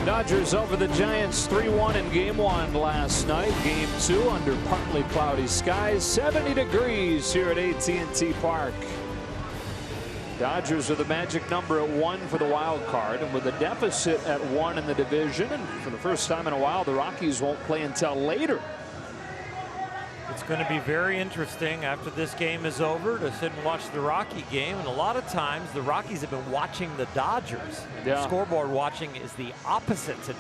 Dodgers over the Giants 3-1 in game 1 last night. Game 2 under partly cloudy skies, 70 degrees here at AT&T Park. Dodgers are the magic number at 1 for the wild card, and with a deficit at 1 in the division, and for the first time in a while, the Rockies won't play until later. It's going to be very interesting after this game is over to sit and watch the Rocky game. And a lot of times the Rockies have been watching the Dodgers. Yeah. Scoreboard watching is the opposite today.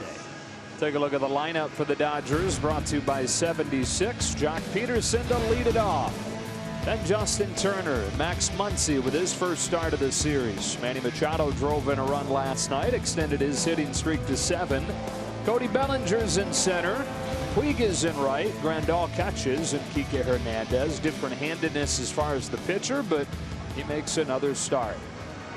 Take a look at the lineup for the Dodgers, brought to you by 76. Jock Peterson to lead it off. Then Justin Turner, Max Muncy with his first start of the series. Manny Machado drove in a run last night, extended his hitting streak to 7. Cody Bellinger's in center. Puig is in right, Grandal catches, and Kike Hernandez. Different handedness as far as the pitcher, but he makes another start.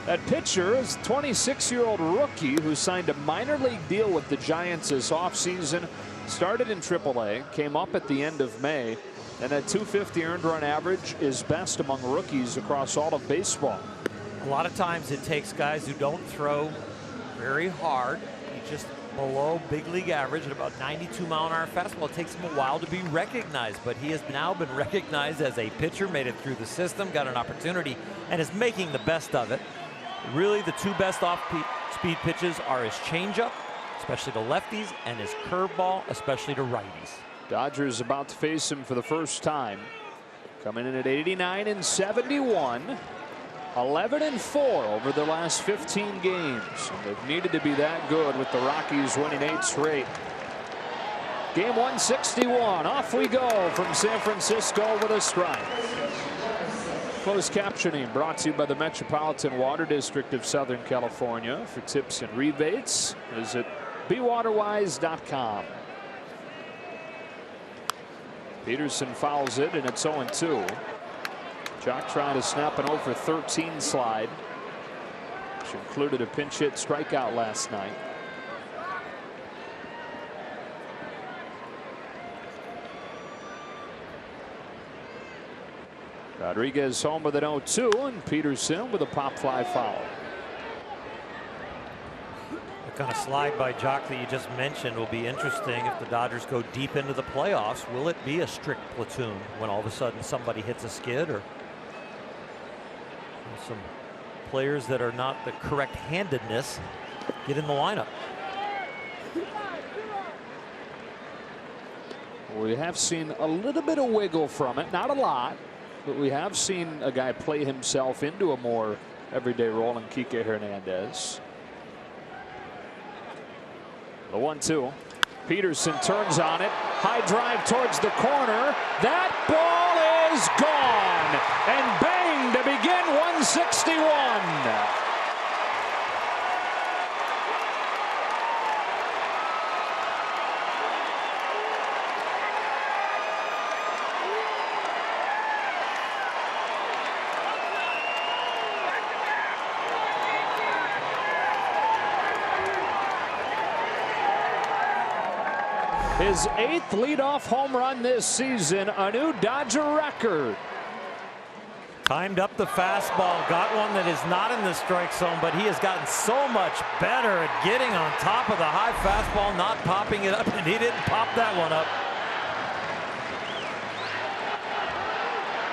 That pitcher is a 26-year-old rookie who signed a minor league deal with the Giants this offseason. Started in AAA, came up at the end of May, and at .250 earned run average is best among rookies across all of baseball. A lot of times it takes guys who don't throw very hard. He just below big league average at about 92-mile-an-hour fastball. It takes him a while to be recognized, but he has now been recognized as a pitcher, made it through the system, got an opportunity, and is making the best of it. Really, the two best off-speed pitches are his changeup, especially to lefties, and his curveball, especially to righties. Dodgers about to face him for the first time. Coming in at 89 and 71. 11-4 over the last 15 games. And they've needed to be that good with the Rockies winning 8 straight. Game 161. Off we go from San Francisco with a strike. Closed captioning brought to you by the Metropolitan Water District of Southern California. For tips and rebates, visit bewaterwise.com. Peterson fouls it, and it's 0-2. Jock trying to snap an 0-for-13 slide, which included a pinch hit strikeout last night. Rodriguez home with an 0-2, and Peterson with a pop fly foul. The kind of slide by Jock that you just mentioned will be interesting if the Dodgers go deep into the playoffs. Will it be a strict platoon when all of a sudden somebody hits a skid, or some players that are not the correct handedness get in the lineup? We have seen a little bit of wiggle from it, not a lot, but we have seen a guy play himself into a more everyday role in Kike Hernandez. The 1-2. Peterson turns on it. High drive towards the corner. That ball is gone. And bang to begin 161. His 8th leadoff home run this season, a new Dodger record. Timed up the fastball, got one that is not in the strike zone, but he has gotten so much better at getting on top of the high fastball, not popping it up, and he didn't pop that one up.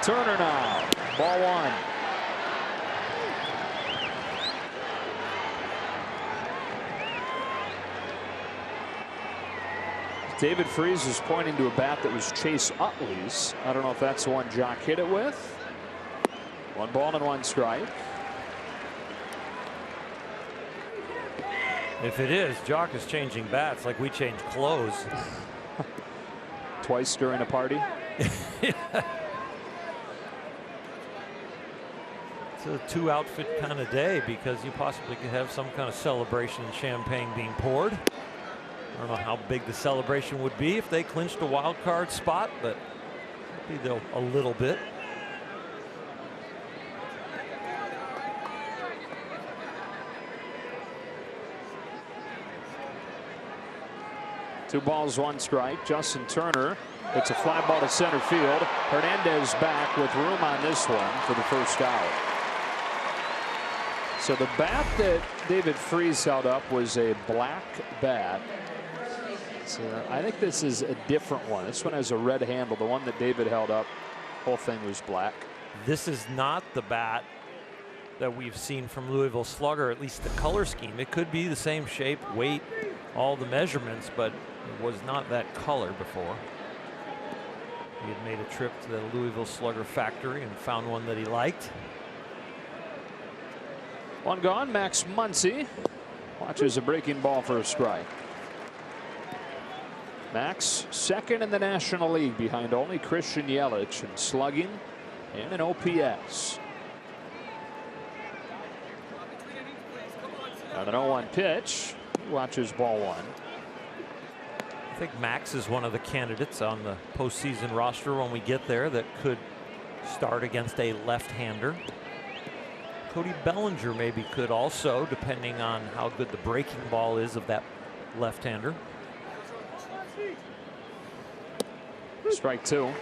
Turner now, ball 1. David Freese is pointing to a bat that was Chase Utley's. I don't know if that's the one Jock hit it with. 1 ball and 1 strike. If it is, Jock is changing bats like we change clothes. Twice during a party. It's a 2-outfit kind of day because you possibly could have some kind of celebration and champagne being poured. I don't know how big the celebration would be if they clinched a wild card spot, but maybe a little bit. Two balls, 1 strike. Justin Turner. It's a fly ball to center field. Hernandez back with room on this one for the first out. So the bat that David Freese held up was a black bat. So I think this is a different one. This one has a red handle. The one that David held up, whole thing was black. This is not the bat that we've seen from Louisville Slugger, at least the color scheme. It could be the same shape, weight, all the measurements, but it was not that color before. He had made a trip to the Louisville Slugger factory and found one that he liked. One gone. Max Muncy watches a breaking ball for a strike. Max second in the National League behind only Christian Yelich in slugging and an OPS. And an 0-1 pitch. He watches ball one. I think Max is one of the candidates on the postseason roster when we get there that could start against a left-hander. Cody Bellinger maybe could also, depending on how good the breaking ball is of that left-hander. Strike two.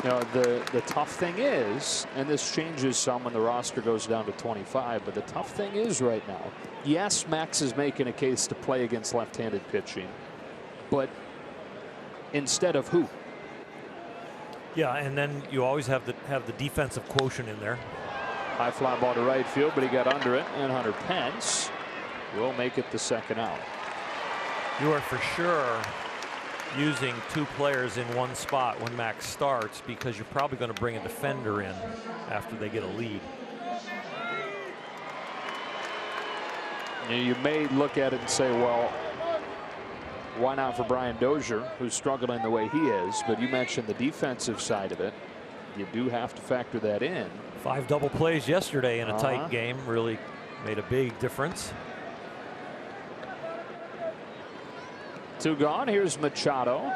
You know, the tough thing is, and this changes some when the roster goes down to 25, but the tough thing is right now, yes, Max is making a case to play against left-handed pitching, but instead of who? Yeah, and then you always have the defensive quotient in there. High fly ball to right field, but he got under it, and Hunter Pence will make it the second out. You are for sure using two players in one spot when Max starts, because you're probably going to bring a defender in after they get a lead. You may look at it and say, well, why not for Brian Dozier, who's struggling the way he is? But you mentioned the defensive side of it. You do have to factor that in. 5 double plays yesterday in a tight game really made a big difference. Two gone. Here's Machado.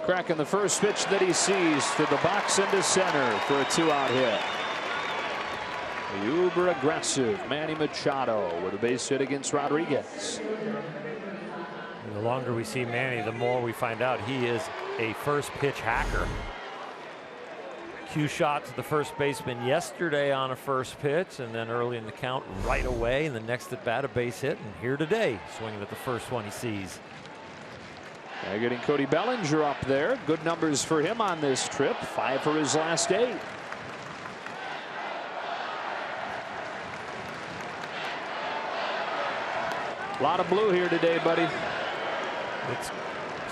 Cracking the first pitch that he sees to the box into center for a 2-out hit. The uber aggressive Manny Machado with a base hit against Rodriguez. And the longer we see Manny, the more we find out he is a first pitch hacker. Cue shot to the first baseman yesterday on a first pitch, and then early in the count right away, and the next at bat a base hit, and here today swinging at the first one he sees. Getting Cody Bellinger up there. Good numbers for him on this trip. 5 for his last 8. A lot of blue here today, buddy. It's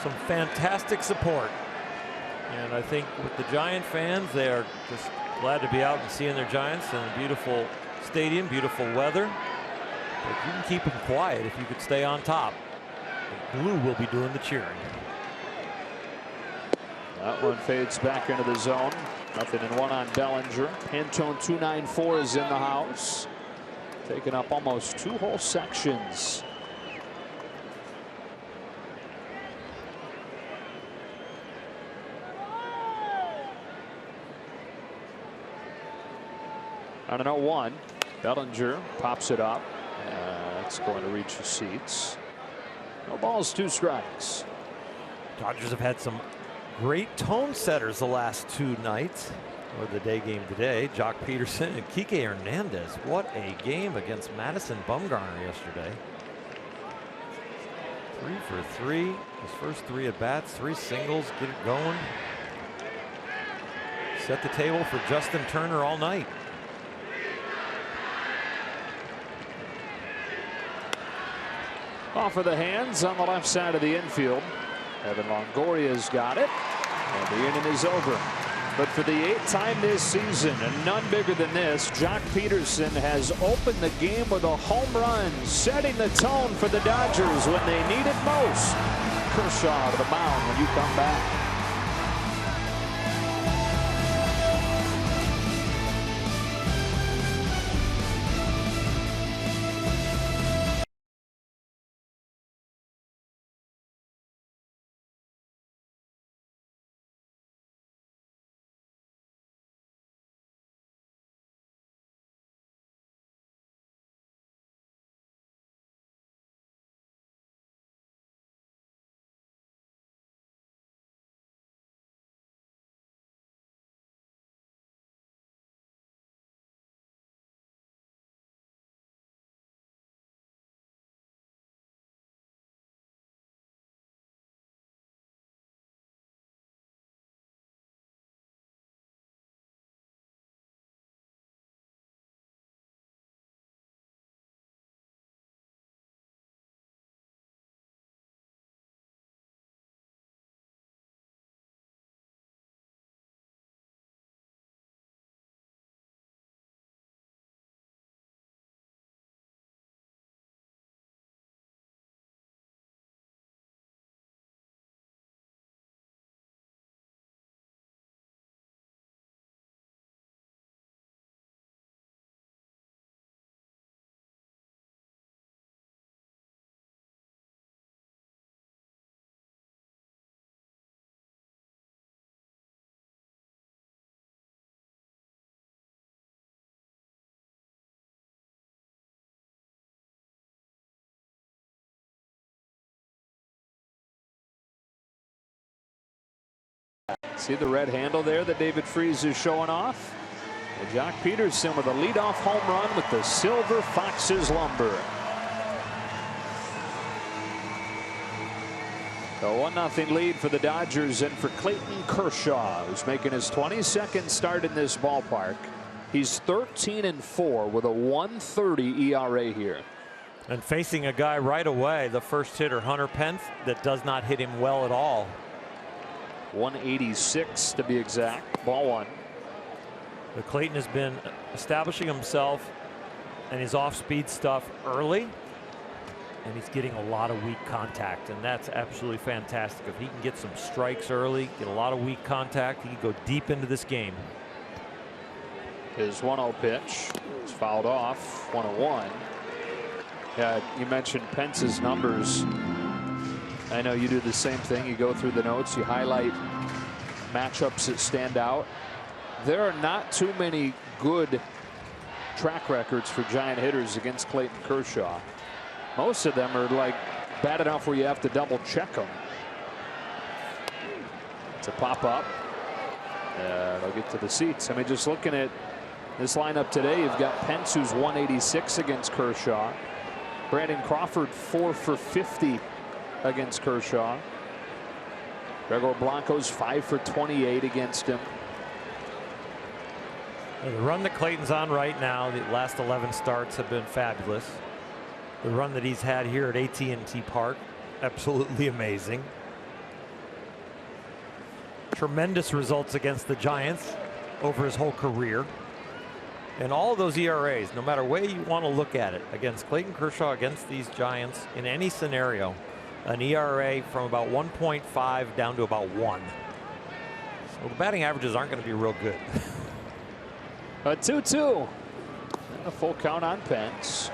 some fantastic support. And I think with the Giant fans, they are just glad to be out and seeing their Giants in a beautiful stadium, beautiful weather. But you can keep them quiet if you could stay on top. The blue will be doing the cheering. That one fades back into the zone. Nothing in one on Bellinger. Pantone 294 is in the house. Taking up almost 2 whole sections. On an 0-1, Bellinger pops it up. It's going to reach the seats. No balls, 2 strikes. Dodgers have had some great tone setters the last 2 nights, or the day game today. Jock Peterson and Kike Hernandez. What a game against Madison Bumgarner yesterday. 3 for 3. His first 3 at bats, 3 singles, get it going. Set the table for Justin Turner all night. Off of the hands on the left side of the infield. Evan Longoria's got it, and the inning is over. But for the 8th time this season, and none bigger than this, Jock Peterson has opened the game with a home run, setting the tone for the Dodgers when they need it most. Kershaw to the mound when you come back. See the red handle there that David Freese is showing off? And Jock Peterson with a leadoff home run with the Silver Foxes lumber. The 1-0 lead for the Dodgers and for Clayton Kershaw, who's making his 22nd start in this ballpark. He's 13-4 with a 1.30 ERA here. And facing a guy right away, the first hitter, Hunter Pence, that does not hit him well at all. 186 to be exact. Ball one. But Clayton has been establishing himself and his off-speed stuff early, and he's getting a lot of weak contact, and that's absolutely fantastic. If he can get some strikes early, get a lot of weak contact, he can go deep into this game. His 1-0 pitch is fouled off. 1-1. Yeah, you mentioned Pence's numbers. I know you do the same thing. You go through the notes, you highlight matchups that stand out. There are not too many good track records for Giant hitters against Clayton Kershaw. Most of them are like bad enough where you have to double check them. To pop up. They'll get to the seats. I mean, just looking at this lineup today, you've got Pence, who's 186 against Kershaw. Brandon Crawford 4 for 50 against Kershaw. Gregor Blanco's 5 for 28 against him. The run that Clayton's on right now, the last 11 starts have been fabulous. The run that he's had here at AT&T Park, absolutely amazing. Tremendous results against the Giants over his whole career. And all those ERAs, no matter way you want to look at it, against Clayton Kershaw, against these Giants, in any scenario, an ERA from about 1.5 down to about 1. So the batting averages aren't going to be real good. A 2-2. And a full count on Pence,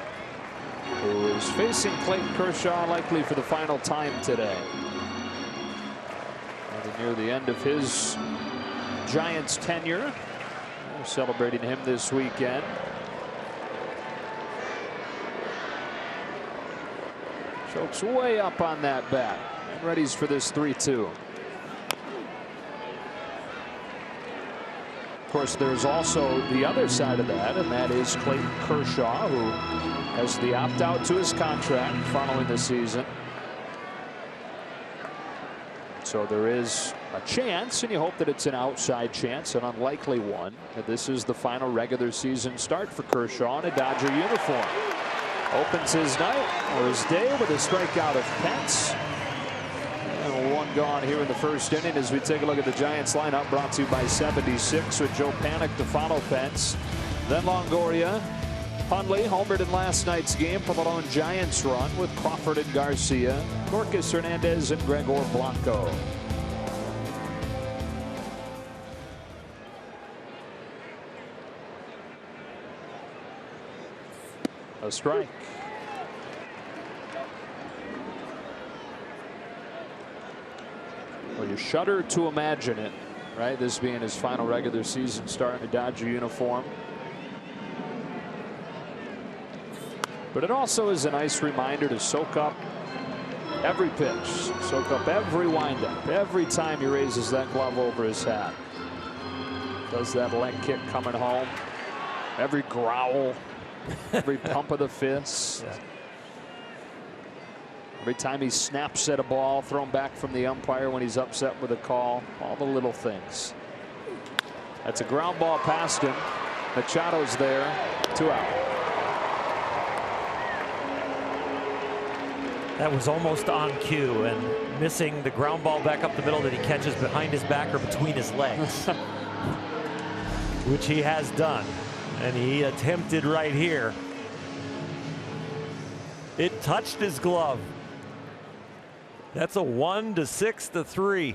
who is facing Clayton Kershaw likely for the final time today. And near the end of his Giants tenure. We're celebrating him this weekend. Chokes way up on that bat and readies for this 3-2. Of course, there's also the other side of that, and that is Clayton Kershaw, who has the opt-out to his contract following the season. So there is a chance, and you hope that it's an outside chance, an unlikely one, that this is the final regular season start for Kershaw in a Dodger uniform. Opens his night or his day with a strikeout of Pence. And one gone here in the first inning as we take a look at the Giants lineup, brought to you by 76 with Joe Panik to follow Pence. Then Longoria. Hundley homered in last night's game for the lone Giants run with Crawford and Garcia, Marcus Hernandez and Gregor Blanco. A strike. Well, you shudder to imagine it, right? This being his final regular season start in a Dodger uniform. But it also is a nice reminder to soak up every pitch, soak up every windup, every time he raises that glove over his hat. Does that leg kick coming home, every growl, every pump of the fist. Yeah. Every time he snaps at a ball thrown back from the umpire when he's upset with a call, all the little things. That's a ground ball past him. Machado's there, 2 out. That was almost on cue, and missing the ground ball back up the middle that he catches behind his back or between his legs, which he has done, and he attempted right here. It touched his glove. That's a 1-6-3.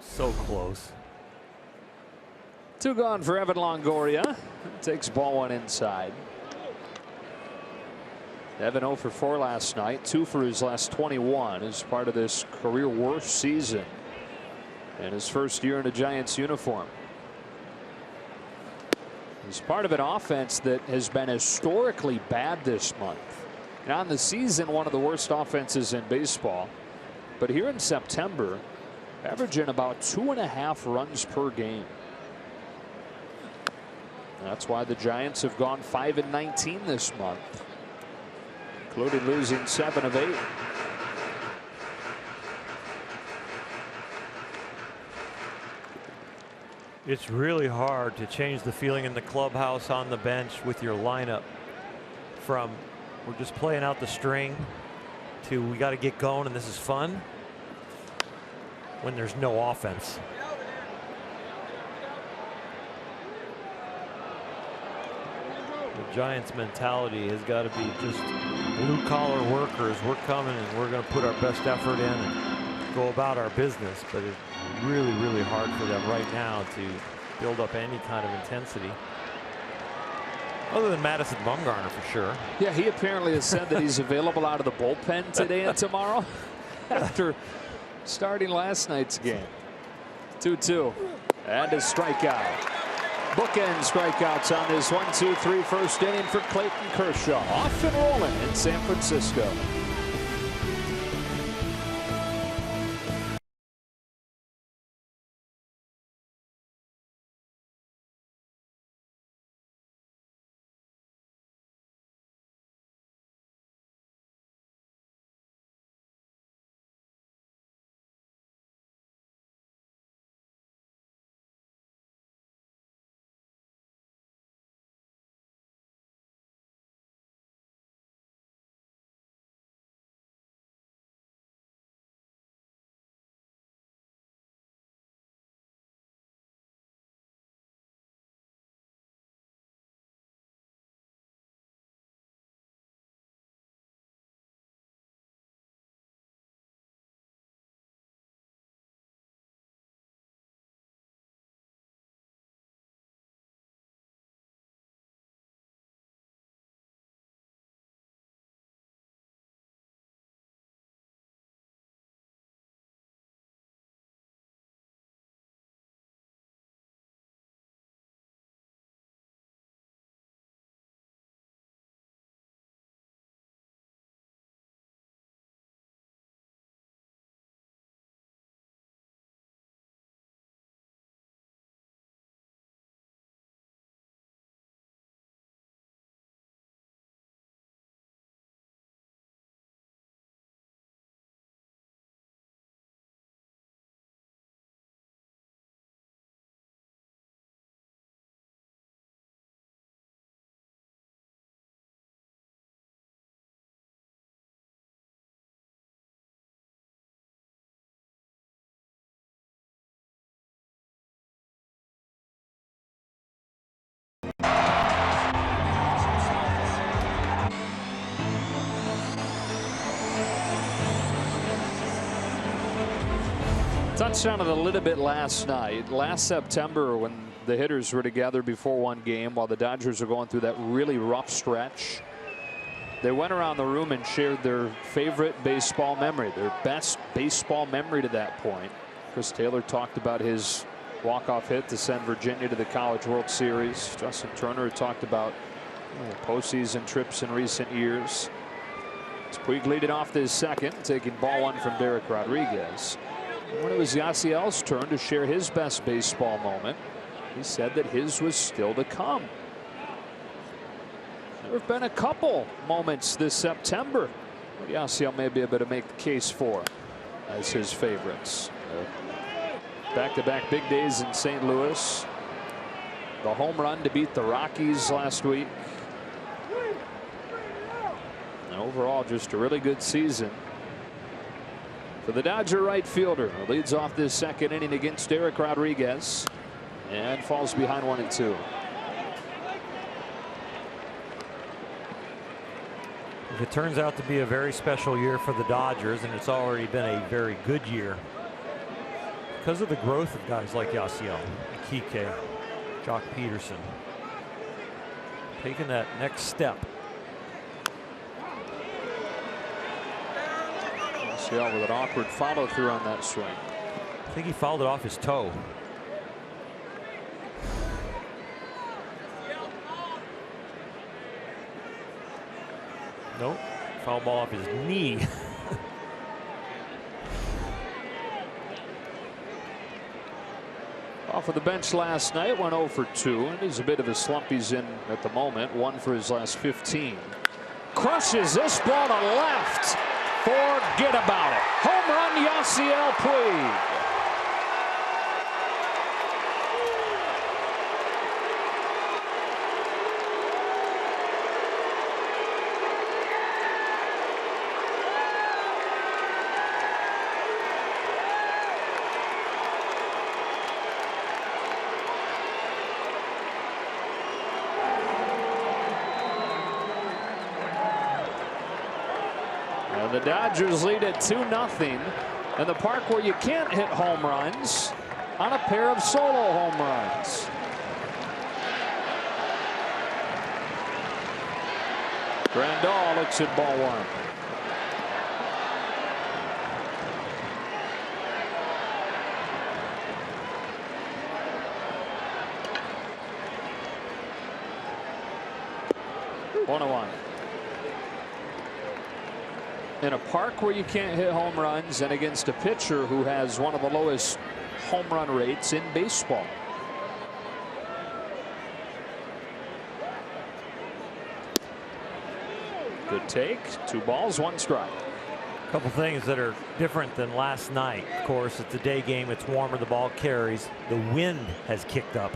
So close. 2 gone for Evan Longoria. Takes ball 1 inside. Evan 0 for 4 last night, 2 for his last 21 as part of this career worst season and his first year in a Giants uniform. He's part of an offense that has been historically bad this month. And on the season, one of the worst offenses in baseball. But here in September, averaging about 2.5 runs per game. That's why the Giants have gone 5-19 this month, including losing 7 of 8. It's really hard to change the feeling in the clubhouse, on the bench, with your lineup, from we're just playing out the string to we got to get going and this is fun, when there's no offense. The Giants mentality has got to be just blue collar workers. We're coming and we're going to put our best effort in and go about our business. But it's really, really hard for them right now to build up any kind of intensity. Other than Madison Bumgarner, for sure. Yeah, he apparently has said that he's available out of the bullpen today and tomorrow after starting last night's game. 2-2 and a strikeout. Bookend strikeouts on this 1-2-3 first inning for Clayton Kershaw. Off and rolling in San Francisco. Touched on it a little bit last night. Last September, when the hitters were together before one game while the Dodgers were going through that really rough stretch, they went around the room and shared their favorite baseball memory, their best baseball memory to that point. Chris Taylor talked about his walk-off hit to send Virginia to the College World Series. Justin Turner talked about postseason trips in recent years. Puig leading off this second, taking ball one from Derek Rodriguez. When it was Yasiel's turn to share his best baseball moment, he said that his was still to come. There have been a couple moments this September that Yasiel may be able to make the case for as his favorites. Back-to-back big days in St. Louis. The home run to beat the Rockies last week. And overall, just a really good season for the Dodger right fielder, who leads off this second inning against Derek Rodriguez and falls behind 1-2. If it turns out to be a very special year for the Dodgers, and it's already been a very good year because of the growth of guys like Yasiel, Kike, Jock Peterson, taking that next step. With an awkward follow through on that swing. I think he fouled it off his toe. Nope. foul ball off his knee. Off of the bench last night, went 0 for 2, and he's a bit of a slump he's in at the moment. 1 for his last 15. Crushes this ball to left. Forget about it. Home run, Yasiel Puig. And the Dodgers lead at 2-0 in the park where you can't hit home runs on a pair of solo home runs. Grandal looks at ball 1. One on one. In a park where you can't hit home runs and against a pitcher who has one of the lowest home run rates in baseball. Good take. 2 balls, 1 strike. A couple things that are different than last night. Of course, it's a day game. It's warmer. The ball carries. The wind has kicked up.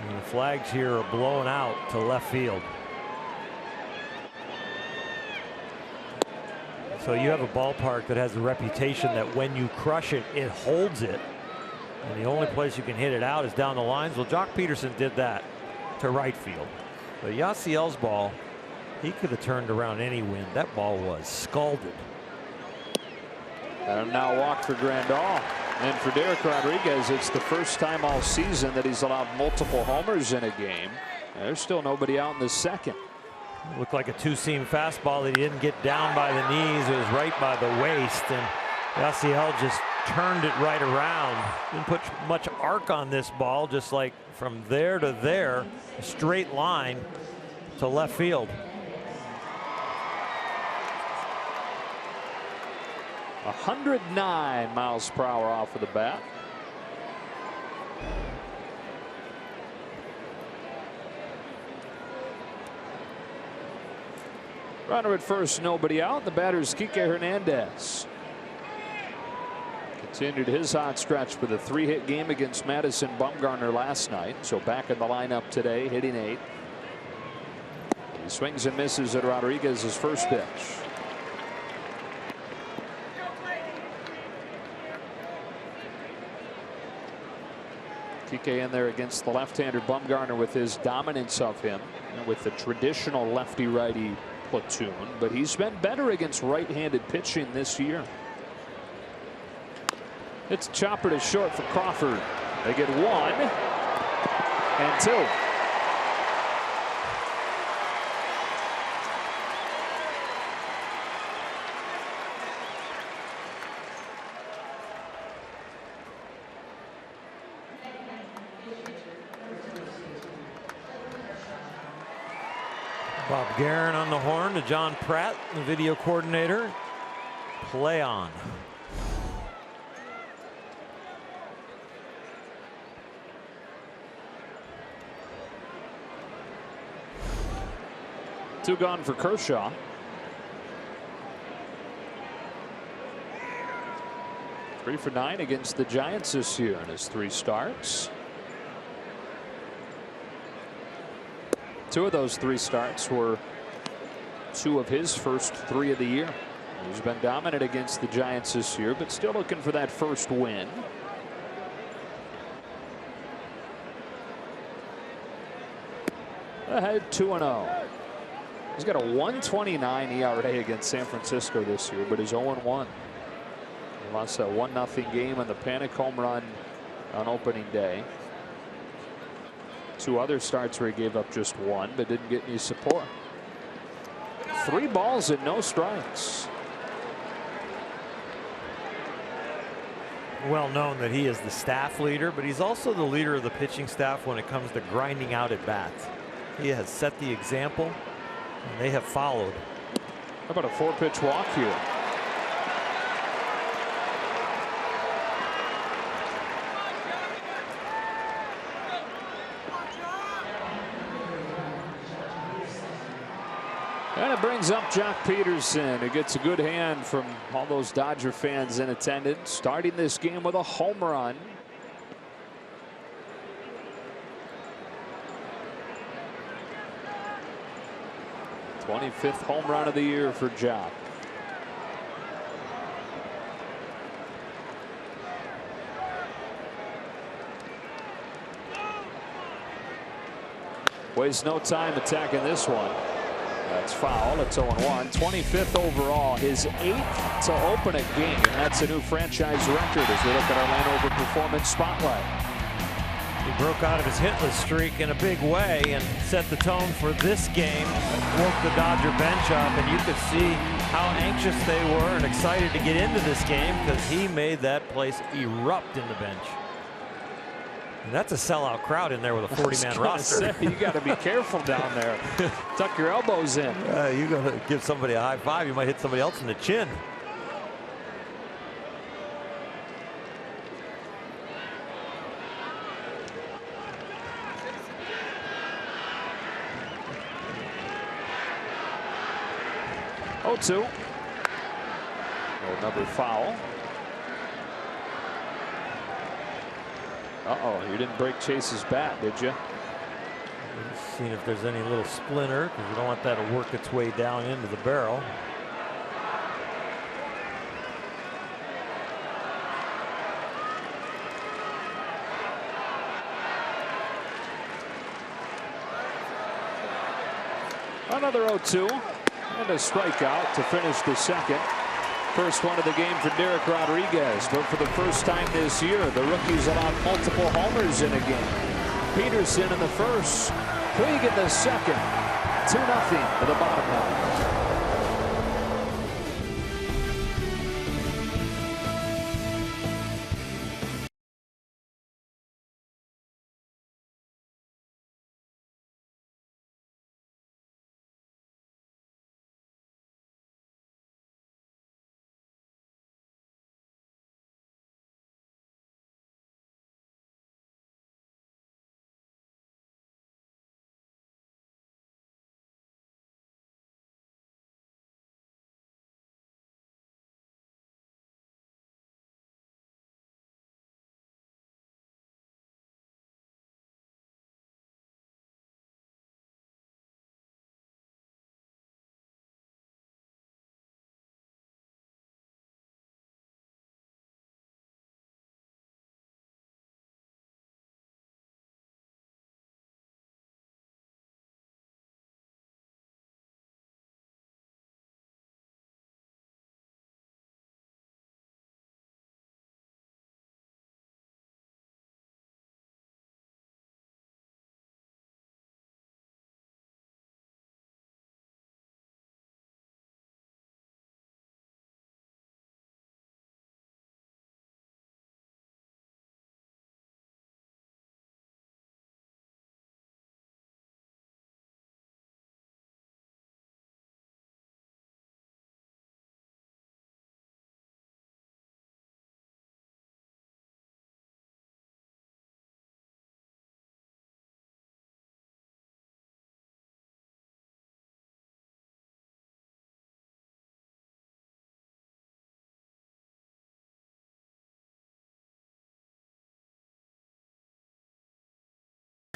And the flags here are blowing out to left field. So you have a ballpark that has a reputation that when you crush it, it holds it. And the only place you can hit it out is down the lines. Well, Jock Peterson did that to right field. But Yasiel's ball, he could have turned around any wind. That ball was scalded. And now walk for Grandal. And for Derek Rodriguez, it's the first time all season that he's allowed multiple homers in a game. There's still nobody out in the second. Looked like a 2-seam fastball that he didn't get down by the knees. It was right by the waist, and Yasiel just turned it right around. Didn't put much arc on this ball, just like from there to there, a straight line to left field. 109 miles per hour off of the bat. Runner at first, nobody out. The batter is Kike Hernandez. Continued his hot stretch with a 3-hit game against Madison Bumgarner last night. So back in the lineup today, hitting 8. He swings and misses at Rodriguez's first pitch. Kike in there against the left-hander Bumgarner with his dominance of him, with the traditional lefty-righty platoon, but he's been better against right-handed pitching this year. It's a chopper to short for Crawford. They get 1 and 2. Bob Guerin on the horn to John Pratt, the video coordinator. Play on. Two gone for Kershaw. Three for 9 against the Giants this year in his 3 starts. 2 of those 3 starts were 2 of his first 3 of the year. He's been dominant against the Giants this year, but still looking for that first win. Ahead 2-0. He's got a 1.29 ERA against San Francisco this year, but he's 0-1. He lost that 1-0 game on the panic home run on opening day. 2 other starts where he gave up just 1, but didn't get any support. 3 balls and no strikes. Well known that he is the staff leader, but he's also the leader of the pitching staff when it comes to grinding out at bats. He has set the example, and they have followed. How about a 4-pitch walk here? And it brings up Jock Peterson, who gets a good hand from all those Dodger fans in attendance, starting this game with a home run. '25th home run of the year for Jock. Wastes no time attacking this one. That's foul. It's 0-1. 25th overall. His 8th to open a game. That's a new franchise record as we look at our Landover Performance Spotlight. He broke out of his hitless streak in a big way and set the tone for this game. Woke the Dodger bench up, and you could see how anxious they were and excited to get into this game because he made that place erupt in the bench. And that's a sellout crowd in there with a 40-man roster. You got to be careful down there. Tuck your elbows in. You got to give somebody a high five. You might hit somebody else in the chin. Oh-2. Another foul. Uh-oh, you didn't break Chase's bat, did you? Just seeing if there's any little splinter, because you don't want that to work its way down into the barrel. Another 0-2 and a strikeout to finish the second. First one of the game for Derek Rodriguez, but for the first time this year, the rookie's allowed multiple homers in a game. Peterson in the first, Puig in the second. 2-0 to the bottom line.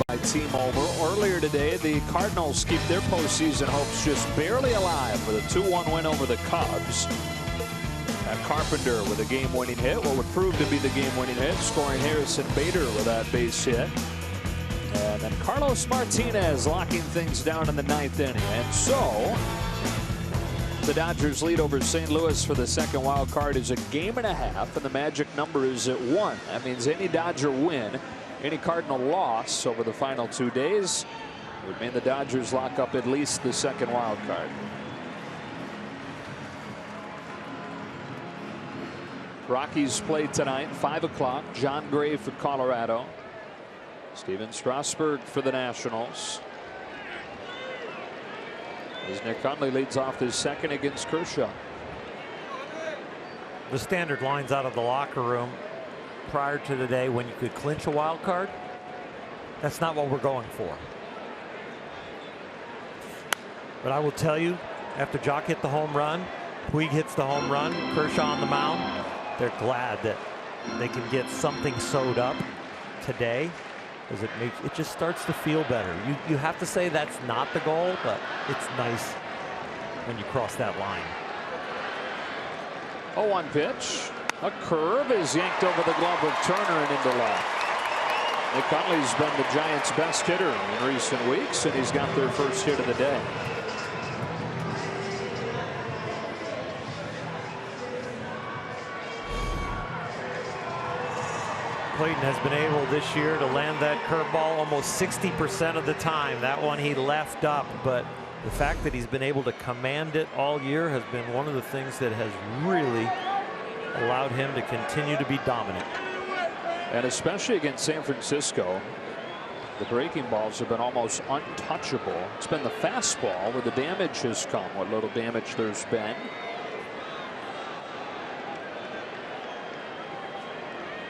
By T-Mobile. Earlier today, the Cardinals keep their postseason hopes just barely alive with a 2-1 win over the Cubs. Carpenter with a game-winning hit, what would prove to be the game-winning hit, scoring Harrison Bader with that base hit. And then Carlos Martinez locking things down in the 9th inning. And so, the Dodgers lead over St. Louis for the second wild card is a game and a half, and the magic number is at 1. That means any Dodger win, any Cardinal loss over the final 2 days would mean the Dodgers lock up at least the second wild card. Rockies play tonight, 5 o'clock. John Gray for Colorado. Steven Strasburg for the Nationals. as Nick Hundley leads off his second against Kershaw. The standard lines out of the locker room prior to today when you could clinch a wild card. That's not what we're going for. But I will tell you, after Jock hit the home run, Puig hits the home run, Kershaw on the mound, they're glad that they can get something sewed up today, because it just starts to feel better. You have to say that's not the goal, but it's nice when you cross that line. 0-1 pitch. A curve is yanked over the glove of Turner and into left. Nick Hundley's been the Giants' best hitter in recent weeks, and he's got their first hit of the day. Clayton has been able this year to land that curveball almost 60% of the time. That one he left up, but the fact that he's been able to command it all year has been one of the things that has really allowed him to continue to be dominant. And especially against San Francisco, the breaking balls have been almost untouchable. It's been the fastball where the damage has come, what little damage there's been.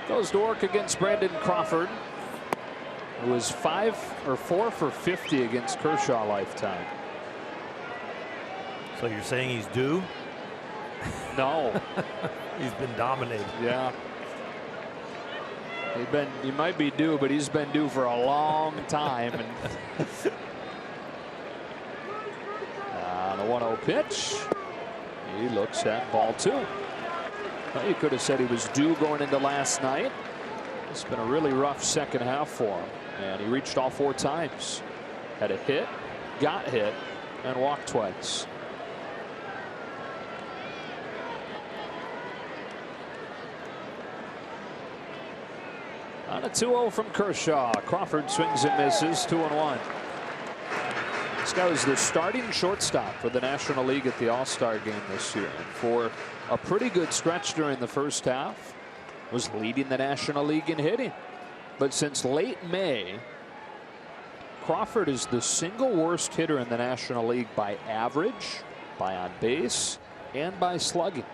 Goes to work against Brandon Crawford, who is 4 for 50 against Kershaw lifetime. So you're saying he's due? No. He's been dominated. Yeah. He might be due, but he's been due for a long time. And the 1-0 pitch. He looks at ball 2. Well, you could have said he was due going into last night. It's been a really rough second half for him, and he reached all 4 times. Had a hit, got hit, and walked twice. On a 2-0 from Kershaw. Crawford swings and misses. 2-1. This guy was the starting shortstop for the National League at the All-Star game this year. And for a pretty good stretch during the first half, was leading the National League in hitting. But since late May, Crawford is the single worst hitter in the National League by average, by on base, and by slugging.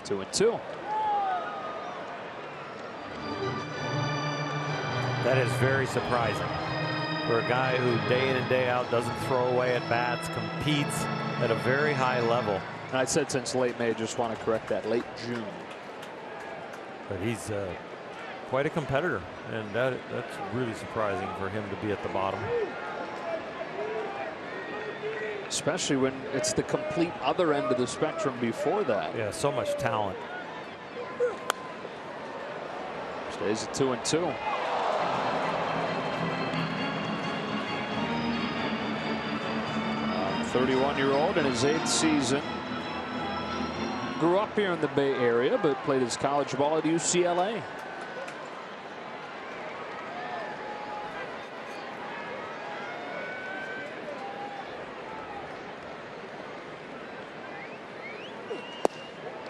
2-2. That is very surprising for a guy who day in and day out doesn't throw away at bats, competes at a very high level. And I said since late May, just want to correct that, late June. But he's quite a competitor, and that's really surprising for him to be at the bottom. Especially when it's the complete other end of the spectrum before that. Yeah, so much talent. Stays at 2-2. A 31-year-old in his 8th season. Grew up here in the Bay Area, but played his college ball at UCLA.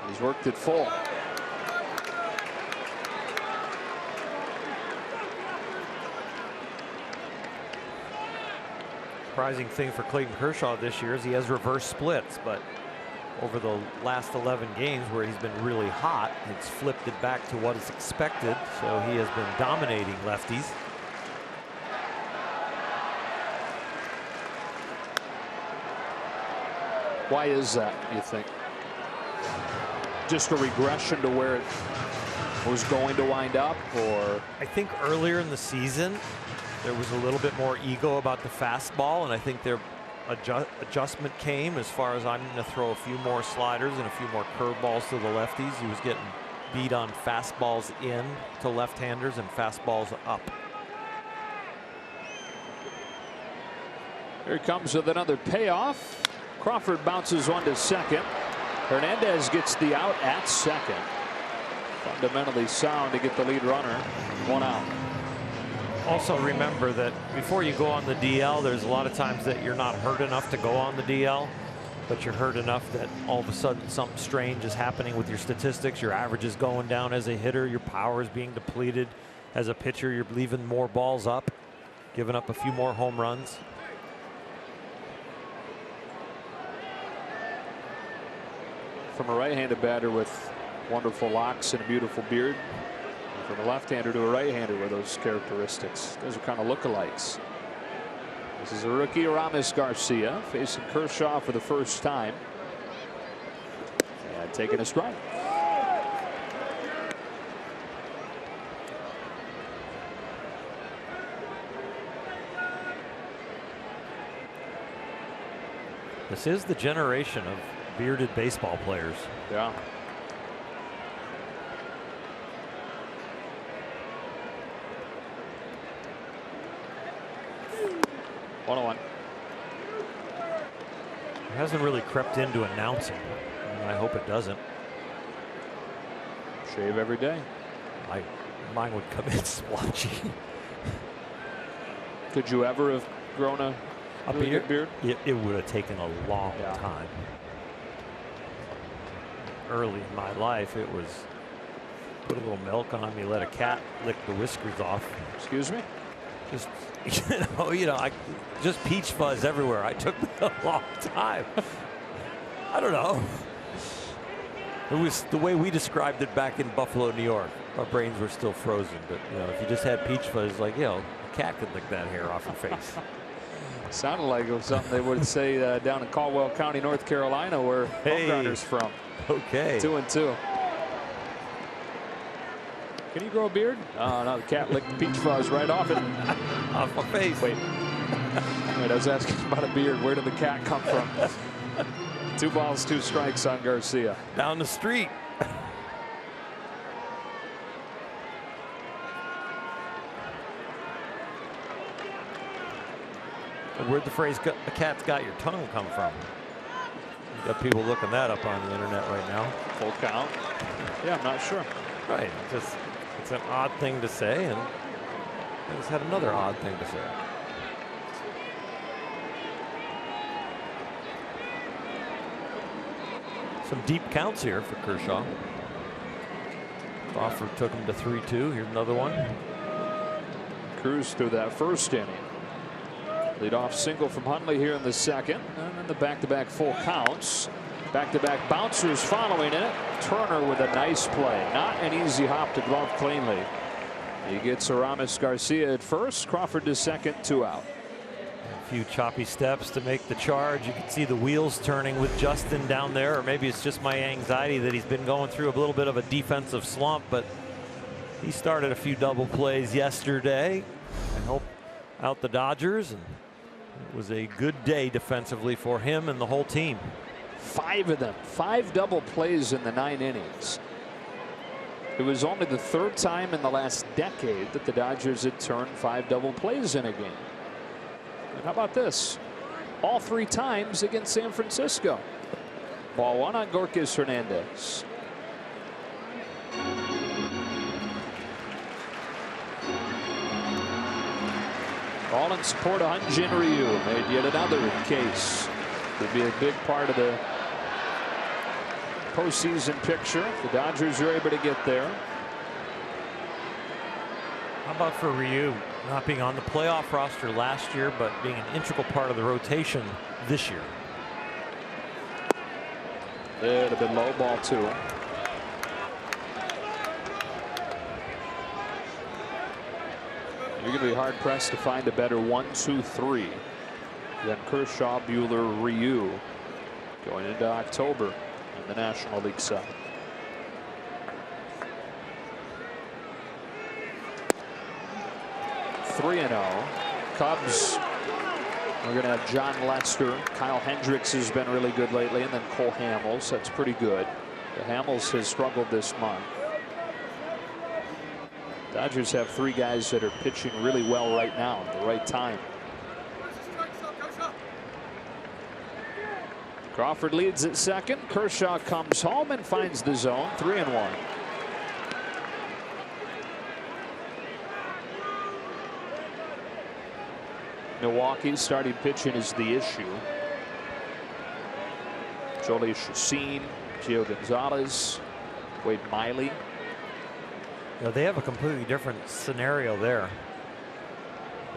He's worked it full. Surprising thing for Clayton Kershaw this year is he has reverse splits, but over the last 11 games where he's been really hot, it's flipped it back to what is expected. So he has been dominating lefties. Why is that, you think? Just a regression to where it was going to wind up, or? I think earlier in the season there was a little bit more ego about the fastball, and I think their adjustment came as far as I'm going to throw a few more sliders and a few more curveballs to the lefties. He was getting beat on fastballs in to left-handers and fastballs up. Here he comes with another payoff. Crawford bounces one to second. Hernandez gets the out at second. Fundamentally sound to get the lead runner. 1 out. Also remember that before you go on the DL, there's a lot of times that you're not hurt enough to go on the DL, but you're hurt enough that all of a sudden something strange is happening with your statistics. Your average is going down as a hitter. Your power is being depleted. As a pitcher, you're leaving more balls up. giving up a few more home runs. From a right-handed batter with wonderful locks and a beautiful beard, and from a left-hander to a right-hander with those characteristics. Those are kind of lookalikes. This is a rookie, Aramis Garcia, facing Kershaw for the first time. And taking a strike. This is the generation of bearded baseball players. Yeah. One-on-one. It hasn't really crept into announcing. And I hope it doesn't. Shave every day. Mine would come in splotchy. Could you ever have grown a really good beard? It would have taken a long time. Early in my life, it was put a little milk on me, let a cat lick the whiskers off. Excuse me? Just just peach fuzz everywhere. I took a long time. I don't know. It was the way we described it back in Buffalo, New York. Our brains were still frozen, but if you just had peach fuzz, like a cat could lick that hair off your face. Sounded like it was something they would say down in Caldwell County, North Carolina, where Bumgarner's from. Okay. 2-2. Can you grow a beard? Oh, no, the cat licked the peach fuzz right off it. Off my face. Wait, I was asking about a beard. Where did the cat come from? 2 balls, 2 strikes on Garcia. Down the street. Where'd the phrase "a cat's got your tongue" come from? You got people looking that up on the internet right now. Full count. Yeah, I'm not sure. Right. It's an odd thing to say, and I just had another odd thing to say. Some deep counts here for Kershaw. Crawford took him to 3-2. Here's another one. Cruz through that first inning. Leadoff single from Hundley here in the second, and then the back-to-back full counts. Back-to-back bouncers following it. Turner with a nice play. Not an easy hop to glove cleanly. He gets Aramis Garcia at first. Crawford to second, 2 out. A few choppy steps to make the charge. You can see the wheels turning with Justin down there, or maybe it's just my anxiety that he's been going through a little bit of a defensive slump, but he started a few double plays yesterday and helped out the Dodgers, and it was a good day defensively for him and the whole team. 5 of them, 5 double plays in the 9 innings. It was only the 3rd time in the last decade that the Dodgers had turned 5 double plays in a game. And how about this? All 3 times against San Francisco. Ball 1 on Gorkis Hernandez. All in support of Hyun-Jin Ryu. Made yet another case. Could be a big part of the postseason picture. The Dodgers are able to get there. How about for Ryu not being on the playoff roster last year, but being an integral part of the rotation this year? It'd have been low, ball 2. You're going to be hard pressed to find a better 1-2-3 than Kershaw, Buehler, Ryu going into October in the National League side. (3-0). Cubs are going to have John Lester. Kyle Hendricks has been really good lately, and then Cole Hamels. That's pretty good. The Hamels has struggled this month. Dodgers have 3 guys that are pitching really well right now at the right time. Crawford leads at second. Kershaw comes home and finds the zone. 3-1. Milwaukee's starting pitching is the issue. Jolie Chacin, Gio Gonzalez, Wade Miley. They have a completely different scenario there.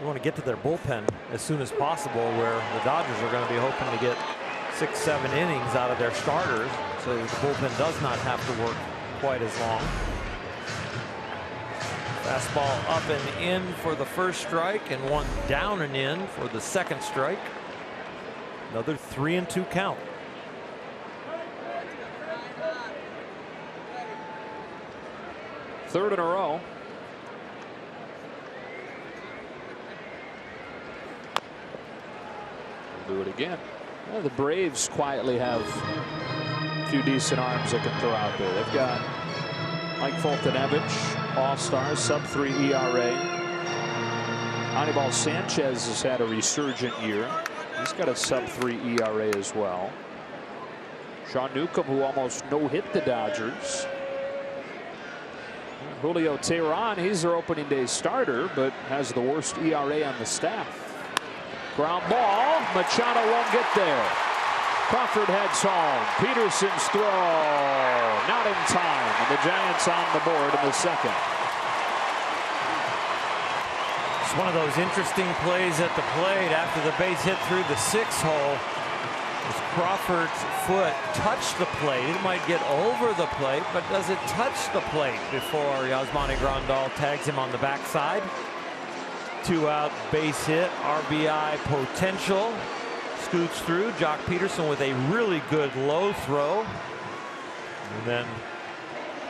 We want to get to their bullpen as soon as possible, where the Dodgers are going to be hoping to get 6-7 innings out of their starters, so the bullpen does not have to work quite as long. Fastball up and in for the first strike, and one down and in for the second strike. Another 3-2 count. Third in a row. We'll do it again. Well, the Braves quietly have a few decent arms that can throw out there. They've got Mike Foltynewicz, all-star, sub-3 ERA. Anibal Sanchez has had a resurgent year. He's got a sub-3 ERA as well. Sean Newcomb, who almost no-hit the Dodgers. Julio Teheran, he's their opening day starter, but has the worst ERA on the staff. Ground ball. Machado won't get there. Crawford heads home. Peterson's throw. Not in time. And the Giants on the board in the second. It's one of those interesting plays at the plate after the base hit through the 6 hole. As Crawford's foot touched the plate, it might get over the plate, but does it touch the plate before Yasmani Grandal tags him on the backside? 2 out, base hit, RBI potential. Scoots through. Jock Peterson with a really good low throw. And then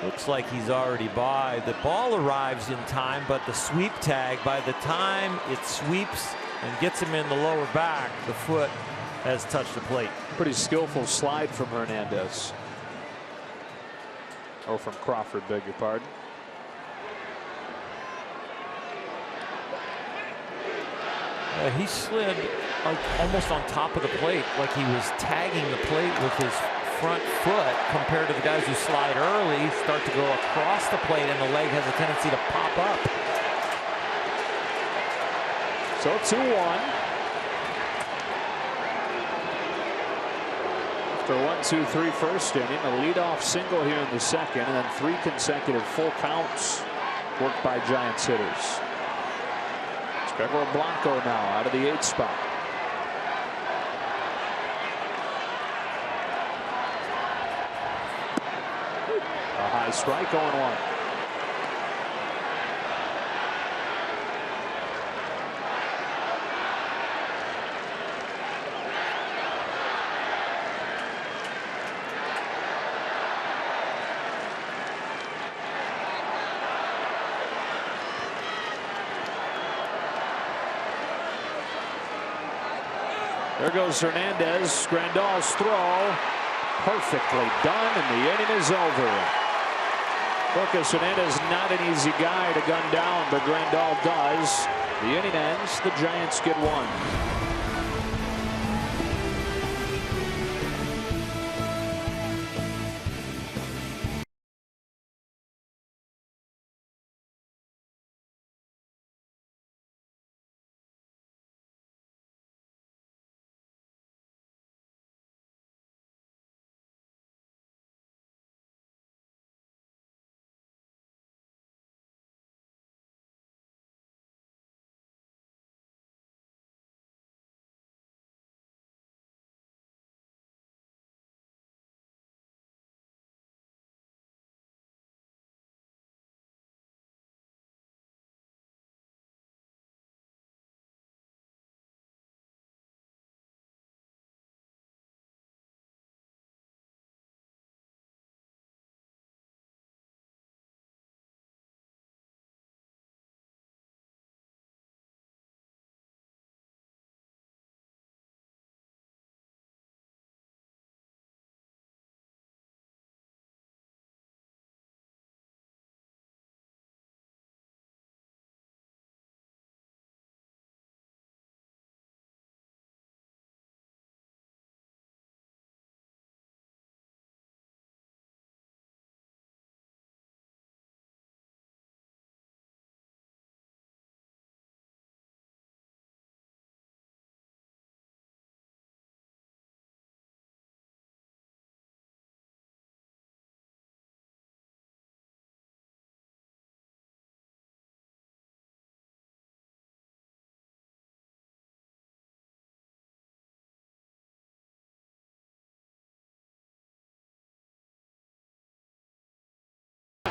looks like he's already by. The ball arrives in time, but the sweep tag, by the time it sweeps and gets him in the lower back, the foot has touched the plate. Pretty skillful slide from Hernandez. Oh, from Crawford, beg your pardon. He slid almost on top of the plate, like he was tagging the plate with his front foot, compared to the guys who slide early, start to go across the plate, and the leg has a tendency to pop up. So 2-1. After 1-2-3 first inning, a leadoff single here in the second, and then 3 consecutive full counts worked by Giants hitters. Gregor Blanco now out of the 8th spot. A high strike, 0-1. There goes Hernandez. Grandal's throw perfectly done, and the inning is over. Lucas Hernandez not an easy guy to gun down, but Grandal does. The inning ends. The Giants get 1.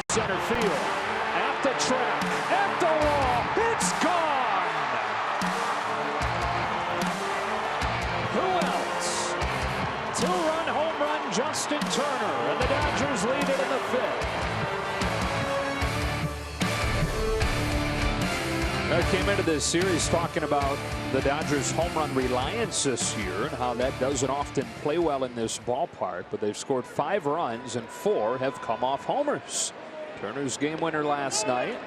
Center field. At the track. At the wall. It's gone. Who else? Two-run home run, Justin Turner. And the Dodgers lead it in the fifth. I came into this series talking about the Dodgers' home run reliance this year and how that doesn't often play well in this ballpark, but they've scored 5 runs and 4 have come off homers. Turner's game winner last night.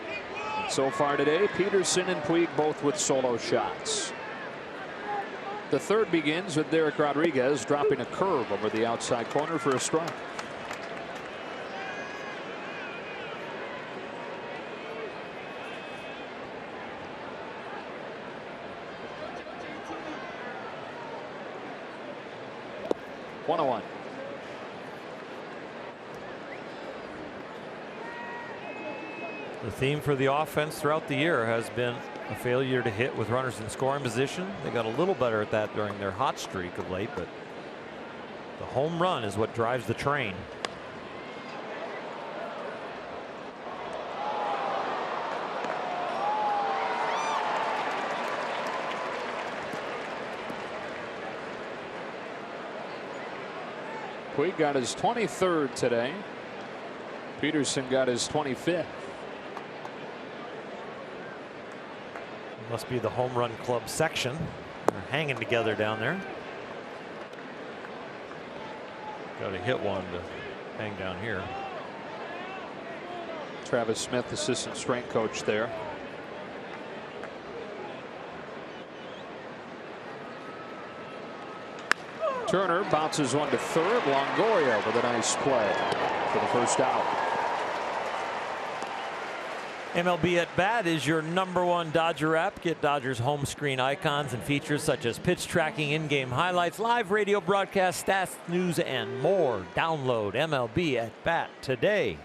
And so far today, Peterson and Puig both with solo shots. The third begins with Derek Rodriguez dropping a curve over the outside corner for a strike. One-on-one. The theme for the offense throughout the year has been a failure to hit with runners in scoring position. They got a little better at that during their hot streak of late, but the home run is what drives the train. Puig got his 23rd today. Peterson got his 25th. Must be the home run club section. They're hanging together down there. Got to hit one to hang down here. Travis Smith, assistant strength coach there. Turner bounces one to third. Longoria with a nice play for the first out. MLB at Bat is your #1 Dodger app. Get Dodgers home screen icons and features such as pitch tracking, in-game highlights, live radio broadcast, stats, news, and more. Download MLB at Bat today.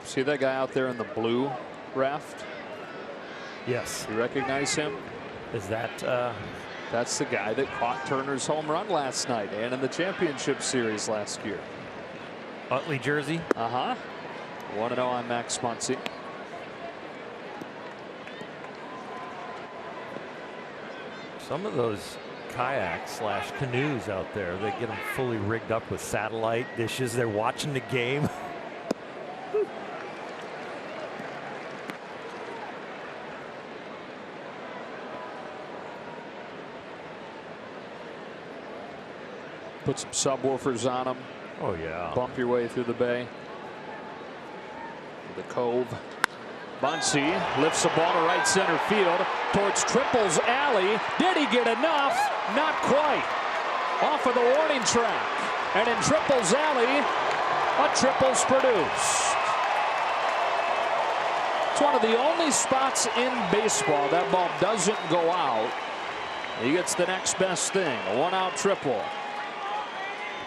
See that guy out there in the blue raft? Yes. You recognize him? Is that that's the guy that caught Turner's home run last night and in the championship series last year. Utley jersey? 1-0 on Max Muncy. Some of those kayaks / canoes out there, they get them fully rigged up with satellite dishes. They're watching the game. Put some subwoofers on them. Oh yeah. Bump your way through the bay. The Cove. Muncy lifts the ball to right center field towards Triple's alley. Did he get enough? Not quite. Off of the warning track. And in Triple's alley, a triple's produced. It's one of the only spots in baseball that ball doesn't go out. He gets the next best thing, a 1-out triple.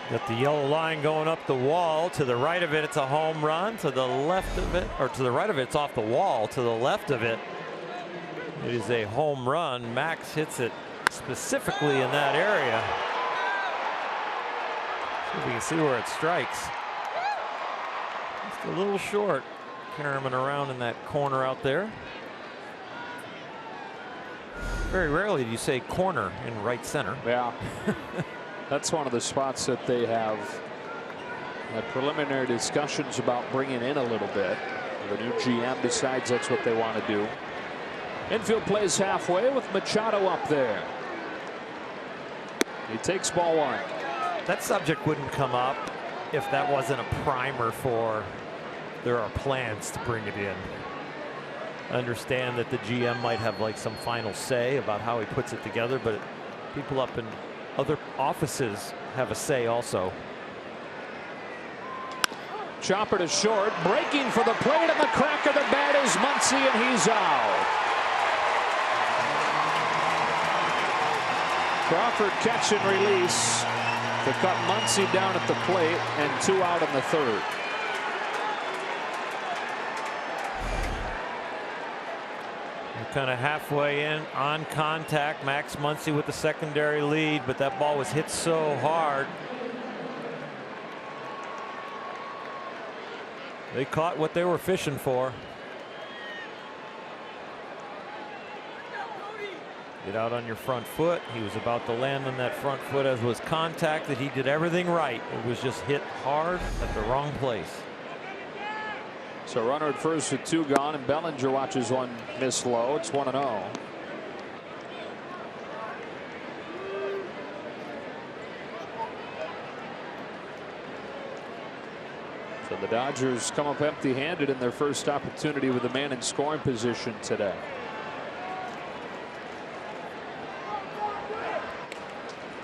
Got the yellow line going up the wall. To the right of it, it's a home run. To the left of it, or to the right of it, it's off the wall. To the left of it, it is a home run. Max hits it specifically in that area. See if we can see where it strikes. Just a little short. Carrying around in that corner out there. Very rarely do you say corner in right center. Yeah. That's one of the spots that they have had preliminary discussions about bringing in a little bit. The new GM decides that's what they want to do. Infield plays halfway with Machado up there. He takes ball 1. That subject wouldn't come up if that wasn't a primer for there are plans to bring it in. I understand that the GM might have like some final say about how he puts it together, but people up in other offices have a say also. Chopper to short, breaking for the plate, and the crack of the bat is Muncy, and he's out. Crawford catch and release to cut Muncy down at the plate, and 2 out in the third. Kind of halfway in on contact. Max Muncy with the secondary lead, but that ball was hit so hard They caught what they were fishing for. Get out on your front foot. He was about to land on that front foot as was contacted. He did everything right. It was just hit hard at the wrong place. So runner at first with 2 gone, and Bellinger watches one miss low. It's 1-0. So the Dodgers come up empty-handed in their first opportunity with a man in scoring position today.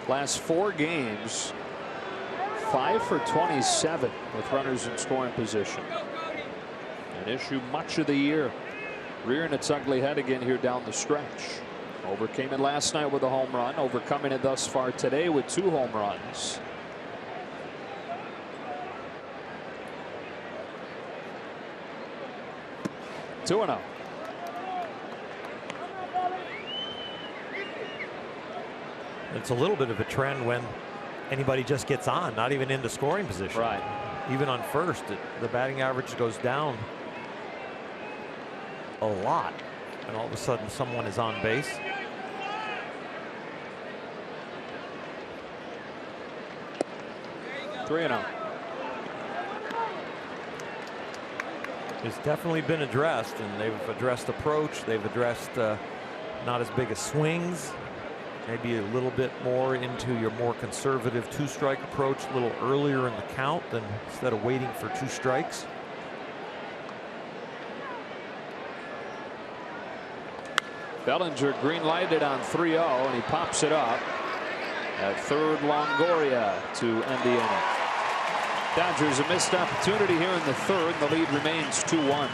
Last 4 games, 5 for 27 with runners in scoring position. An issue much of the year, rearing its ugly head again here down the stretch. Overcame it last night with a home run, overcoming it thus far today with 2 home runs. Two and 0. It's a little bit of a trend when anybody just gets on, not even into scoring position. Right. Even on first, the batting average goes down a lot, and all of a sudden someone is on base. Three and 0. It's definitely been addressed, and they've addressed approach. They've addressed not as big as swings. Maybe a little bit more into your more conservative 2-strike approach a little earlier in the count than instead of waiting for 2 strikes. Bellinger green lighted on 3-0, and he pops it up at third. Longoria to end the inning. Dodgers a missed opportunity here in the third. The lead remains 2-1.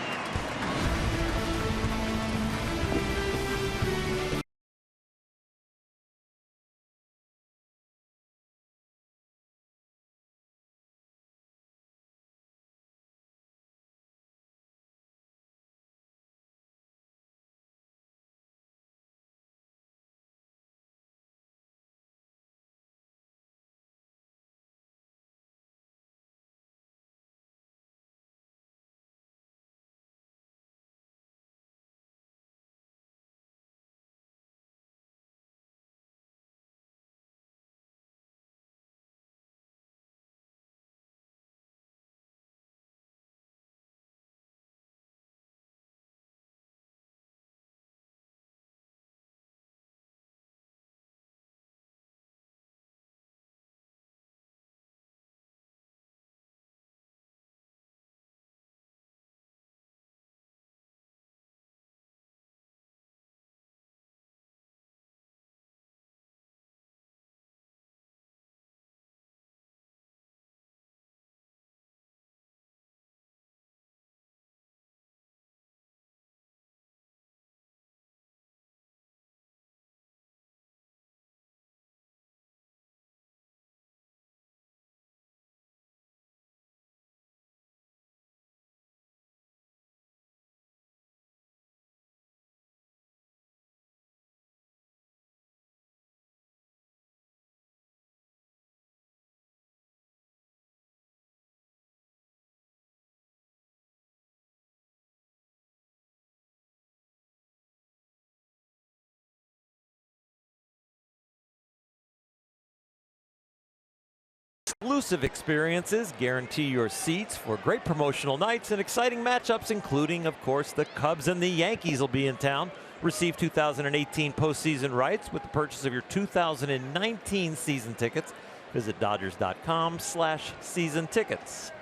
Exclusive experiences guarantee your seats for great promotional nights and exciting matchups, including, of course, the Cubs and the Yankees will be in town. Receive 2018 postseason rights with the purchase of your 2019 season tickets. Visit Dodgers.com/season tickets.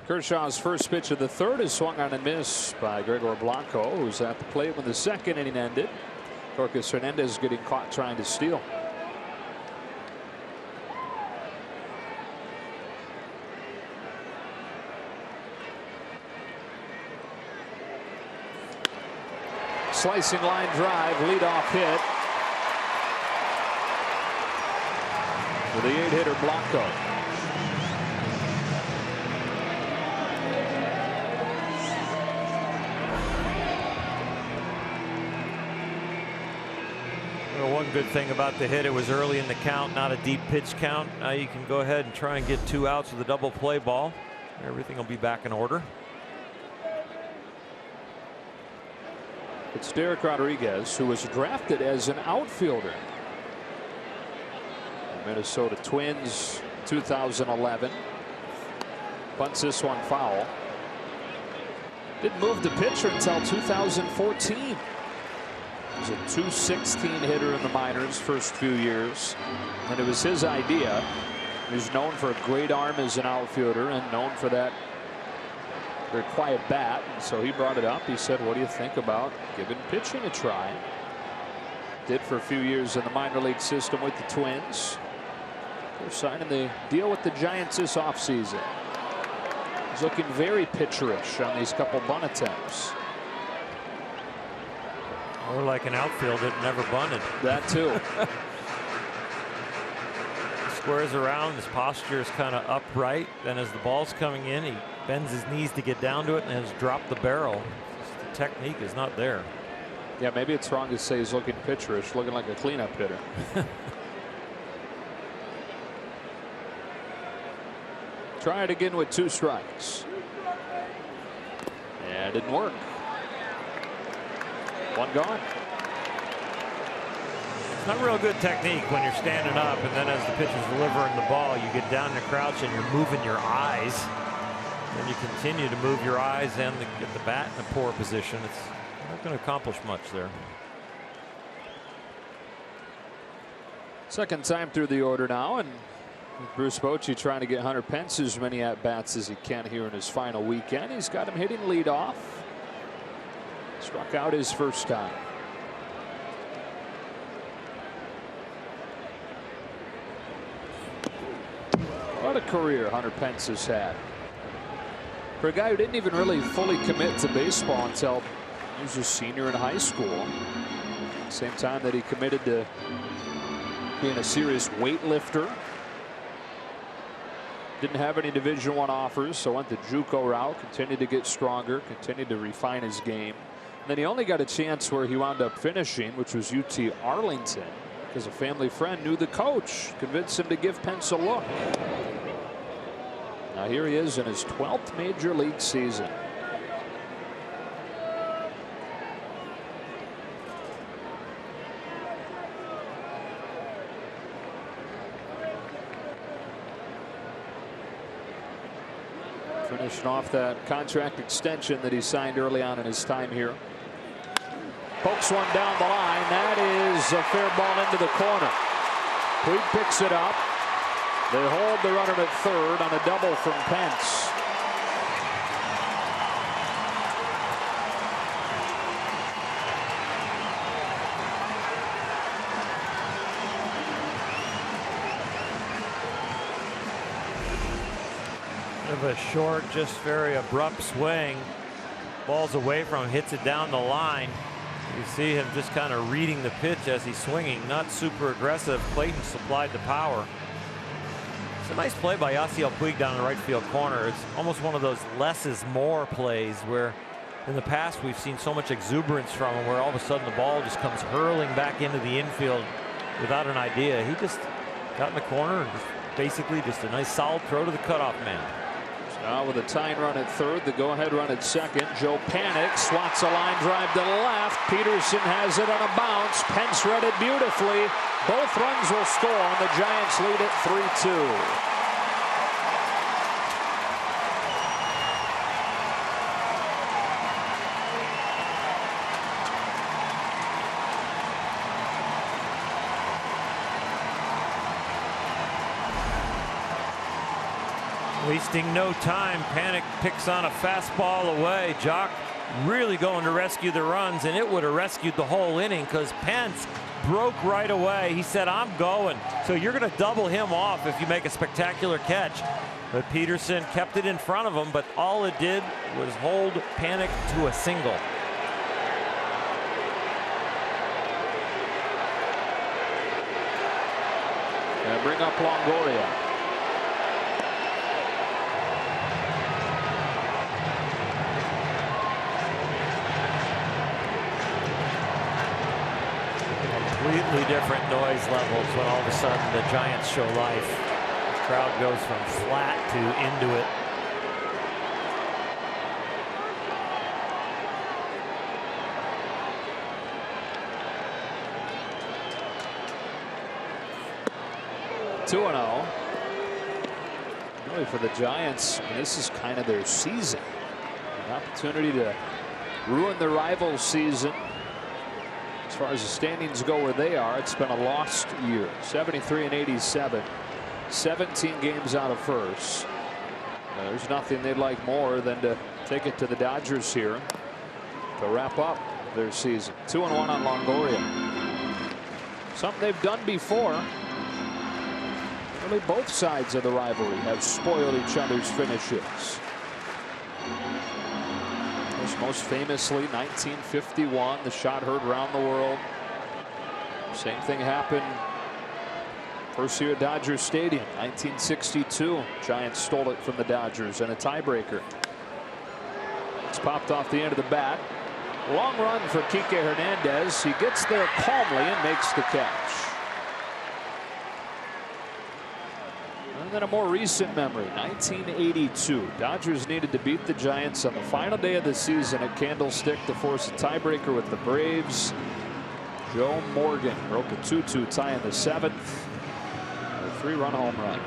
Kershaw's first pitch of the third is swung on and missed by Gregor Blanco, who's at the plate when the second inning ended. Dorcas Hernandez getting caught trying to steal. Slicing line drive, leadoff hit for the 8-hitter Blanco. Well, one good thing about the hit, it was early in the count, not a deep pitch count. Now you can go ahead and try and get 2 outs with a double play ball. everything will be back in order. It's Derek Rodriguez, who was drafted as an outfielder. Minnesota Twins, 2011. Bunts this one foul. Didn't move the pitcher until 2014. He was a .216 hitter in the minors first few years, and it was his idea. He's known for a great arm as an outfielder and known for that very quiet bat. And so he brought it up. He said, what do you think about giving pitching a try? Did for a few years in the minor league system with the Twins. They're signing the deal with the Giants this offseason. He's looking very pitcherish on these couple bunt attempts. Or like an outfielder that never bunted. That too. Squares around, his posture is kind of upright. Then as the ball's coming in, he bends his knees to get down to it and has dropped the barrel. The technique is not there. Yeah, maybe it's wrong to say he's looking pitcherish, looking like a cleanup hitter. Try it again with 2 strikes. Yeah, it didn't work. 1 gone. It's not real good technique when you're standing up, and then as the pitcher's delivering the ball, you get down to crouch and you're moving your eyes. Then you continue to move your eyes and get the bat in a poor position. It's not going to accomplish much there. Second time through the order now, and Bruce Bochy trying to get Hunter Pence as many at-bats as he can here in his final weekend. He's got him hitting leadoff. Struck out his first time. What a career Hunter Pence has had. For a guy who didn't even really fully commit to baseball until he was a senior in high school. Same time that he committed to being a serious weightlifter. Didn't have any Division I offers, so went the JUCO route, continued to get stronger, continued to refine his game. And then he only got a chance where he wound up finishing, which was UT Arlington, because a family friend knew the coach, convinced him to give Pence a look. Now here he is in his 12th major league season. Finishing off that contract extension that he signed early on in his time here. Pokes one down the line. That is a fair ball into the corner. Puig picks it up. They hold the runner at third on a double from Pence. Of a short, just very abrupt swing. Ball's away from him, hits it down the line. You see him just kind of reading the pitch as he's swinging. Not super aggressive. Clayton supplied the power. It's a nice play by Yasiel Puig down in the right field corner. It's almost one of those less is more plays where in the past we've seen so much exuberance from him where all of a sudden the ball just comes hurling back into the infield without an idea. He just got in the corner and just basically just a nice solid throw to the cutoff man. Now with a tying run at third, the go-ahead run at second. Joe Panik swats a line drive to the left. Peterson has it on a bounce. Pence read it beautifully. Both runs will score, and the Giants lead it 3-2. Wasting no time, Panik picks on a fastball away. Jock really going to rescue the runs, and it would have rescued the whole inning because Pence broke right away. He said, I'm going. So you're going to double him off if you make a spectacular catch. But Peterson kept it in front of him, but all it did was hold Panik to a single. And bring up Longoria. Completely different noise levels when all of a sudden the Giants show life. The crowd goes from flat to into it. 2-0. Really for the Giants, this is kind of their season. An opportunity to ruin the rival season. As far as the standings go where they are, it's been a lost year. 73 and 87. 17 games out of first. There's nothing they'd like more than to take it to the Dodgers here to wrap up their season. 2-1 on Longoria. Something they've done before. Really, both sides of the rivalry have spoiled each other's finishes. Most famously, 1951, the shot heard around the world. Same thing happened first year at Dodger Stadium, 1962. Giants stole it from the Dodgers in a tiebreaker. It's popped off the end of the bat. Long run for Kike Hernandez. He gets there calmly and makes the catch. And then a more recent memory, 1982. Dodgers needed to beat the Giants on the final day of the season at Candlestick to force a tiebreaker with the Braves. Joe Morgan broke a 2-2 tie in the 7th. A 3-run home run.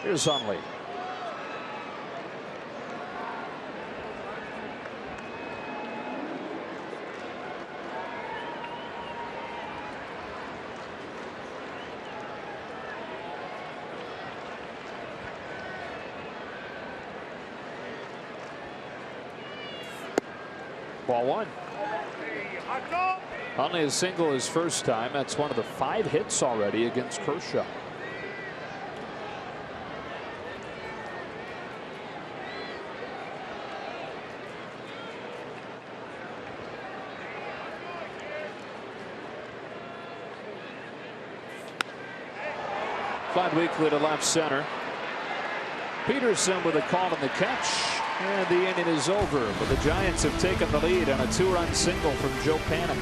Here's Hundley. Ball one. Only a single his first time. That's one of the 5 hits already against Kershaw. Fly weakly to left center. Peterson with a call on the catch. And the inning is over, but the Giants have taken the lead on a 2-run single from Joe Panik.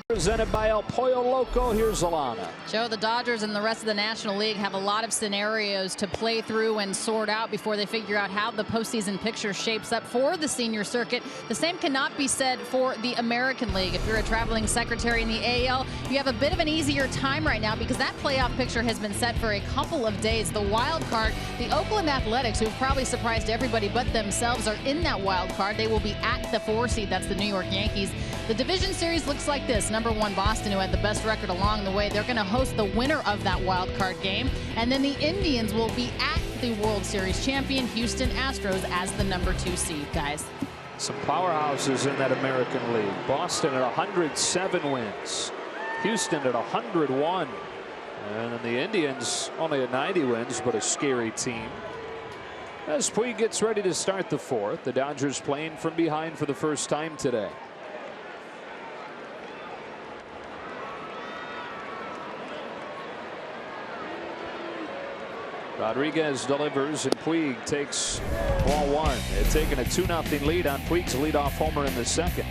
Presented by El Pollo Loco. Here's Alana. Joe, the Dodgers and the rest of the National League have a lot of scenarios to play through and sort out before they figure out how the postseason picture shapes up for the senior circuit. The same cannot be said for the American League. If you're a traveling secretary in the AL, you have a bit of an easier time right now because that playoff picture has been set for a couple of days. The wild card, the Oakland Athletics, who have probably surprised everybody but themselves, are in that wild card. They will be at the 4 seed. That's the New York Yankees. The division series looks like this. Number 1, Boston, who had the best record along the way. They're going to host the winner of that wild card game. And then the Indians will be at the World Series champion Houston Astros as the number 2 seed, guys. Some powerhouses in that American League. Boston at 107 wins. Houston at 101. And then the Indians only at 90 wins, but a scary team. As Puig gets ready to start the 4th, the Dodgers playing from behind for the first time today. Rodriguez delivers, and Puig takes ball one. They've taken a 2-0 lead on Puig's leadoff homer in the second.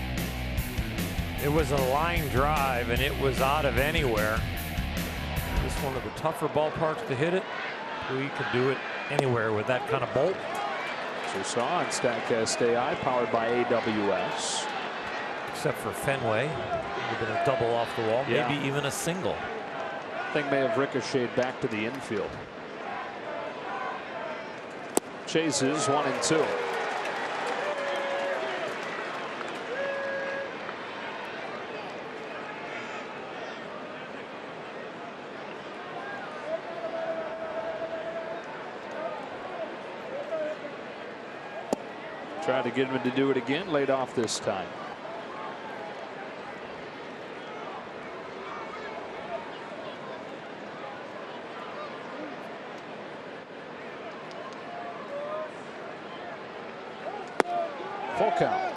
It was a line drive, and it was out of anywhere. This one of the tougher ballparks to hit it. Puig could do it anywhere with that kind of bolt. As you saw on StatCast AI, powered by AWS. Except for Fenway. It would have been a double off the wall, Yeah. maybe even a single. Thing may have ricocheted back to the infield. Chases 1-2. Tried to get him to do it again, laid off this time. Full count.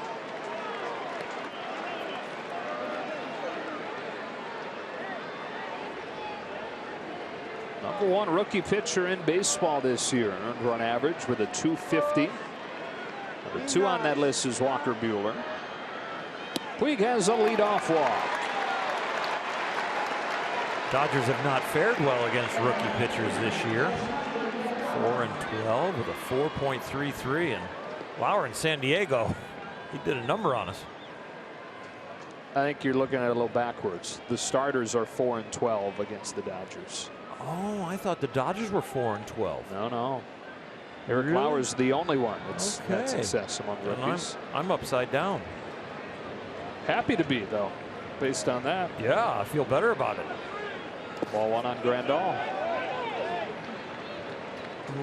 Number one rookie pitcher in baseball this year. Earned run average with a .250. Number two on that list is Walker Buehler. Puig has a leadoff walk. Dodgers have not fared well against rookie pitchers this year. 4-12 with a 4.33, and Lauer in San Diego, he did a number on us. I think you're looking at it a little backwards. The starters are 4-12 against the Dodgers. Oh, I thought the Dodgers were 4-12. No. Eric Really? Lauer's the only one that's Okay. had success among rookies. I'm upside down. Happy to be, though, based on that. Yeah, I feel better about it. Ball one on Grandal.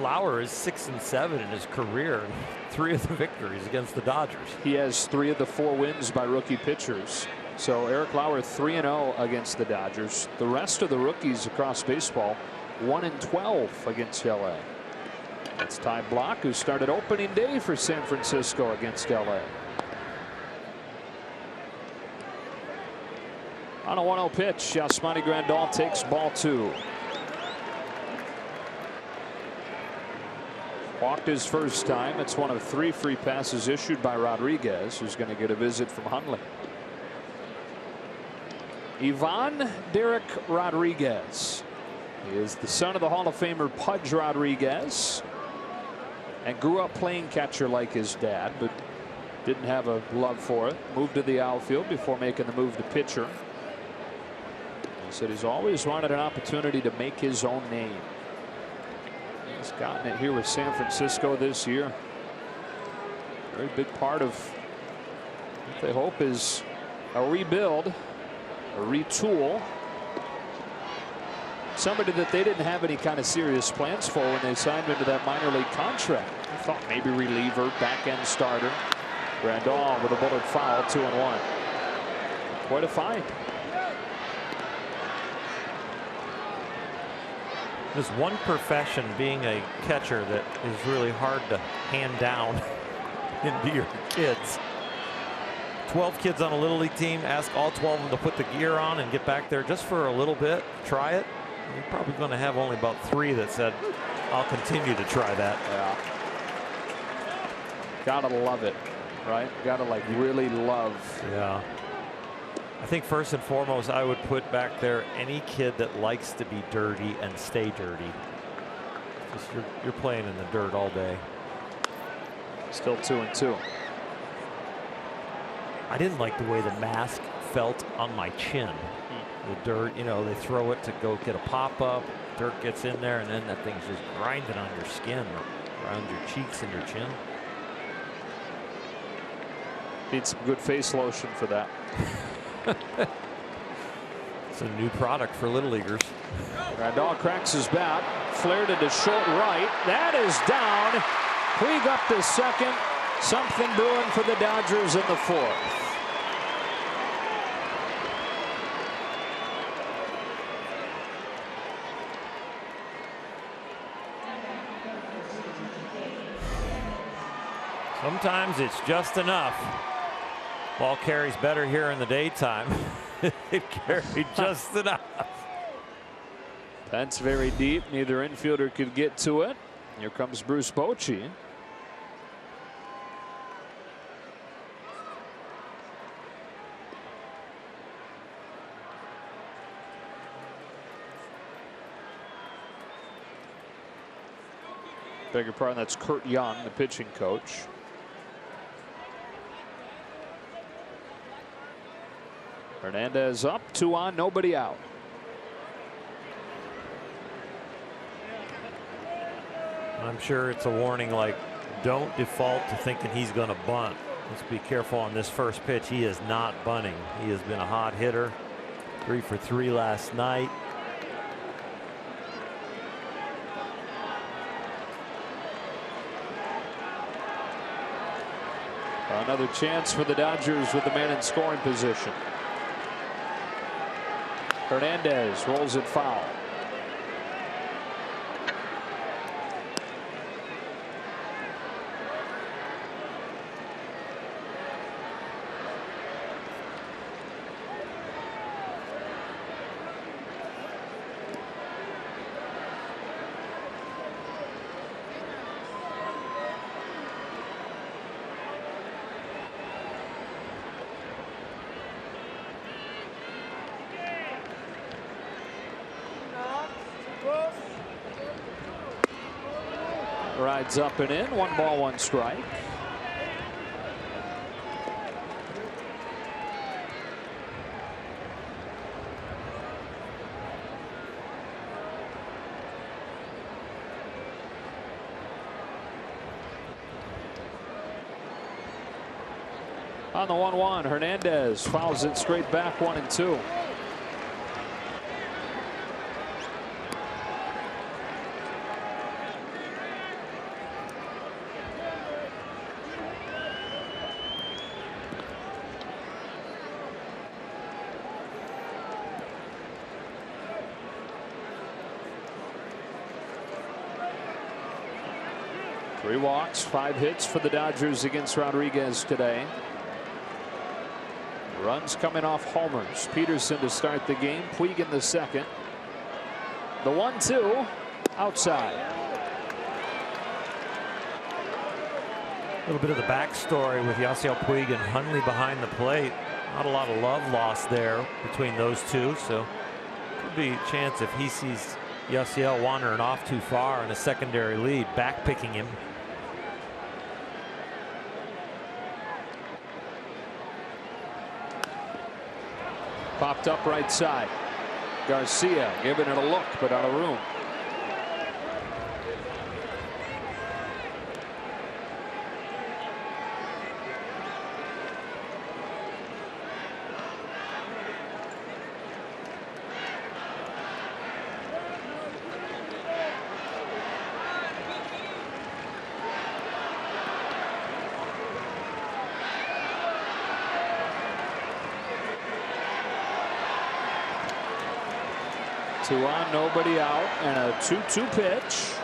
Lauer is 6-7 in his career, and 3 of the victories against the Dodgers. He has 3 of the 4 wins by rookie pitchers. So Eric Lauer 3-0 against the Dodgers. The rest of the rookies across baseball 1-12 against LA. That's Ty Block, who started opening day for San Francisco against LA. On a 1-0 pitch, Yasmani Grandal takes ball 2. Walked his first time. It's one of 3 free passes issued by Rodriguez, who's going to get a visit from Hundley. Ivan Derek Rodriguez. He is the son of the Hall of Famer Pudge Rodriguez, and grew up playing catcher like his dad, but didn't have a love for it. Moved to the outfield before making the move to pitcher. He said he's always wanted an opportunity to make his own name. He's gotten it here with San Francisco this year. Very big part of what they hope is a rebuild, a retool. Somebody that they didn't have any kind of serious plans for when they signed him to that minor league contract. I thought maybe reliever, back end starter. Grandal with a bullet foul, 2-1. Quite a find. There's one profession, being a catcher, that is really hard to hand down into your kids. 12 kids on a little league team, ask all 12 of them to put the gear on and get back there just for a little bit, try it. You're probably going to have only about 3 that said, I'll continue to try that. Yeah. Gotta love it, right? Gotta like really love. Yeah. I think first and foremost, I would put back there any kid that likes to be dirty and stay dirty. Just you're playing in the dirt all day. Still 2-2. I didn't like the way the mask felt on my chin. The dirt, you know, they throw it to go get a pop-up. Dirt gets in there, and then that thing's just grinding on your skin, around your cheeks and your chin. Need some good face lotion for that. It's a new product for little leaguers. Grandal cracks his bat, flared into short right. That is down. Puig up to second. Something brewing for the Dodgers in the 4th. Sometimes it's just enough. Ball carries better here in the daytime. It carried just enough. That's very deep. Neither infielder could get to it. Here comes Bruce Bochy. Beg your pardon, that's Kurt Young, the pitching coach. Hernandez up, 2 on, nobody out. I'm sure it's a warning like, don't default to thinking he's going to bunt. Let's be careful on this first pitch. He is not bunting. He has been a hot hitter. 3 for 3 last night. Another chance for the Dodgers with the man in scoring position. Hernandez rolls it foul. Rides up and in. 1 ball, 1 strike. On the 1-1, Hernandez fouls it straight back, 1-2. Three walks, 5 hits for the Dodgers against Rodriguez today. Runs coming off homers. Peterson to start the game. Puig in the second. The 1-2 outside. A little bit of the backstory with Yasiel Puig and Hundley behind the plate. Not a lot of love lost there between those two, so could be a chance if he sees Yasiel wandering off too far in a secondary lead, back picking him. Popped up right side. Garcia giving it a look, but out of room. Two on, nobody out, and a 2-2 pitch.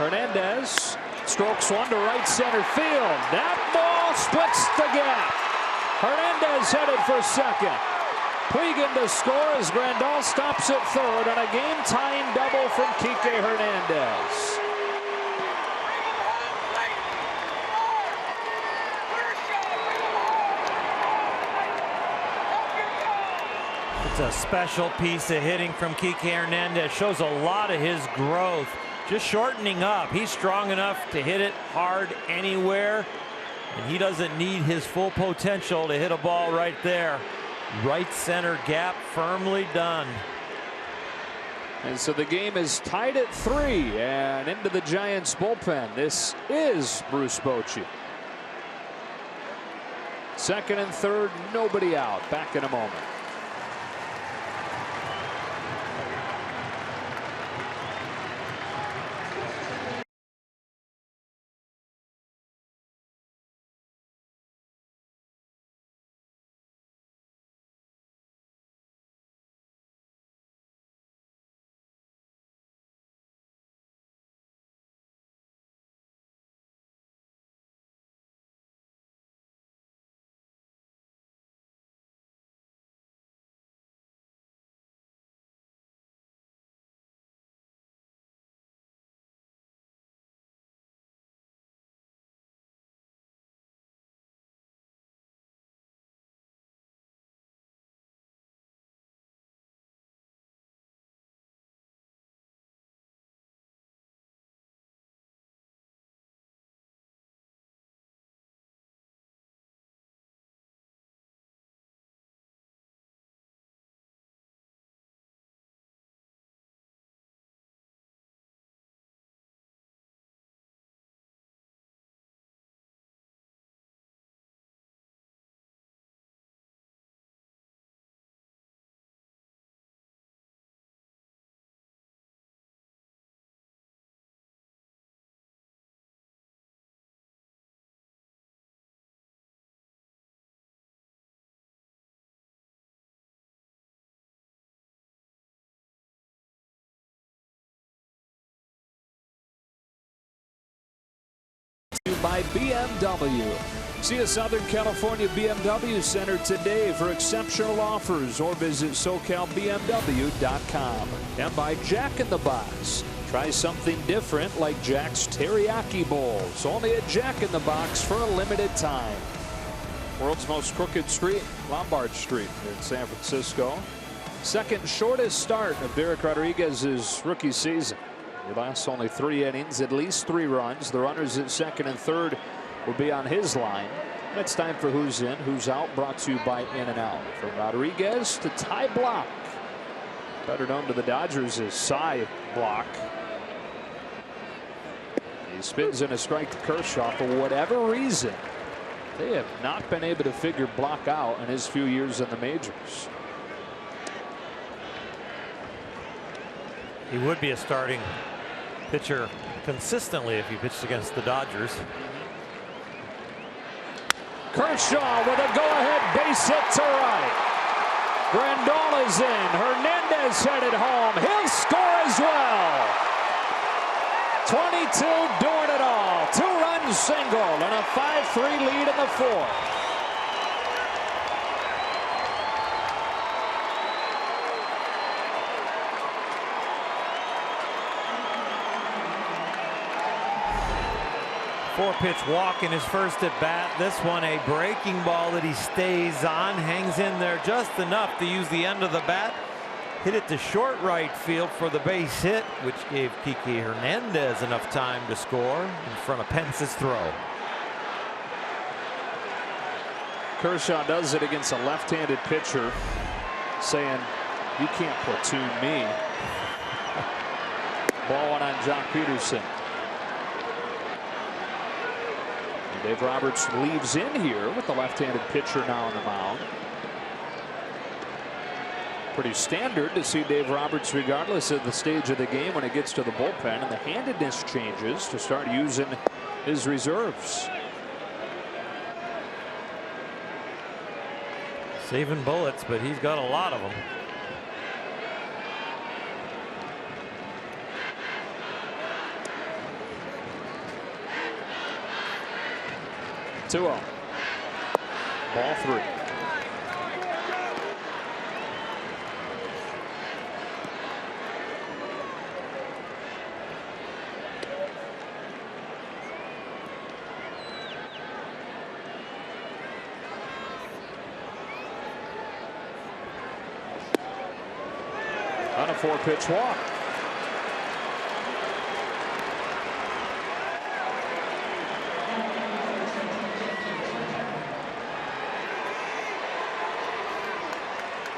Hernandez strokes one to right center field. That ball splits the gap. Hernandez headed for second. Puig in to score as Grandal stops at third on a game-tying double from Kike Hernandez. It's a special piece of hitting from Kike Hernandez. Shows a lot of his growth. Just shortening up. He's strong enough to hit it hard anywhere. And he doesn't need his full potential to hit a ball right there. Right center gap firmly done. And so the game is tied at 3 and into the Giants bullpen. This is Bruce Bochy. Second and third, nobody out. Back in a moment. by BMW. See a Southern California BMW Center today for exceptional offers, or visit SoCalBMW.com. And by Jack in the Box. Try something different like Jack's Teriyaki Bowls. Only at Jack in the Box for a limited time. World's most crooked street, Lombard Street in San Francisco. Second shortest start of Derek Rodriguez's rookie season. He lasts only 3 innings, at least 3 runs. The runners at second and third will be on his line. It's time for Who's In, Who's Out, brought to you by In and Out. From Rodriguez to Ty Block, better known to the Dodgers as Cy Block. He spins in a strike to Kershaw. For whatever reason, they have not been able to figure Block out in his few years in the majors. He would be a starting pitcher consistently if he pitched against the Dodgers. Kershaw with a go-ahead base hit to right. Grandola's in. Hernandez headed home. He'll score as well. 22 doing it all. 2-run single and a 5-3 lead in the fourth. Four-pitch walk in his first at bat. This one a breaking ball that he stays on, hangs in there just enough to use the end of the bat. Hit it to short right field for the base hit, which gave Kiki Hernandez enough time to score in front of Pence's throw. Kershaw does it against a left-handed pitcher, saying, "You can't platoon me." Ball one on Jock Peterson. Dave Roberts leaves in here with the left-handed pitcher now on the mound. Pretty standard to see Dave Roberts, regardless of the stage of the game, when it gets to the bullpen, and the handedness changes to start using his reserves. Saving bullets, but he's got a lot of them. Ball 3. On a 4-pitch walk.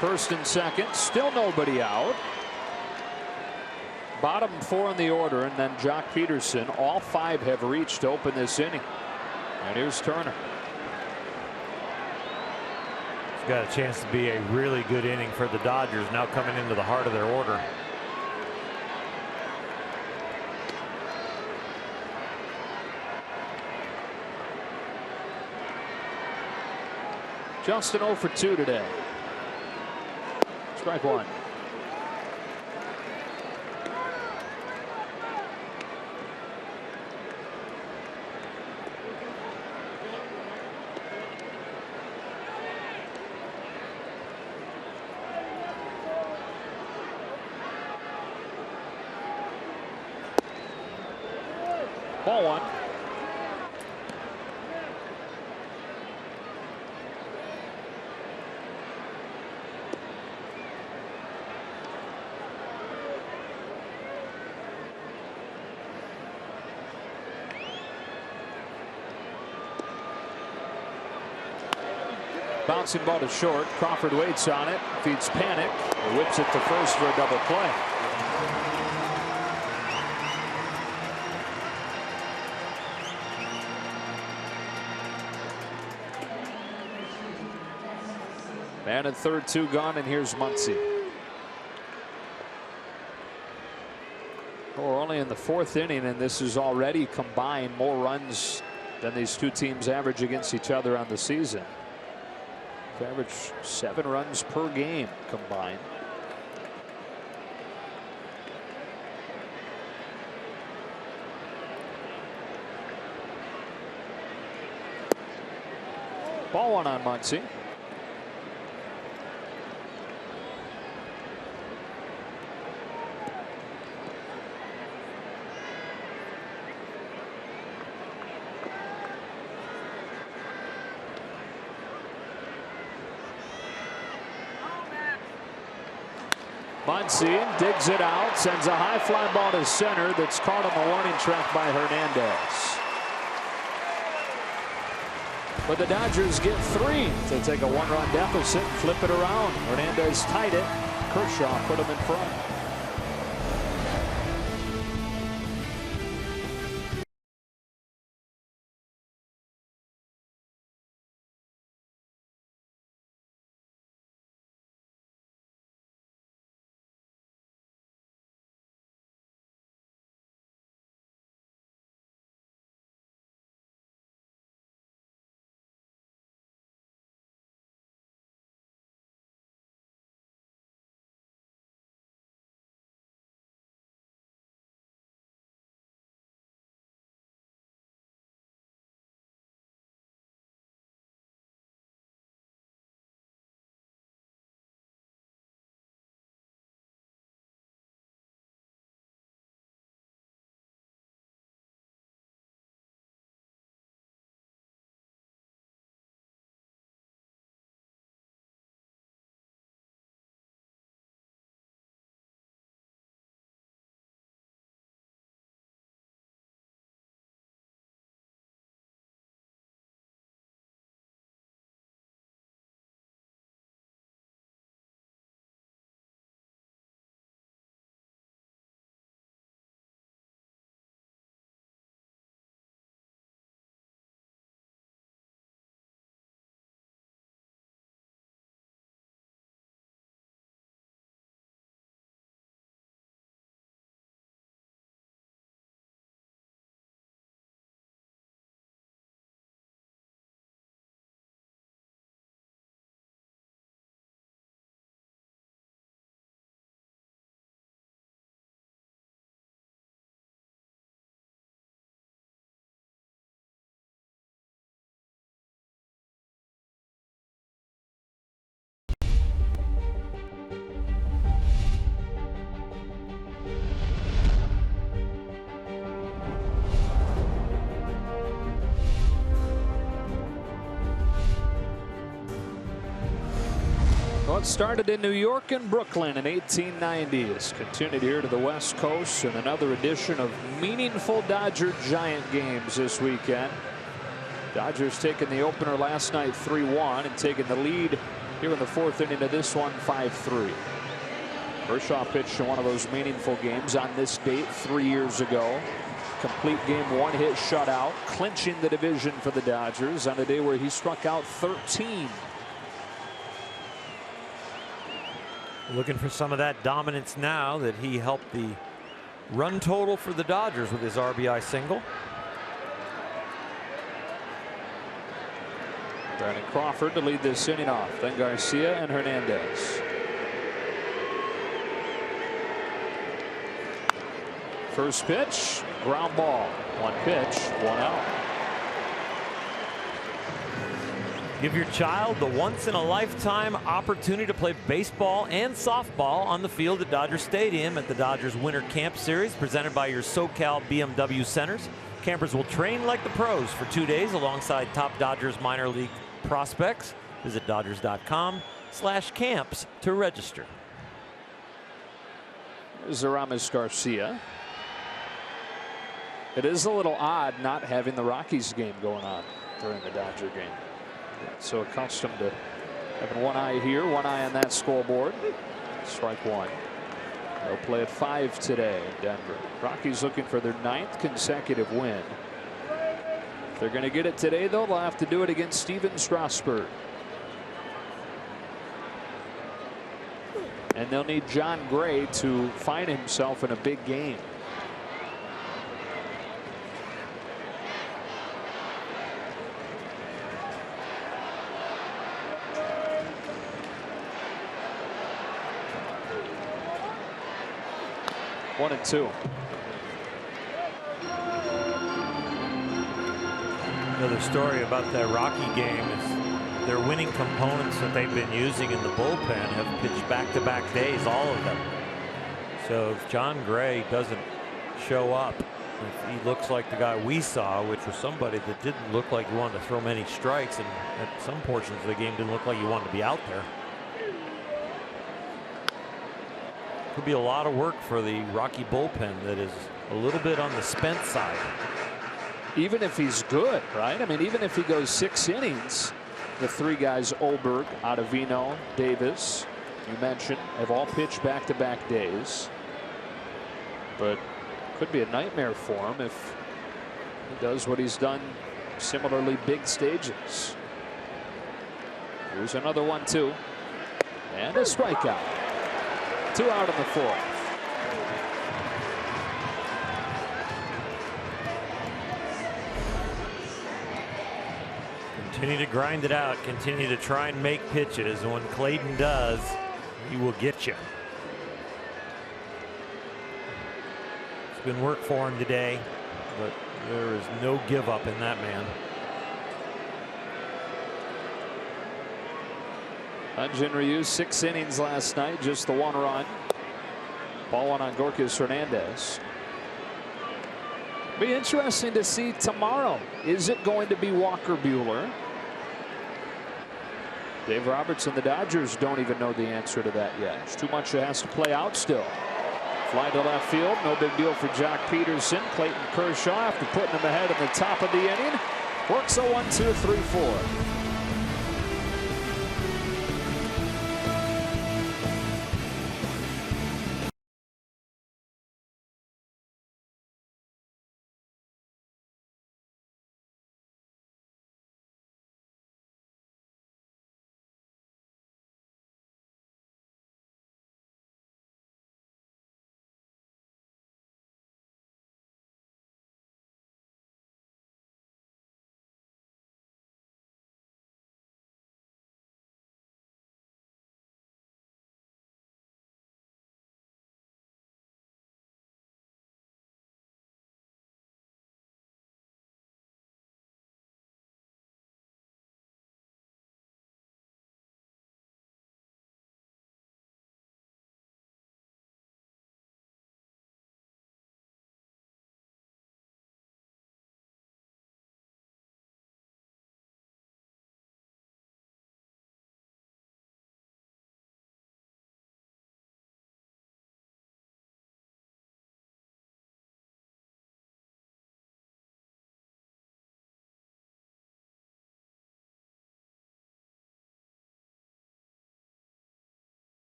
First and second, still nobody out. Bottom 4 in the order, and then Jock Peterson. All 5 have reached to open this inning. And here's Turner. It's got a chance to be a really good inning for the Dodgers, now coming into the heart of their order. Justin 0 for 2 today. Strike 1. Ball 1. Bouncing ball to short. Crawford waits on it. Feeds Panic. Whips it to first for a double play. Man at third, 2 gone, and here's Muncy. We're only in the 4th inning, and this is already combined more runs than these two teams average against each other on the season. They average 7 runs per game combined. Ball one on Muncy. Muncy digs it out, sends a high fly ball to center that's caught on the warning track by Hernandez. But the Dodgers get 3 to take a 1-run deficit and flip it around. Hernandez tied it. Kershaw put him in front. Well, it started in New York and Brooklyn in 1890s. Continued here to the West Coast, and another edition of meaningful Dodger Giant games this weekend. Dodgers taking the opener last night 3-1 and taking the lead here in the 4th inning of this one 5-3. Kershaw pitched in one of those meaningful games on this date 3 years ago. Complete game, 1-hit shutout, clinching the division for the Dodgers on a day where he struck out 13. Looking for some of that dominance now that he helped the run total for the Dodgers with his RBI single. Brandon Crawford to lead this inning off, then Garcia and Hernandez. First pitch, ground ball. 1 pitch, 1 out. Give your child the once-in-a-lifetime opportunity to play baseball and softball on the field at Dodger Stadium at the Dodgers Winter Camp Series presented by your SoCal BMW Centers. Campers will train like the pros for 2 days alongside top Dodgers minor league prospects. Visit Dodgers.com/camps to register. There's Aramis Garcia. It is a little odd not having the Rockies game going on during the Dodger game. So accustomed to having one eye here, one eye on that scoreboard. Strike one. They'll play at 5 today in Denver. Rockies looking for their 9th consecutive win. If they're going to get it today, though, they'll have to do it against Steven Strasburg. And they'll need John Gray to find himself in a big game. One and two. Another story about that Rocky game is their winning components that they've been using in the bullpen have pitched back-to-back days, all of them. So if John Gray doesn't show up, if he looks like the guy we saw, which was somebody that didn't look like he wanted to throw many strikes, and at some portions of the game didn't look like he wanted to be out there. Could be a lot of work for the Rocky bullpen that is a little bit on the spent side. Even if he's good, right? I mean, even if he goes 6 innings, the 3 guys, Olberg, Ottavino, Davis, you mentioned, have all pitched back-to-back days. But could be a nightmare for him if he does what he's done similarly big stages. Here's another 1-2 and a strikeout. 2 out in the 4th. Continue to grind it out. Continue to try and make pitches. And when Clayton does, he will get you. It's been work for him today, but there is no give up in that man. Hyun-Jin Ryu, 6 innings last night, just the 1 run. Ball 1 on Gorkis Hernandez. Be interesting to see tomorrow. Is it going to be Walker Buehler? Dave Roberts and the Dodgers don't even know the answer to that yet. There's too much that has to play out still. Fly to left field, no big deal for Jock Peterson. Clayton Kershaw, after putting him ahead in the top of the inning, works a 1-2, 3-4.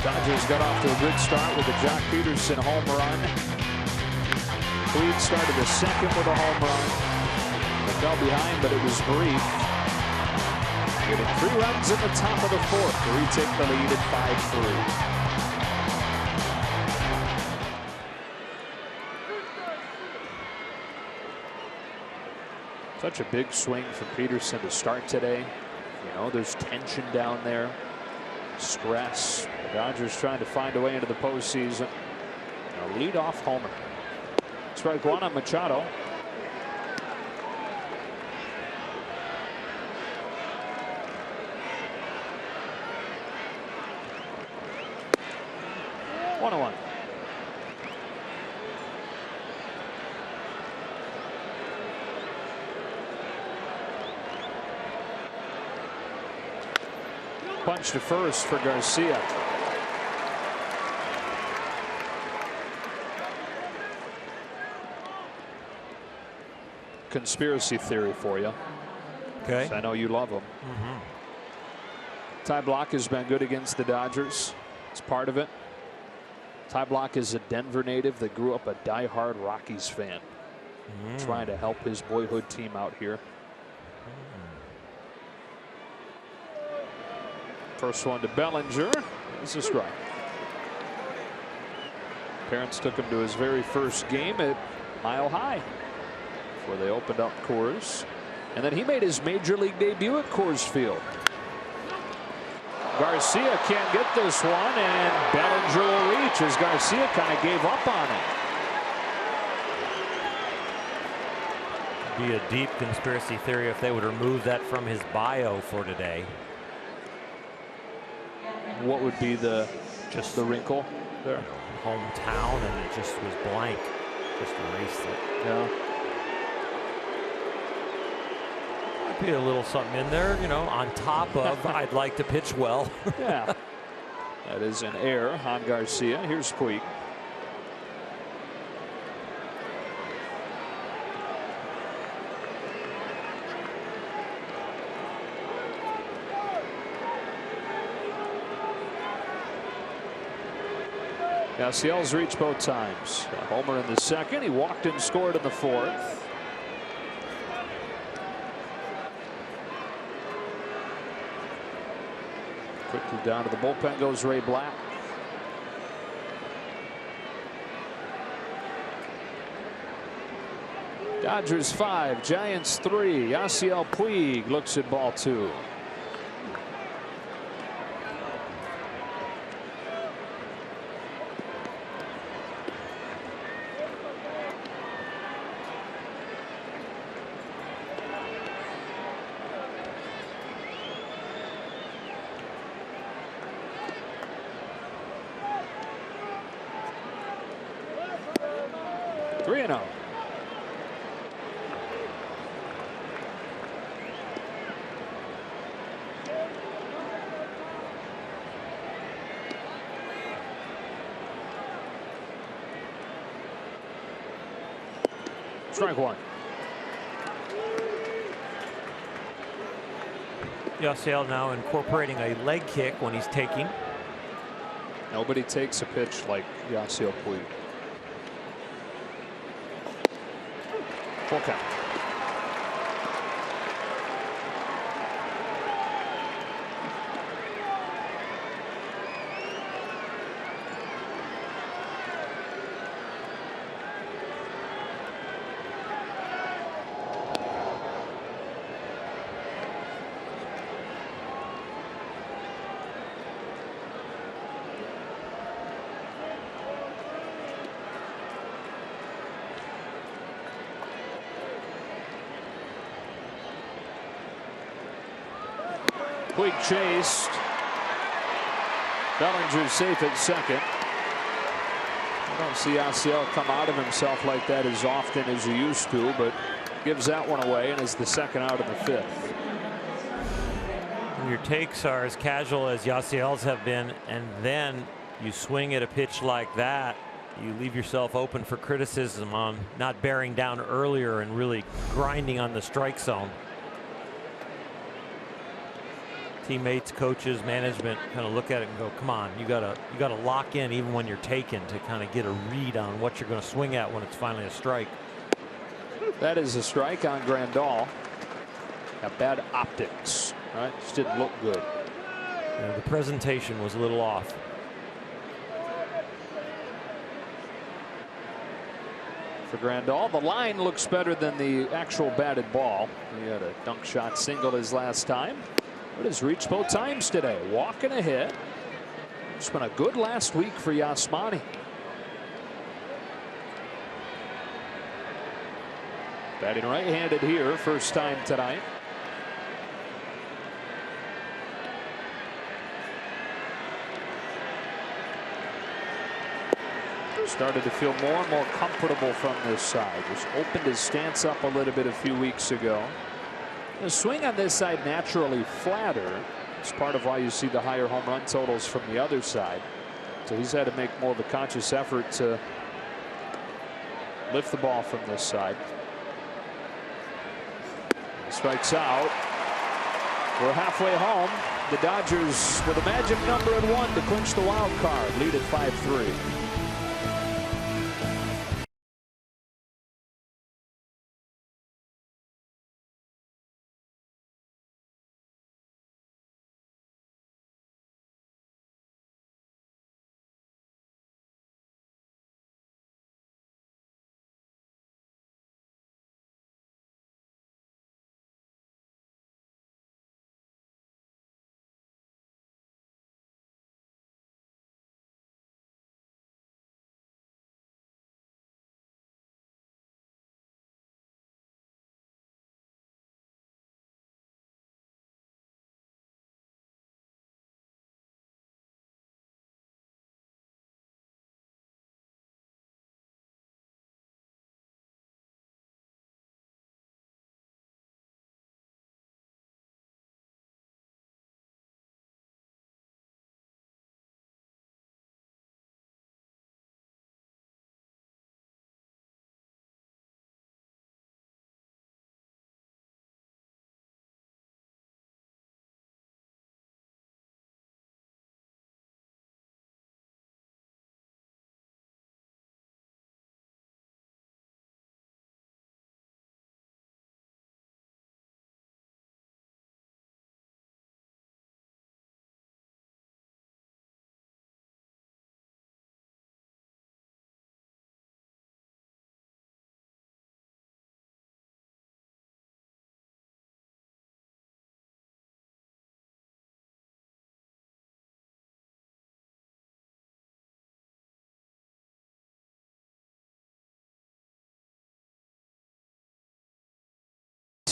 Dodgers got off to a good start with a Jock Peterson home run. Cleveland started the second with a home run. They fell behind, but it was brief. Getting 3 runs in the top of the 4th to retake the lead at 5-3. Such a big swing from Peterson to start today. You know, there's tension down there. Stress. The Dodgers trying to find a way into the postseason. A leadoff homer. Strike 1 on Machado. One on 1. Punch to first for Garcia. Conspiracy theory for you. Okay. I know you love them. Ty Blach has been good against the Dodgers. It's part of it. Ty Blach is a Denver native that grew up a diehard Rockies fan. Trying to help his boyhood team out here. First one to Bellinger. It's a strike. Parents took him to his very first game at Mile High before they opened up Coors. And then he made his major league debut at Coors Field. Garcia can't get this one, and Bellinger will reach as Garcia kind of gave up on it. Be a deep conspiracy theory if they would remove that from his bio for today. What would be the wrinkle there? Hometown, and it just was blank. Just erased it. Yeah. Might be a little something in there, you know, on top of I'd like to pitch well. Yeah. That is an error on Garcia. Here's Puig. Yasiel's reached both times. A homer in the second. He walked and scored in the fourth. Quickly down to the bullpen goes Ray Black. Dodgers 5, Giants 3. Yasiel Puig looks at ball 2. Strike one. Yasiel now incorporating a leg kick when he's taking. Nobody takes a pitch like Yasiel Puig. Full count. Puig chased. Bellinger safe at second. I don't see Yasiel come out of himself like that as often as he used to, but gives that one away and is the second out of the fifth. When your takes are as casual as Yasiel's have been, and then you swing at a pitch like that, you leave yourself open for criticism on not bearing down earlier and really grinding on the strike zone. Teammates, coaches, management kind of look at it and go, come on, you gotta lock in even when you're taken to kind of get a read on what you're going to swing at when it's finally a strike. That is a strike on Grandal. Got bad optics. Right, just didn't look good. Yeah, the presentation was a little off. For Grandal, the line looks better than the actual batted ball. He had a dunk shot single his last time. But has reached both times today. Walking a hit. It's been a good last week for Yasmani. Batting right-handed here, first time tonight. Started to feel more and more comfortable from this side. Just opened his stance up a little bit a few weeks ago. The swing on this side naturally flatter. It's part of why you see the higher home run totals from the other side. So he's had to make more of a conscious effort to lift the ball from this side. He strikes out. We're halfway home. The Dodgers with a magic number at 1 to clinch the wild card. Lead at 5-3.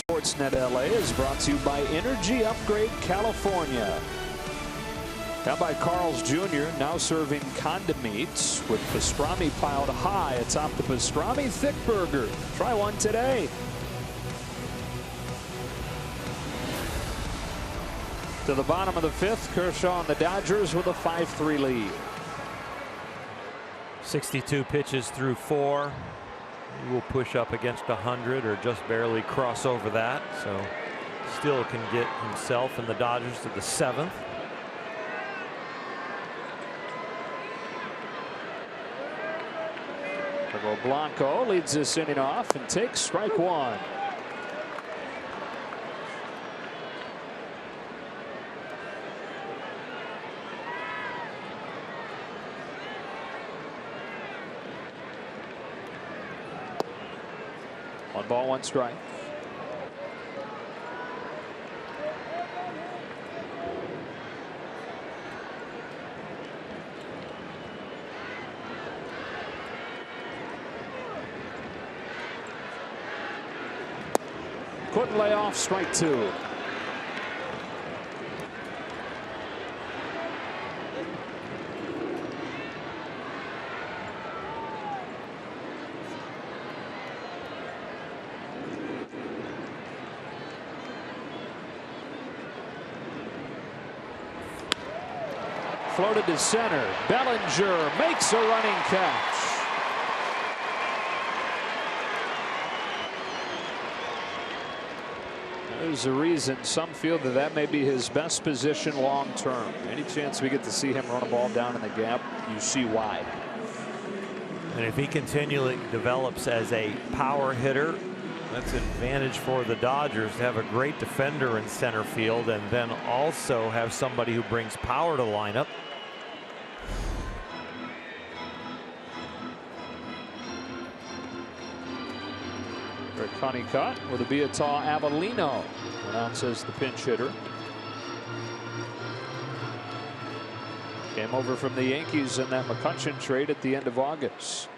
Sportsnet LA is brought to you by Energy Upgrade California. Now by Carl's Jr., now serving condiment meats with pastrami piled high atop the pastrami thick burger. Try one today. To the bottom of the fifth, Kershaw and the Dodgers with a 5-3 lead. 62 pitches through 4. He will push up against 100 or just barely cross over that. So still can get himself and the Dodgers to the 7th. Blanco leads this inning off and takes strike 1. One ball, one strike. Couldn't lay off, strike 2. Floated to center. Bellinger makes a running catch. There's a reason some feel that that may be his best position long term. Any chance we get to see him run a ball down in the gap, you see why. And if he continually develops as a power hitter, that's an advantage for the Dodgers to have a great defender in center field and then also have somebody who brings power to the lineup. Rick Honeycutt with a Beatal Avellino announced as the pinch hitter. Came over from the Yankees in that McCutchen trade at the end of August.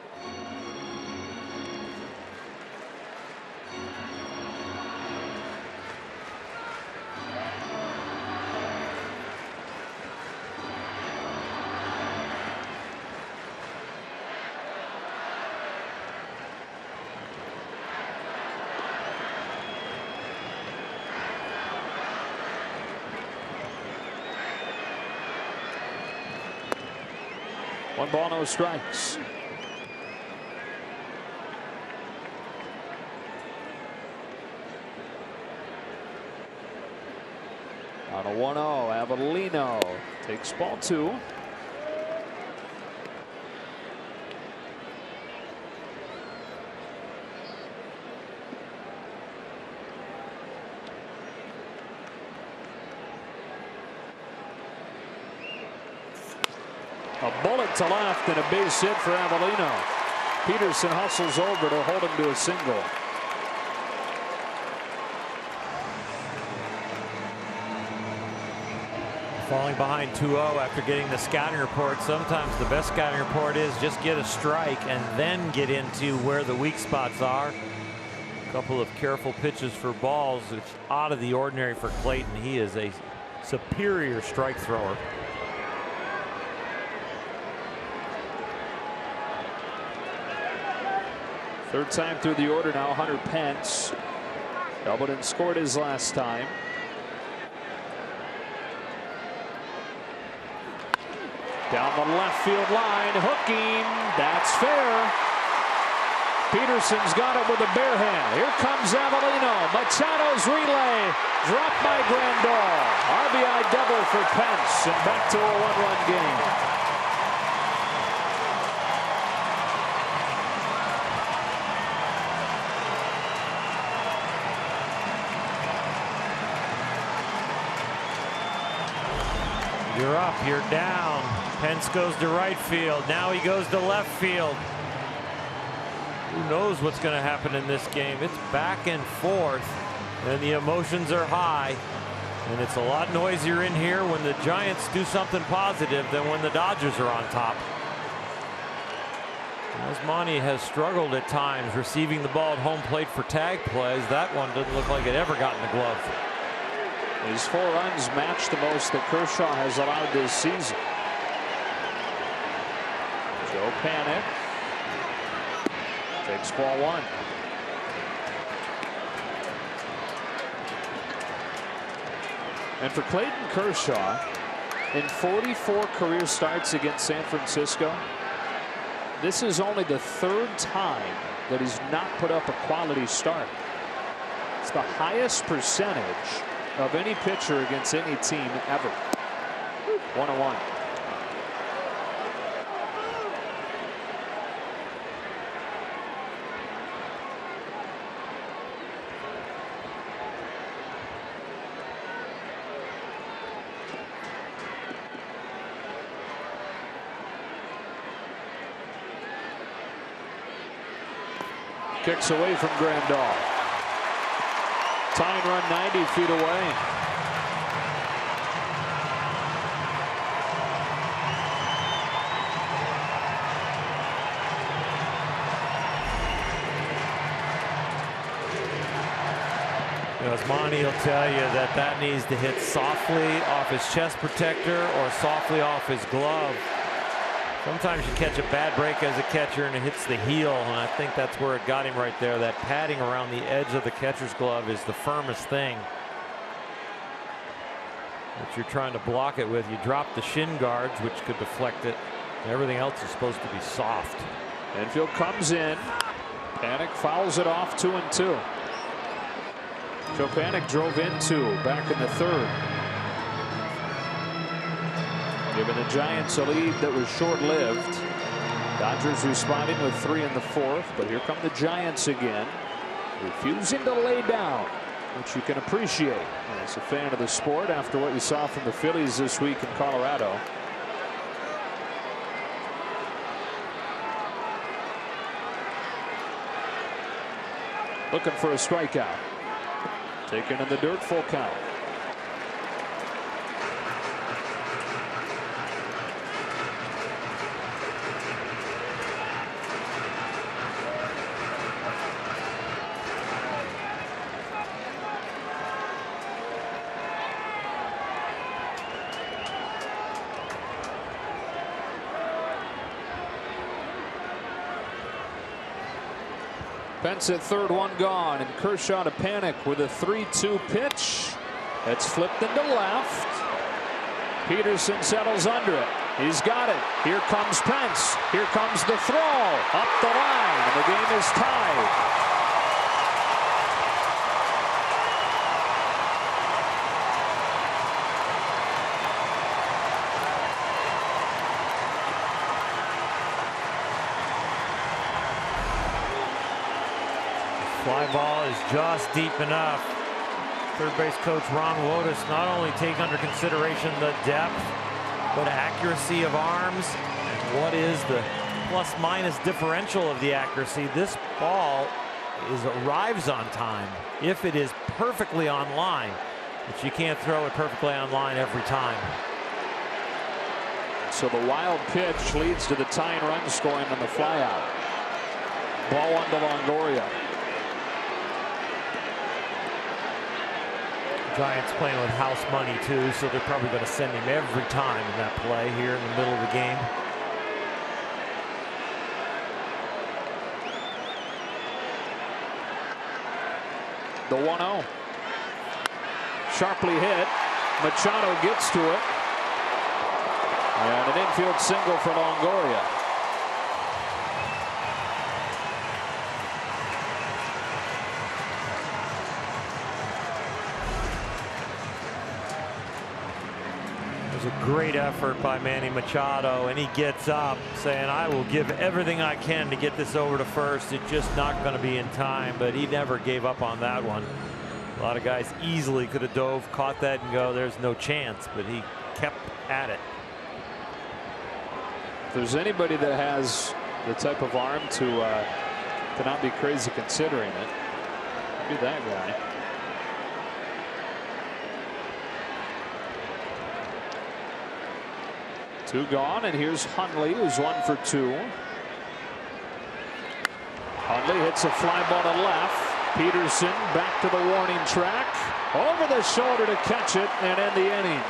One ball, no strikes. On a 1-0, Avellino takes ball 2. A bullet to left and a base hit for Avellino. Peterson hustles over to hold him to a single. Falling behind 2-0 after getting the scouting report. Sometimes the best scouting report is just get a strike and then get into where the weak spots are. A couple of careful pitches for balls. It's out of the ordinary for Clayton. He is a superior strike thrower. Third time through the order now, Hunter Pence. Doubled and scored his last time. Down the left field line, hooking. That's fair. Peterson's got it with a bare hand. Here comes Avellino. Machado's relay. Dropped by Grandal. RBI double for Pence. And back to a 1-run game. You're up, you're down. Pence goes to right field. Now he goes to left field. Who knows what's going to happen in this game? It's back and forth, and the emotions are high. And it's a lot noisier in here when the Giants do something positive than when the Dodgers are on top. Osmani has struggled at times receiving the ball at home plate for tag plays. That one didn't look like it ever got in the glove. His 4 runs match the most that Kershaw has allowed this season. Joe Panik takes ball 1. And for Clayton Kershaw, in 44 career starts against San Francisco, this is only the 3rd time that he's not put up a quality start. It's the highest percentage of any pitcher against any team ever. 1-1. Kicks away from Grandal. Tying run 90 feet away. Osmani will tell you that that needs to hit softly off his chest protector or softly off his glove. Sometimes you catch a bad break as a catcher and it hits the heel, and I think that's where it got him right there. That padding around the edge of the catcher's glove is the firmest thing that you're trying to block it with. You drop the shin guards, which could deflect it. Everything else is supposed to be soft. Infield comes in. Panik fouls it off 2-2. Joe Panik drove into back in the 3rd. Giving the Giants a lead that was short-lived. Dodgers responding with 3 in the 4th, but here come the Giants again, refusing to lay down, which you can appreciate as a fan of the sport after what you saw from the Phillies this week in Colorado. Looking for a strikeout. Taken in the dirt, full count. Pence at 3rd, 1 gone, and Kershaw to Panik with a 3-2 pitch. That's flipped into left. Peterson settles under it. He's got it. Here comes Pence. Here comes the throw up the line, and the game is tied. Fly ball is just deep enough. Third base coach Ron Wotus not only take under consideration the depth, but accuracy of arms. And what is the plus-minus differential of the accuracy? This ball arrives on time if it is perfectly on line, but you can't throw it perfectly on line every time. So the wild pitch leads to the tying run scoring on the flyout. Ball 1 to Longoria. Giants playing with house money too, so they're probably going to send him every time in that play here in the middle of the game. The 1-0. Sharply hit. Machado gets to it. And an infield single for Longoria. It was a great effort by Manny Machado, and he gets up saying, I will give everything I can to get this over to first. It's just not going to be in time, but he never gave up on that one. A lot of guys easily could have dove, caught that, and go, there's no chance, but he kept at it. If there's anybody that has the type of arm to not be crazy considering it, be that guy. Two gone, and here's Hundley, who's 1 for 2. Hundley hits a fly ball to left. Peterson back to the warning track. Over the shoulder to catch it and end the inning.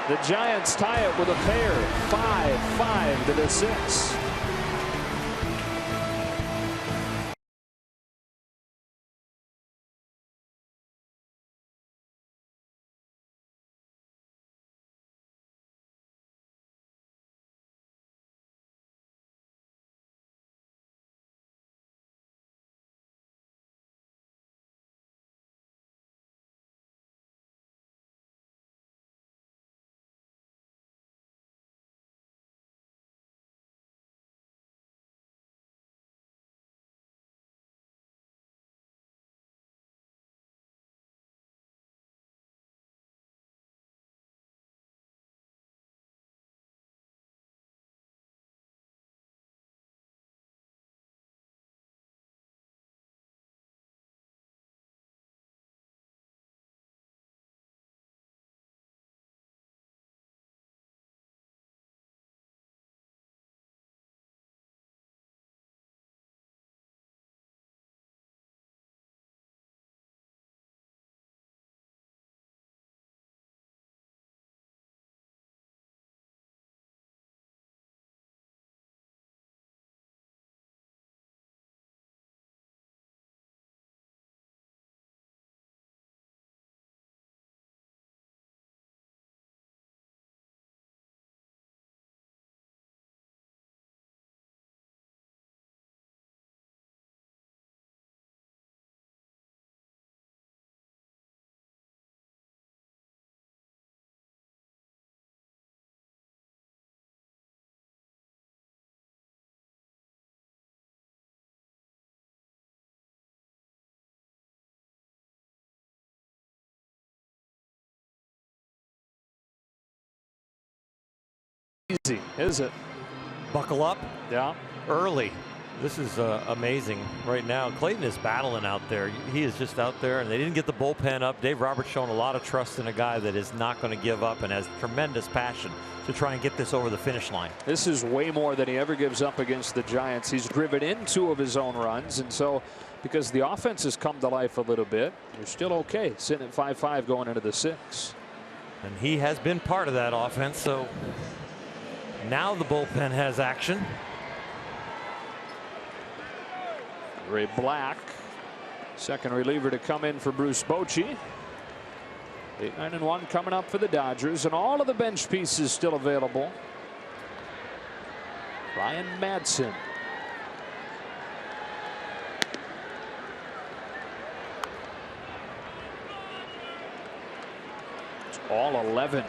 The Giants tie it with a pair. 5-5 to the 6. Easy, is it? Buckle up. Yeah. Early. This is amazing right now. Clayton is battling out there. He is just out there, and they didn't get the bullpen up. Dave Roberts showing a lot of trust in a guy that is not going to give up and has tremendous passion to try and get this over the finish line. This is way more than he ever gives up against the Giants. He's driven in 2 of his own runs, and so because the offense has come to life a little bit, you're still okay sitting at 5-5 going into the 6. And he has been part of that offense, so now the bullpen has action. Ray Black, second reliever to come in for Bruce Bochy. 8-9-1 coming up for the Dodgers, and all of the bench pieces still available. Ryan Madsen. It's all 11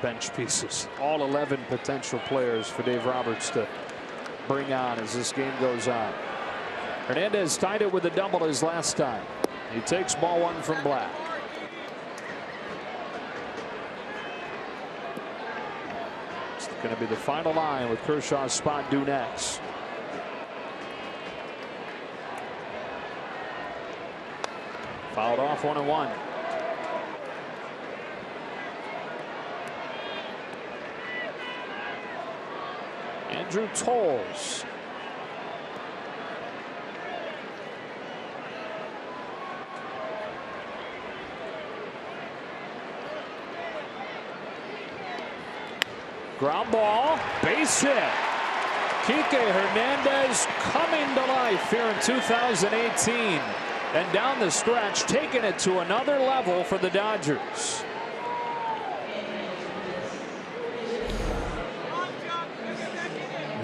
bench pieces, all 11 potential players for Dave Roberts to bring on as this game goes on. Hernandez tied it with a double his last time. He takes ball 1 from Black. It's going to be the final line with Kershaw's spot due next. Fouled off 1-1. Andrew Tolles. Ground ball, base hit. Kike Hernandez coming to life here in 2018. And down the stretch, taking it to another level for the Dodgers.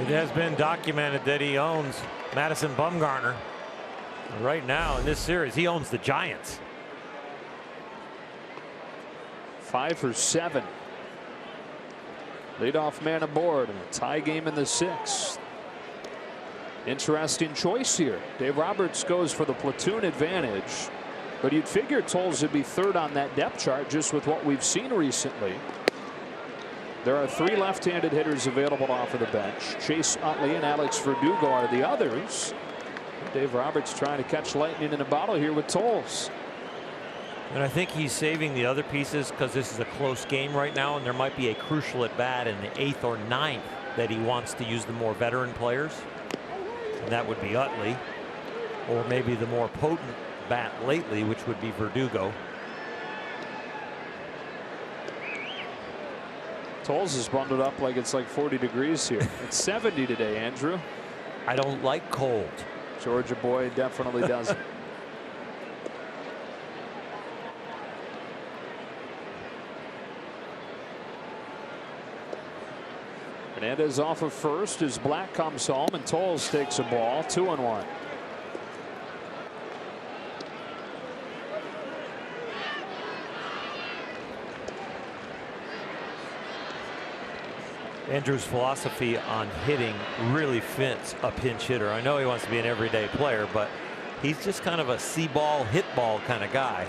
It has been documented that he owns Madison Bumgarner. Right now in this series, he owns the Giants. 5 for 7. Leadoff man aboard in a tie game in the 6th. Interesting choice here. Dave Roberts goes for the platoon advantage, but you'd figure Tolles would be 3rd on that depth chart just with what we've seen recently. There are 3 left-handed hitters available off of the bench. Chase Utley and Alex Verdugo are the others. Dave Roberts trying to catch lightning in a bottle here with Tolles. And I think he's saving the other pieces because this is a close game right now, and there might be a crucial at bat in the 8th or 9th that he wants to use the more veteran players. And that would be Utley. or maybe the more potent bat lately, which would be Verdugo. Tolles is bundled up like it's like 40 degrees here. It's 70 today, Andrew. I don't like cold. Georgia boy definitely doesn't. Hernandez off of first as Black comes home and Tolles takes a ball. 2-1. Andrew's philosophy on hitting really fits a pinch hitter. I know he wants to be an everyday player, but he's just kind of a see ball, hit ball kind of guy.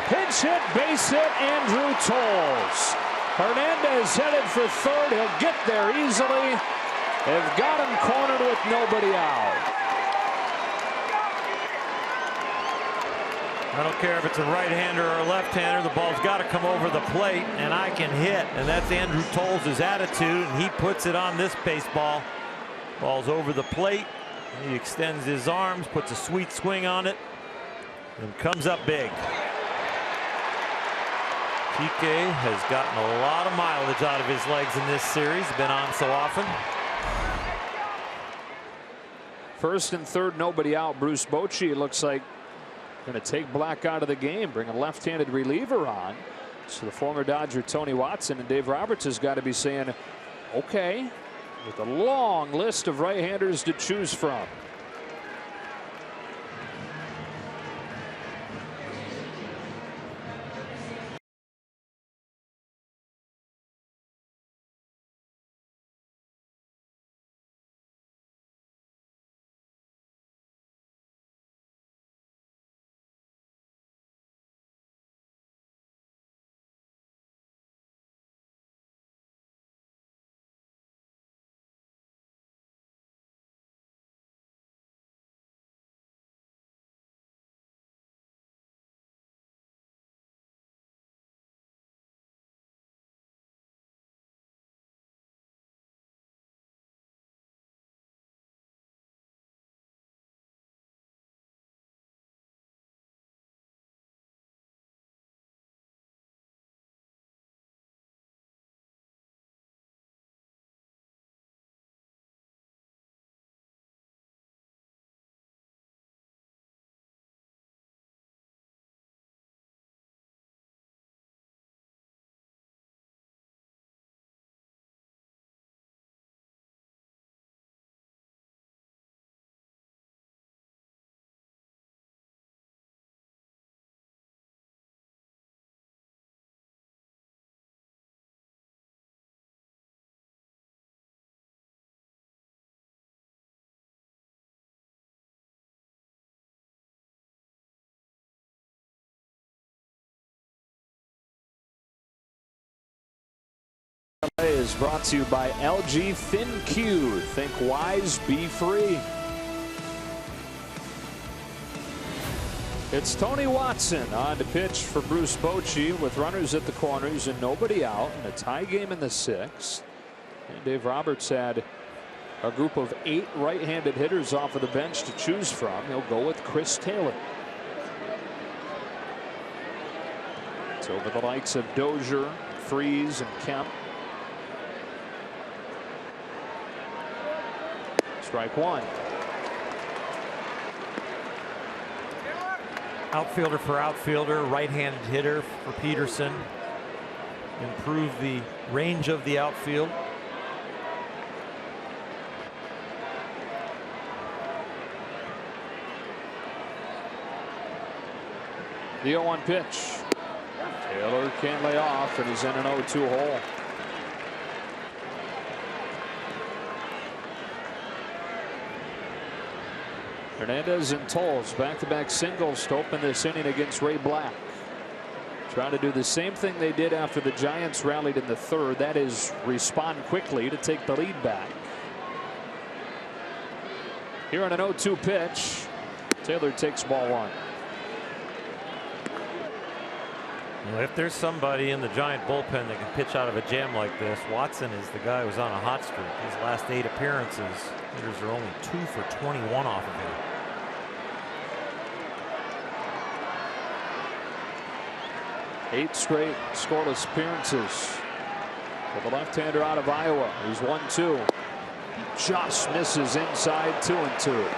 Pinch hit, base hit, Andrew Tolles. Hernandez headed for third. He'll get there easily. They've got him cornered with nobody out. I don't care if it's a right-hander or a left-hander, the ball's got to come over the plate, and I can hit. And that's Andrew Tolles' attitude, and he puts it on this baseball. Ball's over the plate. He extends his arms, puts a sweet swing on it, and comes up big. Kike has gotten a lot of mileage out of his legs in this series. Been on so often. First and third, nobody out. Bruce Bochy, it looks like, going to take Black out of the game, bring a left-handed reliever on. So the former Dodger Tony Watson and Dave Roberts has got to be saying, okay, with a long list of right-handers to choose from. Is brought to you by LG ThinQ. Think wise, be free. It's Tony Watson on to pitch for Bruce Bochy with runners at the corners and nobody out in a tie game in the sixth. And Dave Roberts had a group of 8 right-handed hitters off of the bench to choose from. He'll go with Chris Taylor. It's over the likes of Dozier, Freese, and Kemp. Strike one. Outfielder for outfielder, right-handed hitter for Peterson. Improve the range of the outfield. The 0-1 pitch. Taylor can't lay off, and he's in an 0-2 hole. Hernandez and Tolles back-to-back singles to open this inning against Ray Black. Trying to do the same thing they did after the Giants rallied in the third. That is respond quickly to take the lead back. Here on an 0-2 pitch, Taylor takes ball one. Well, if there's somebody in the Giant bullpen that can pitch out of a jam like this, Watson is the guy who's on a hot streak. His last 8 appearances, hitters are only 2 for 21 off of him. Eight straight scoreless appearances for the left-hander out of Iowa. He's 1-2. Just misses inside, 2-2.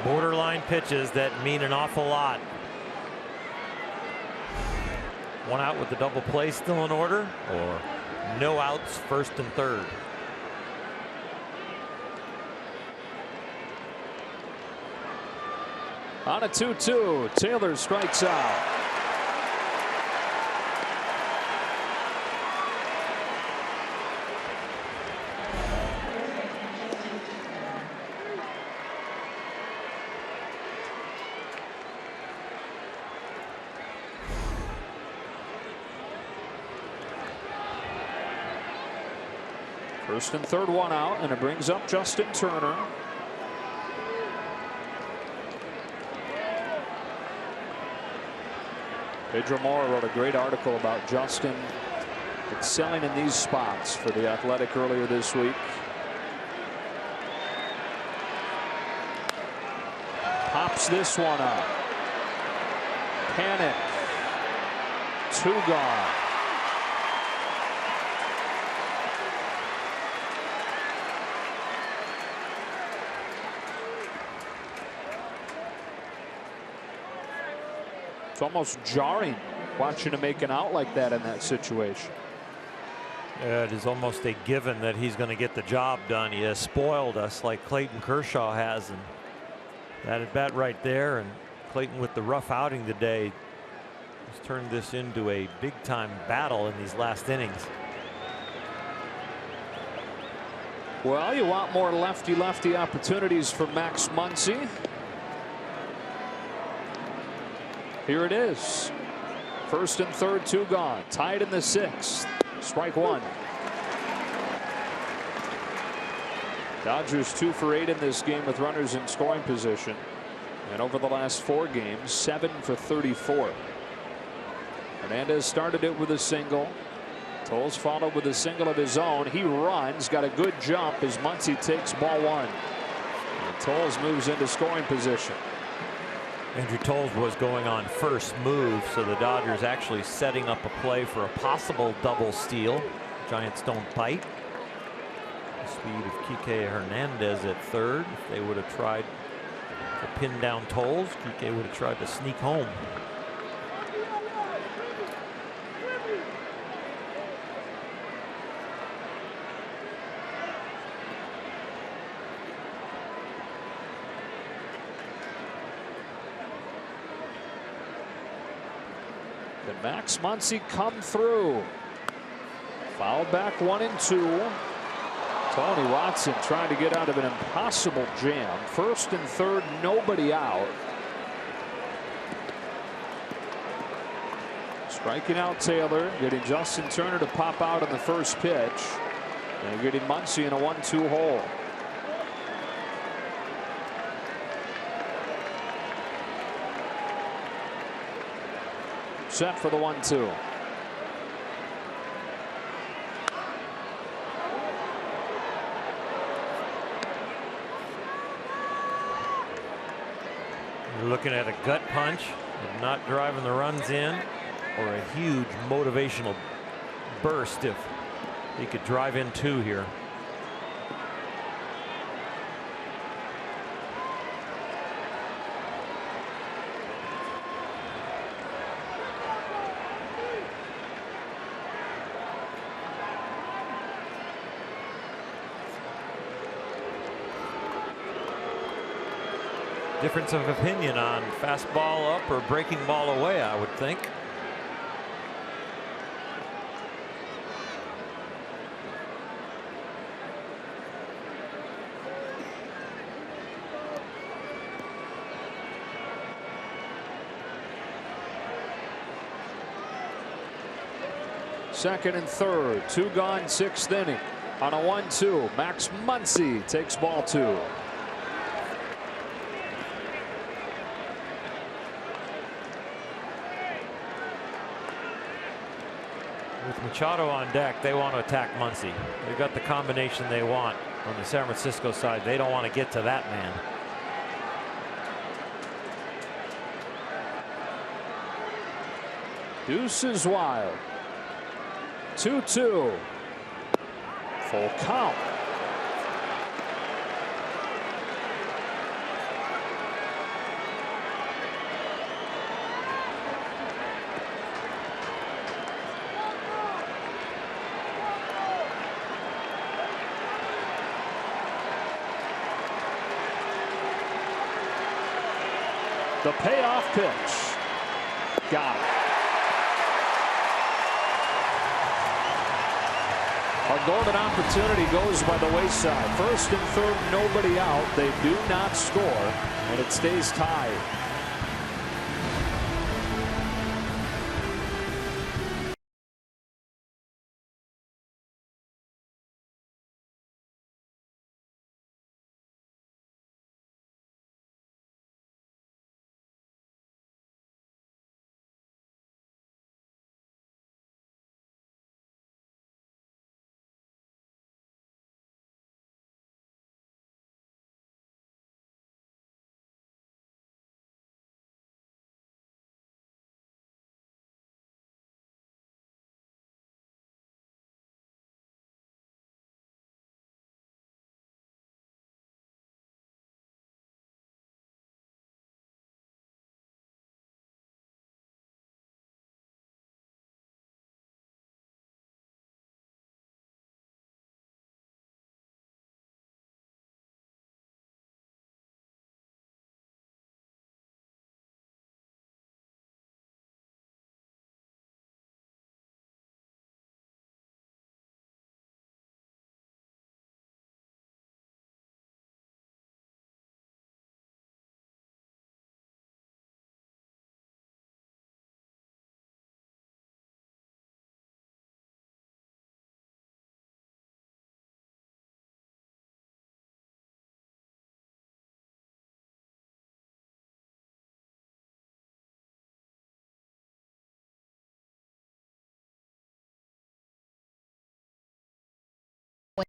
Borderline pitches that mean an awful lot. One out with the double play still in order, or no outs, first and third. On a 2-2, Taylor strikes out. First and third, one out, and it brings up Justin Turner. Pedro Moore wrote a great article about Justin excelling in these spots for The Athletic earlier this week. Pops this one up. Panic. 2 gone. It's almost jarring watching him make an out like that in that situation. Yeah, it is almost a given that he's going to get the job done. He has spoiled us like Clayton Kershaw has, and that at bat right there, and Clayton with the rough outing today has turned this into a big-time battle in these last innings. Well, you want more lefty-lefty opportunities for Max Muncy. Here it is. First and third, 2 gone. Tied in the 6th. Strike 1. Dodgers 2 for 8 in this game with runners in scoring position. And over the last 4 games, 7 for 34. Hernandez started it with a single. Toles followed with a single of his own. He runs, got a good jump as Muncy takes ball 1. And Toles moves into scoring position. Andrew Toles was going on first move, so the Dodgers actually setting up a play for a possible double steal. Giants don't bite. The speed of Kike Hernandez at third. If they would have tried to pin down Toles, Kike would have tried to sneak home. Can Max Muncy come through? Foul back 1 and 2. Tony Watson trying to get out of an impossible jam. First and third, nobody out. Striking out Taylor, getting Justin Turner to pop out on the first pitch, and getting Muncy in a 1-2 hole. Set for the 1-2. You're looking at a gut punch, not driving the runs in, or a huge motivational burst if he could drive in 2 here. Difference of opinion on fastball up or breaking ball away, I would think. Second and third, 2 gone, 6th inning. On a 1-2, Max Muncy takes ball 2. With Machado on deck, they want to attack Muncy. They've got the combination they want on the San Francisco side. They don't want to get to that man. Deuce is wild. 2-2. Full count. The payoff pitch. Got it. A golden opportunity goes by the wayside. First and third, nobody out. They do not score, and it stays tied.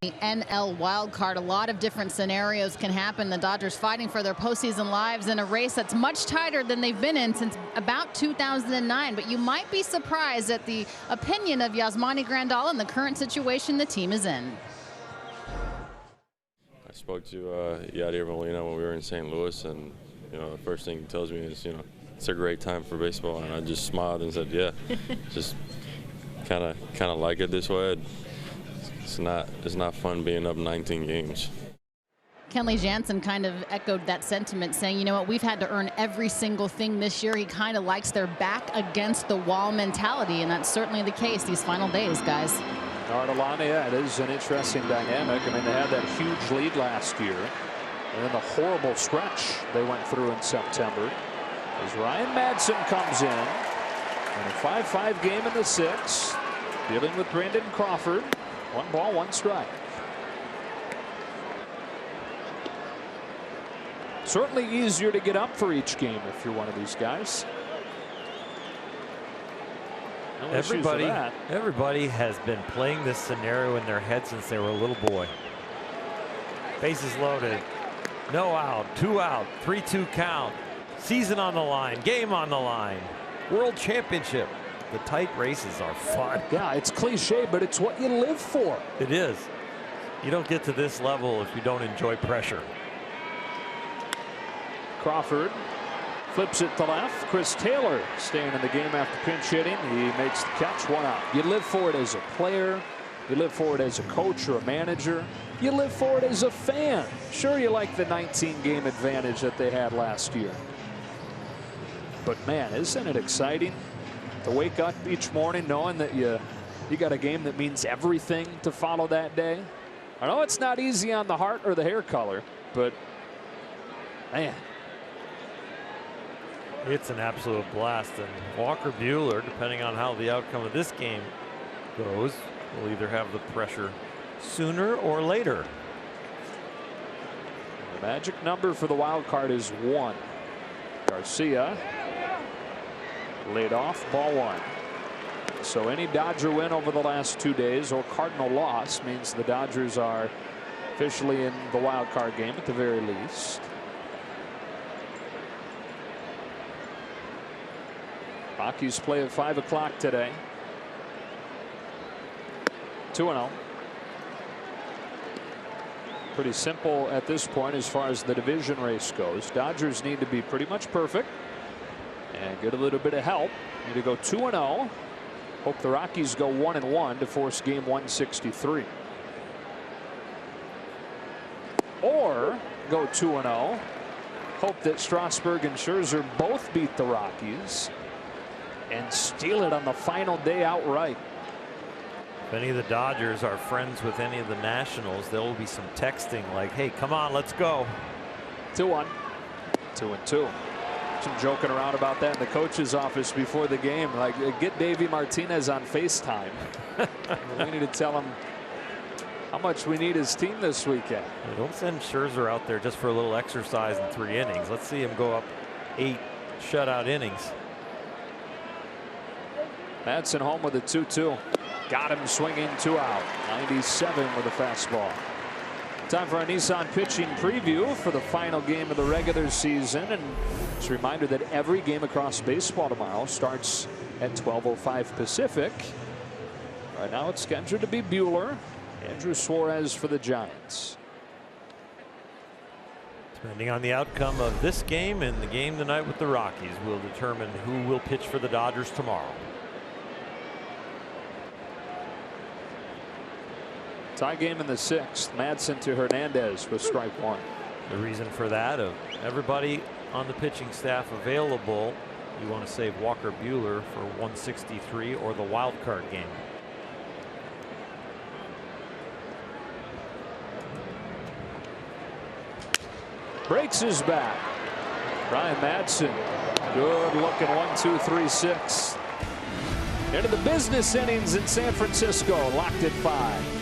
The NL wild card, a lot of different scenarios can happen. The Dodgers fighting for their postseason lives in a race that's much tighter than they've been in since about 2009. But you might be surprised at the opinion of Yasmani Grandal and the current situation the team is in. I spoke to Yadier Molina when we were in St. Louis, and the first thing he tells me is, it's a great time for baseball, and I just smiled and said, yeah, just kind of like it this way. It's not fun being up 19 games. Kenley Jansen kind of echoed that sentiment, saying, you know what, we've had to earn every single thing this year. He kind of likes their back against the wall mentality, and that's certainly the case these final days, guys. Artelana, yeah, it is an interesting dynamic. I mean, they had that huge lead last year, and then the horrible stretch they went through in September. As Ryan Madsen comes in a 5-5 game in the sixth, dealing with Brandon Crawford. 1 ball, 1 strike. Certainly easier to get up for each game if you're one of these guys. No Everybody has been playing this scenario in their head since they were a little boy. Bases loaded, no out, 2 out, 3-2 count, season on the line, game on the line, world championship. The tight races are fun. Yeah, it's cliche, but it's what you live for. It is. You don't get to this level if you don't enjoy pressure. Crawford flips it to left. Chris Taylor staying in the game after pinch hitting. He makes the catch, 1 out. You live for it as a player. You live for it as a coach or a manager. You live for it as a fan. Sure, you like the 19-game advantage that they had last year. But man, isn't it exciting to wake up each morning knowing that you got a game that means everything to follow that day? I know it's not easy on the heart or the hair color, but man, it's an absolute blast. And Walker Buehler, depending on how the outcome of this game goes, will either have the pressure sooner or later. The magic number for the wild card is 1. Garcia laid off, ball 1. So any Dodger win over the last 2 days or Cardinal loss means the Dodgers are officially in the wild card game at the very least. Rockies play at 5 o'clock today. 2-0. Pretty simple at this point as far as the division race goes. Dodgers need to be pretty much perfect and get a little bit of help. Need to go 2-0. Hope the Rockies go 1-1 to force game 163. Or go 2-0. Hope that Strasburg and Scherzer both beat the Rockies and steal it on the final day outright. If any of the Dodgers are friends with any of the Nationals, there will be some texting like, hey, come on, let's go. 2-1. 2-2. Some joking around about that in the coach's office before the game. Like, get Davey Martinez on FaceTime. We need to tell him how much we need his team this weekend. Yeah, don't send Scherzer out there just for a little exercise in 3 innings. Let's see him go up 8 shutout innings. Madsen home with a 2-2. Got him swinging 2 out. 97 with a fastball. Time for our Nissan pitching preview for the final game of the regular season. And just a reminder that every game across baseball tomorrow starts at 12:05 Pacific. Right now it's scheduled to be Buehler. Andrew Suarez for the Giants. Depending on the outcome of this game and the game tonight with the Rockies will determine who will pitch for the Dodgers tomorrow. Tie game in the 6th. Madsen to Hernandez with strike 1. The reason for that, of everybody on the pitching staff available, you want to save Walker Buehler for 163 or the wild card game. Breaks his back. Brian Madsen. Good looking 1, 2, 3, 6. Into the business innings in San Francisco. Locked at 5.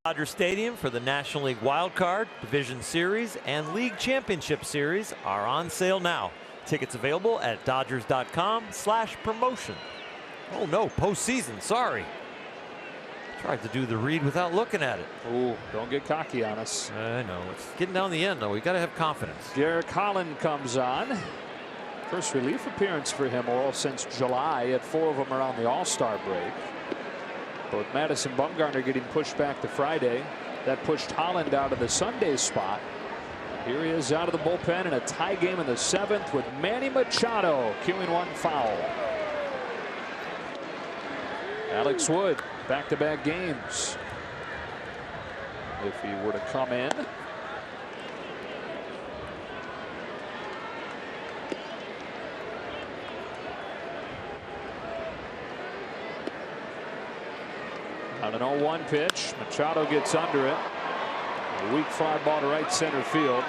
Dodger Stadium for the National League Wild Card, Division Series, and League Championship Series are on sale now. Tickets available at Dodgers.com/promotion. Oh no, postseason, sorry. Tried to do the read without looking at it. Ooh, don't get cocky on us. I know, it's getting down the end though. We got to have confidence. Garrett Holland comes on. First relief appearance for him all since July. At 4 of them around the All-Star break. Both Madison Bumgarner getting pushed back to Friday. That pushed Holland out of the Sunday spot. Here he is out of the bullpen in a tie game in the 7th with Manny Machado queuing 1 foul. Alex Wood, back-to-back games. If he were to come in. 0-1 pitch. Machado gets under it. A weak fly ball to right center field.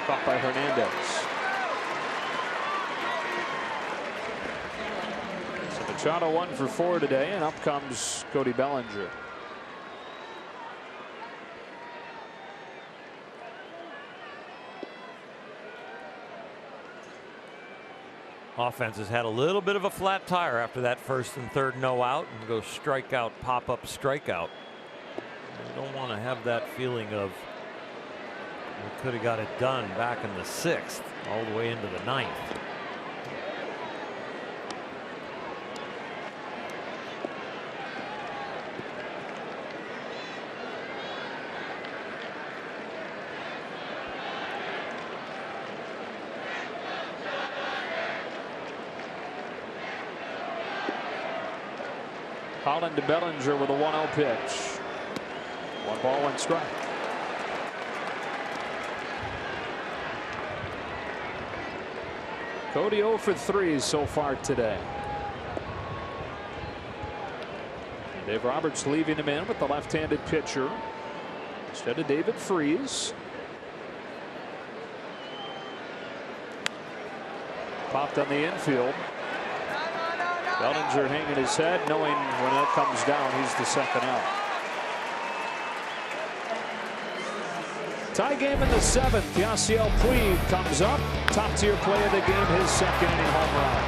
Caught by Hernandez. So Machado 1 for 4 today, and up comes Cody Bellinger. Offense has had a little bit of a flat tire after that first and third no out, and go strikeout, pop up, strikeout. You don't want to have that feeling of we could have got it done back in the 6th all the way into the 9th. Holland to Bellinger with a 1-0 pitch. 1 ball, 1 strike. Cody 0 for 3 so far today. Dave Roberts leaving him in with the left-handed pitcher instead of David Freese. Popped on the infield. Bellinger hanging his head, knowing when that comes down, he's the second out. Tie game in the 7th. Yasiel Puig comes up. Top tier play of the game, his second inning home run.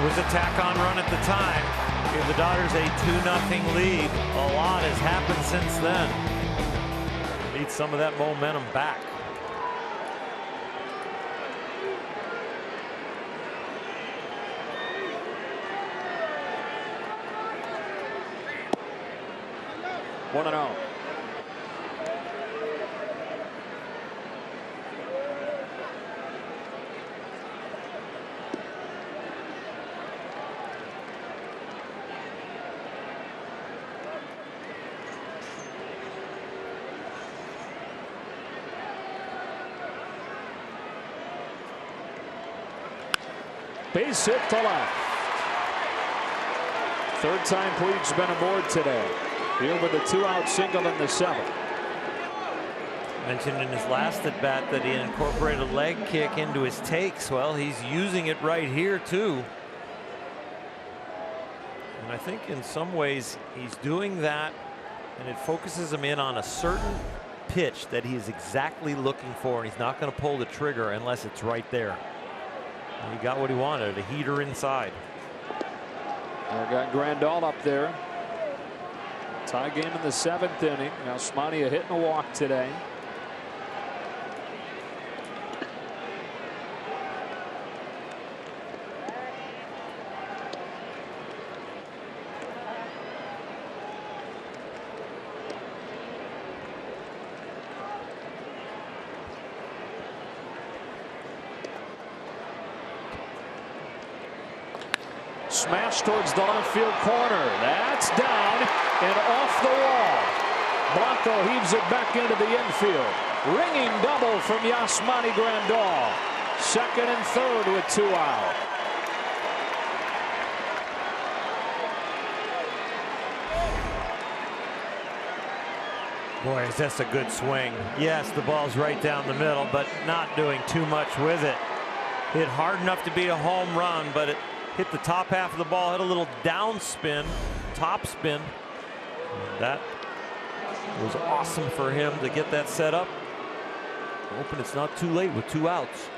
It was a tack-on run at the time. Gave the Dodgers a 2-0 lead. A lot has happened since then. Need some of that momentum back. One and out. Base hit to left. Third time Puig's been aboard today. Here with a 2-out single in the 7th. Mentioned in his last at bat that he incorporated a leg kick into his takes. Well, he's using it right here too. And I think in some ways he's doing that, and it focuses him in on a certain pitch that he is exactly looking for, and he's not going to pull the trigger unless it's right there. And he got what he wanted, a heater inside. We got Grandal up there. Tie game in the 7th inning. Now Smania hitting a walk today. Smash towards the left field corner. That's down and off the wall. Blanco heaves it back into the infield. Ringing double from Yasmani Grandal. Second and third with 2 out. Boy, is this a good swing. Yes, the ball's right down the middle, but not doing too much with it. Hit hard enough to be a home run, but it hit the top half of the ball, hit a little down spin, top spin. That was awesome for him to get that set up. Hoping it's not too late with 2 outs.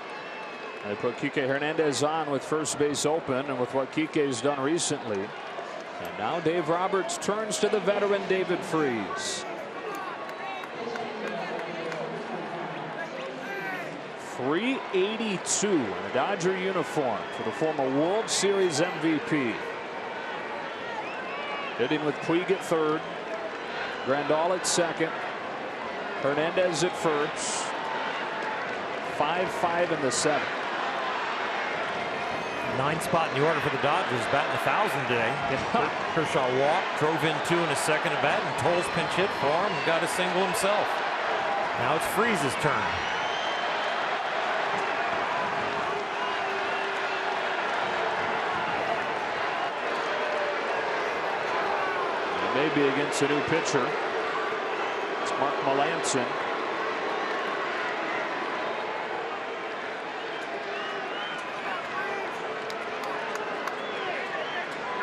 They put Kike Hernandez on with first base open, and with what Kike's done recently. And now Dave Roberts turns to the veteran David Freese. 382 in a Dodger uniform for the former World Series MVP. Hitting with Puig at third, Grandal at second, Hernandez at first. 5-5 in the 7th. 9th spot in the order for the Dodgers, batting 1,000 today. Kershaw walked, drove in 2 in his second at bat, and Toles pinch hit for him and got a single himself. Now it's Freese's turn. maybe against a new pitcher. It's Mark Melancon.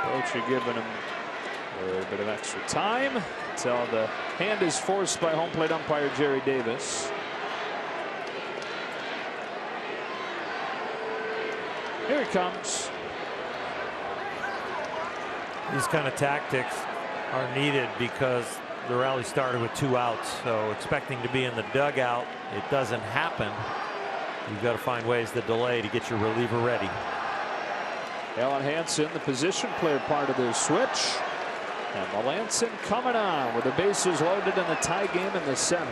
Coach giving him a little bit of extra time until the hand is forced by home plate umpire Jerry Davis. Here he comes. These kind of tactics are needed because the rally started with 2 outs. So expecting to be in the dugout, it doesn't happen. You've got to find ways to delay to get your reliever ready. Alan Hansen, the position player part of this switch. And Melancon coming on with the bases loaded in the tie game in the 7th.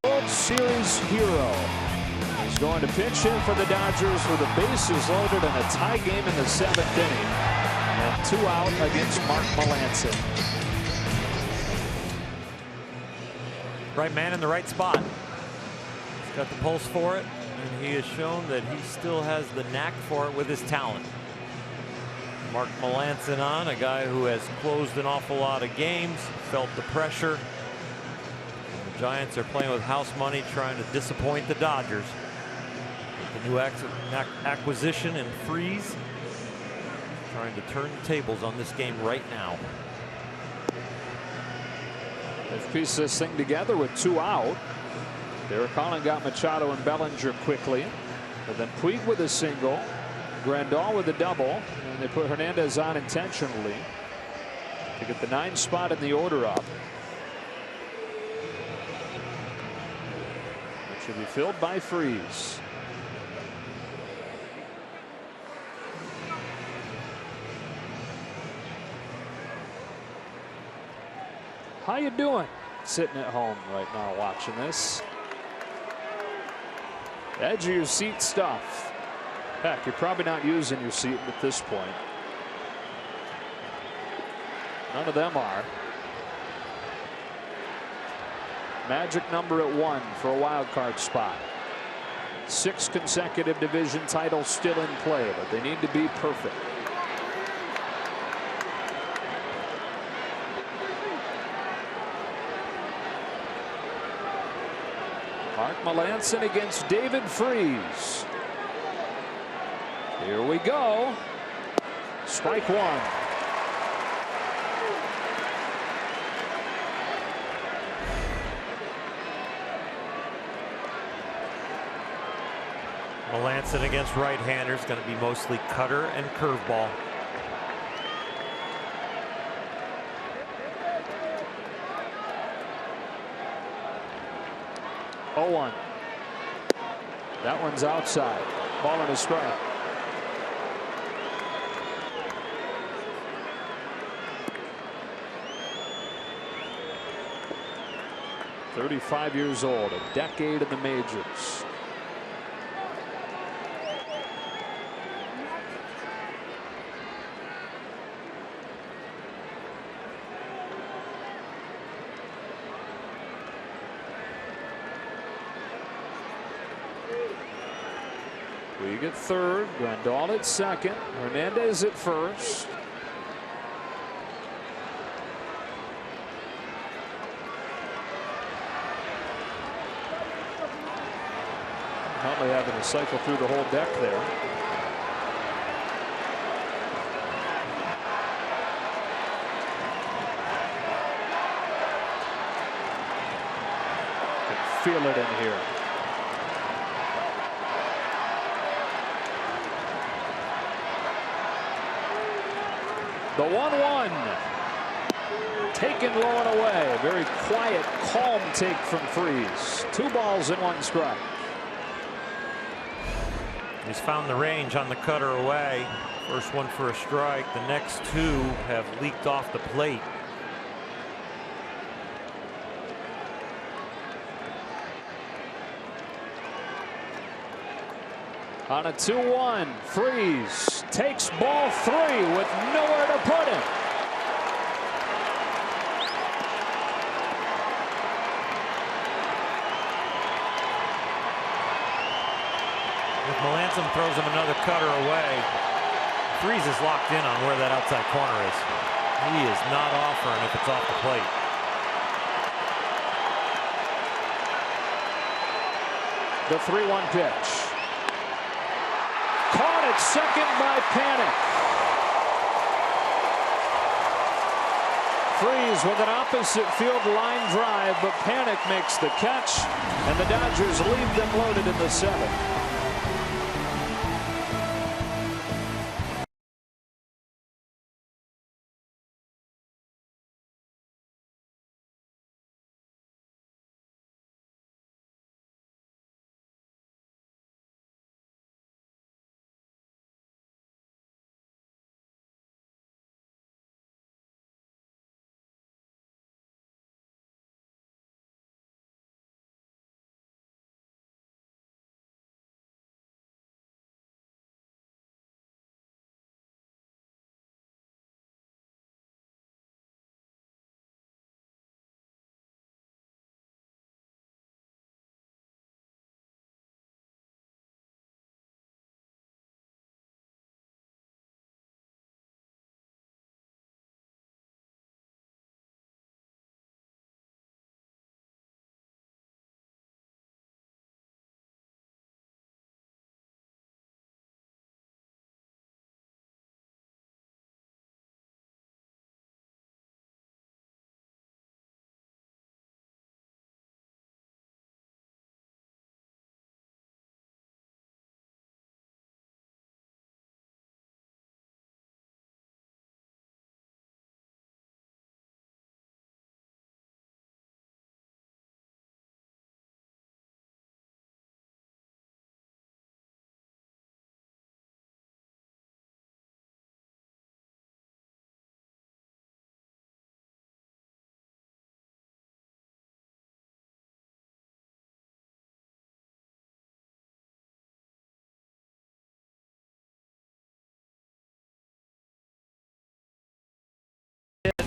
World Series hero is going to pitch in for the Dodgers with the bases loaded and a tie game in the 7th inning. And 2 out against Mark Melancon. Right man in the right spot. He's got the pulse for it, and he has shown that he still has the knack for it with his talent. Mark Melancon on, a guy who has closed an awful lot of games, felt the pressure. The Giants are playing with house money, trying to disappoint the Dodgers. With the new acquisition and Freeze, trying to turn the tables on this game right now. They've pieced this thing together with 2 out. Derek Holland got Machado and Bellinger quickly, but then Puig with a single, Grandal with a double, and they put Hernandez on intentionally to get the 9th spot in the order up. It should be filled by Freeze. How you doing? Sitting at home right now watching this. Edge of your seat stuff. Heck, you're probably not using your seat at this point. None of them are. Magic number at 1 for a wild card spot. 6 consecutive division titles still in play, but they need to be perfect. Mark Melancon against David Freeze. Here we go. Strike 1. Melancon against right-handers, going to be mostly cutter and curveball. Oh, 1. That one's outside. Ball and a strike. 35 years old, a decade in the majors. Puig at third, Grandal at second, Hernandez at first. Huntley having to cycle through the whole deck there. Can feel it in here. The 1-1 taken low and away. Very quiet, calm take from Freese. 2 balls and 1 strike. He's found the range on the cutter away. First one for a strike. The next 2 have leaked off the plate. On a 2-1, Freese takes ball 3 with nowhere to put him. If Melanson throws him another cutter away, Freese is locked in on where that outside corner is. He is not offering if it's off the plate. The 3-1 pitch. Caught at second by Panic. Freese with an opposite field line drive, but Panic makes the catch, and the Dodgers leave them loaded in the 7th.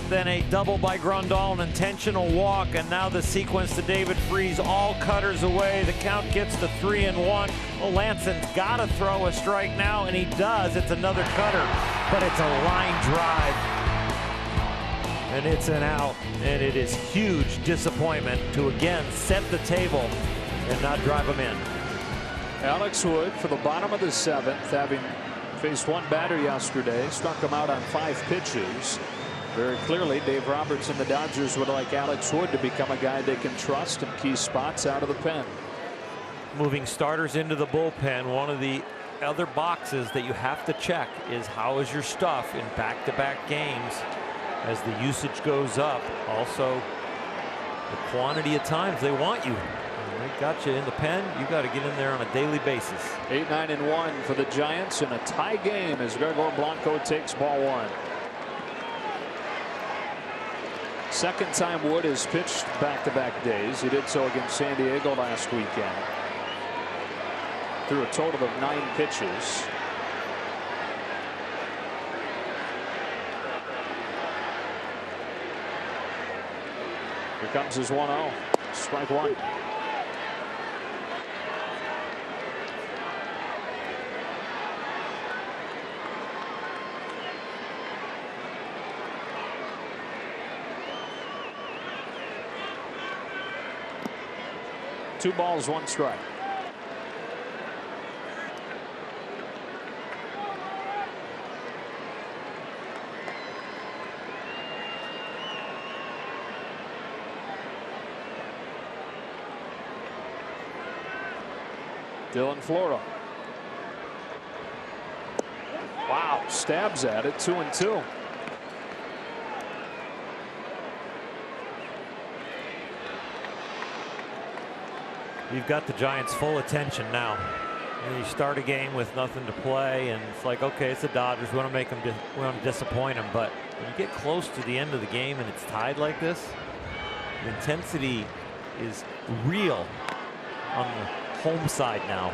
Then a double by Grandal, an intentional walk, and now the sequence to David Freese, all cutters away. The count gets to 3-1. Melanson's got to throw a strike now, and he does. It's another cutter, but it's a line drive, and it's an out, and it is huge disappointment to again set the table and not drive him in. Alex Wood for the bottom of the 7th, having faced 1 batter yesterday, struck him out on 5 pitches. Very clearly, Dave Roberts and the Dodgers would like Alex Wood to become a guy they can trust in key spots out of the pen. Moving starters into the bullpen, one of the other boxes that you have to check is how is your stuff in back-to-back games as the usage goes up. Also, the quantity of times they want you. When they got you in the pen, you got to get in there on a daily basis. 8-9-1 for the Giants in a tie game as Gregor Blanco takes ball 1. Second time Wood has pitched back-to-back days. He did so against San Diego last weekend. Threw a total of 9 pitches. Here comes his 1-0. Strike one. Two balls, one strike. Dylan Flora. Wow, stabs at it. 2-2. You've got the Giants' full attention now. You start a game with nothing to play, and it's like, okay, it's the Dodgers. We want to make them, we want to disappoint them. But when you get close to the end of the game and it's tied like this, the intensity is real on the home side now.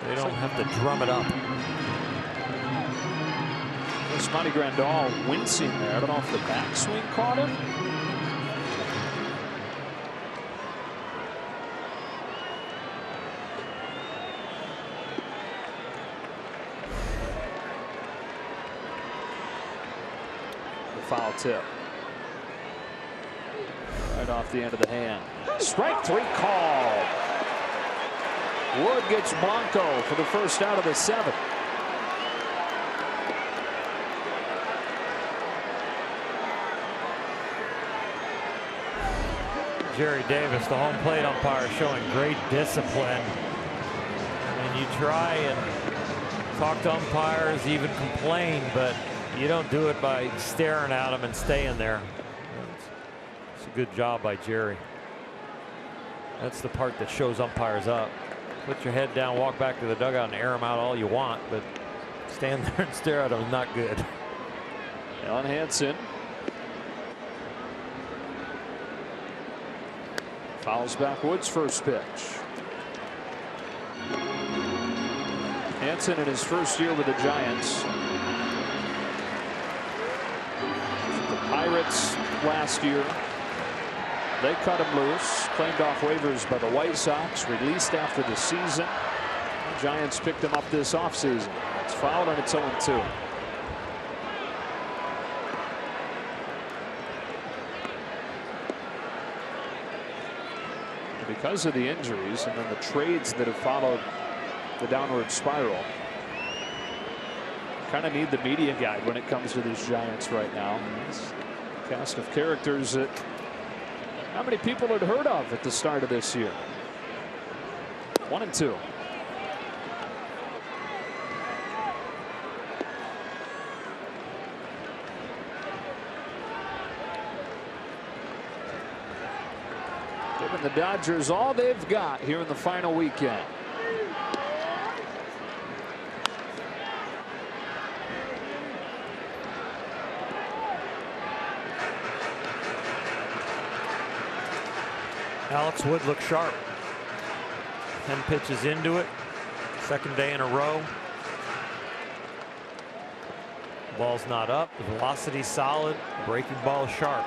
They don't have to drum it up. Monty Grandal wincing there. I don't know if the backswing caught him. Foul tip. Right off the end of the hand. Strike 3 called. Wood gets Blanco for the first out of the 7th. Jerry Davis, the home plate umpire, showing great discipline. And you try and talk to umpires, even complain, but you don't do it by staring at them and staying there. It's a good job by Jerry. That's the part that shows umpires up. Put your head down, walk back to the dugout, and air them out all you want, but stand there and stare at them is not good. Alan Hansen fouls back Wood's first pitch. Hansen in his first year with the Giants. Pirates last year. They cut him loose, claimed off waivers by the White Sox, released after the season. The Giants picked him up this offseason. It's fouled and it's 0-2. Because of the injuries and then the trades that have followed the downward spiral, kind of need the media guide when it comes to these Giants right now. It's a cast of characters that not many people had heard of at the start of this year. 1-2. Giving the Dodgers all they've got here in the final weekend. Alex Wood looks sharp. 10 pitches into it. Second day in a row. Ball's not up. The velocity solid. Breaking ball sharp.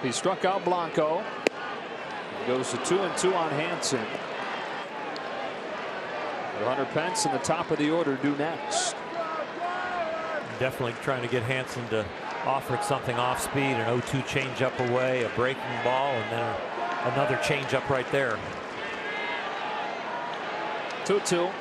He struck out Blanco. He goes to 2-2 on Hansen. Hunter Pence in the top of the order due next. Definitely trying to get Hansen to offer something off speed, an 0-2 changeup away, a breaking ball, and then another changeup right there. 2-2.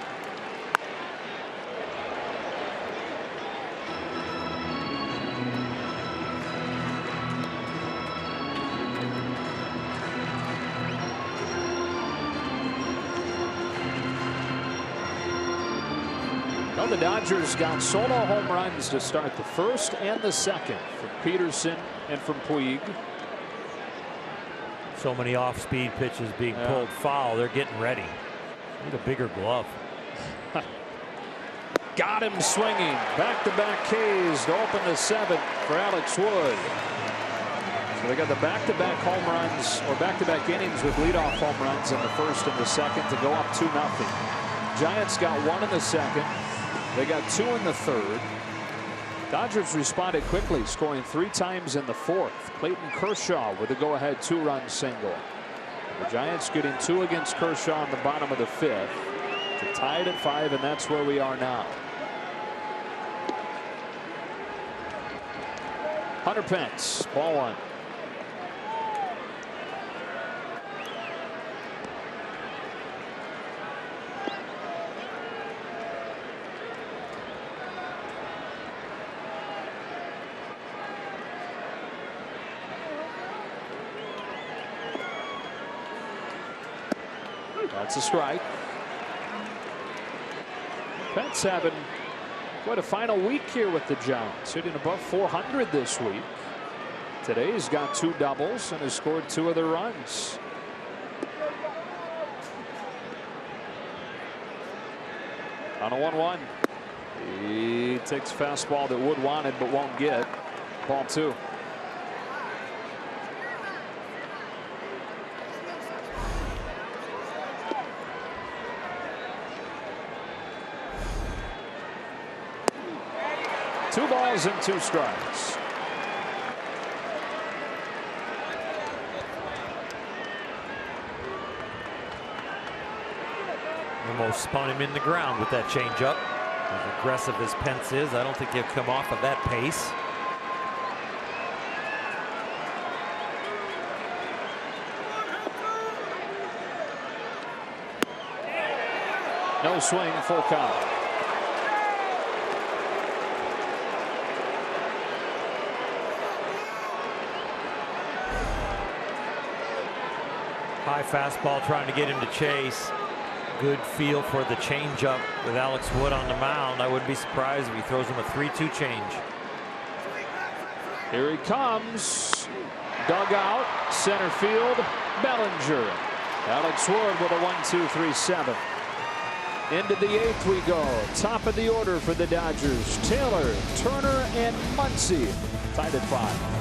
Well, the Dodgers got solo home runs to start the first and the second from Peterson and from Puig. So many off-speed pitches being pulled foul. They're getting ready. Need a bigger glove. Got him swinging. Back-to-back Ks to open the 7th for Alex Wood. So they got the back-to-back home runs, or back-to-back innings with leadoff home runs in the 1st and the 2nd to go up 2-0. Giants got 1 in the 2nd. They got 2 in the 3rd. Dodgers responded quickly, scoring 3 times in the 4th. Clayton Kershaw with a go-ahead 2-run single. The Giants getting 2 against Kershaw in the bottom of the 5th to tie it at 5, and that's where we are now. Hunter Pence, ball 1. That's a strike. Pence having quite a final week here with the Giants, hitting above 400 this week. Today he's got 2 doubles and has scored 2 of the runs. On a 1-1. He takes a fastball that Wood wanted but won't get. Ball 2. Two balls and 2 strikes. Almost spun him in the ground with that changeup. As aggressive as Pence is, I don't think he'll come off of that pace. No swing, full count. High fastball trying to get him to chase. Good feel for the changeup with Alex Wood on the mound. I wouldn't be surprised if he throws him a 3-2 change. Here he comes. Dugout, center field, Bellinger. Alex Wood with a 1-2-3-7. Into the 8th we go. Top of the order for the Dodgers. Taylor, Turner, and Muncy tied at 5.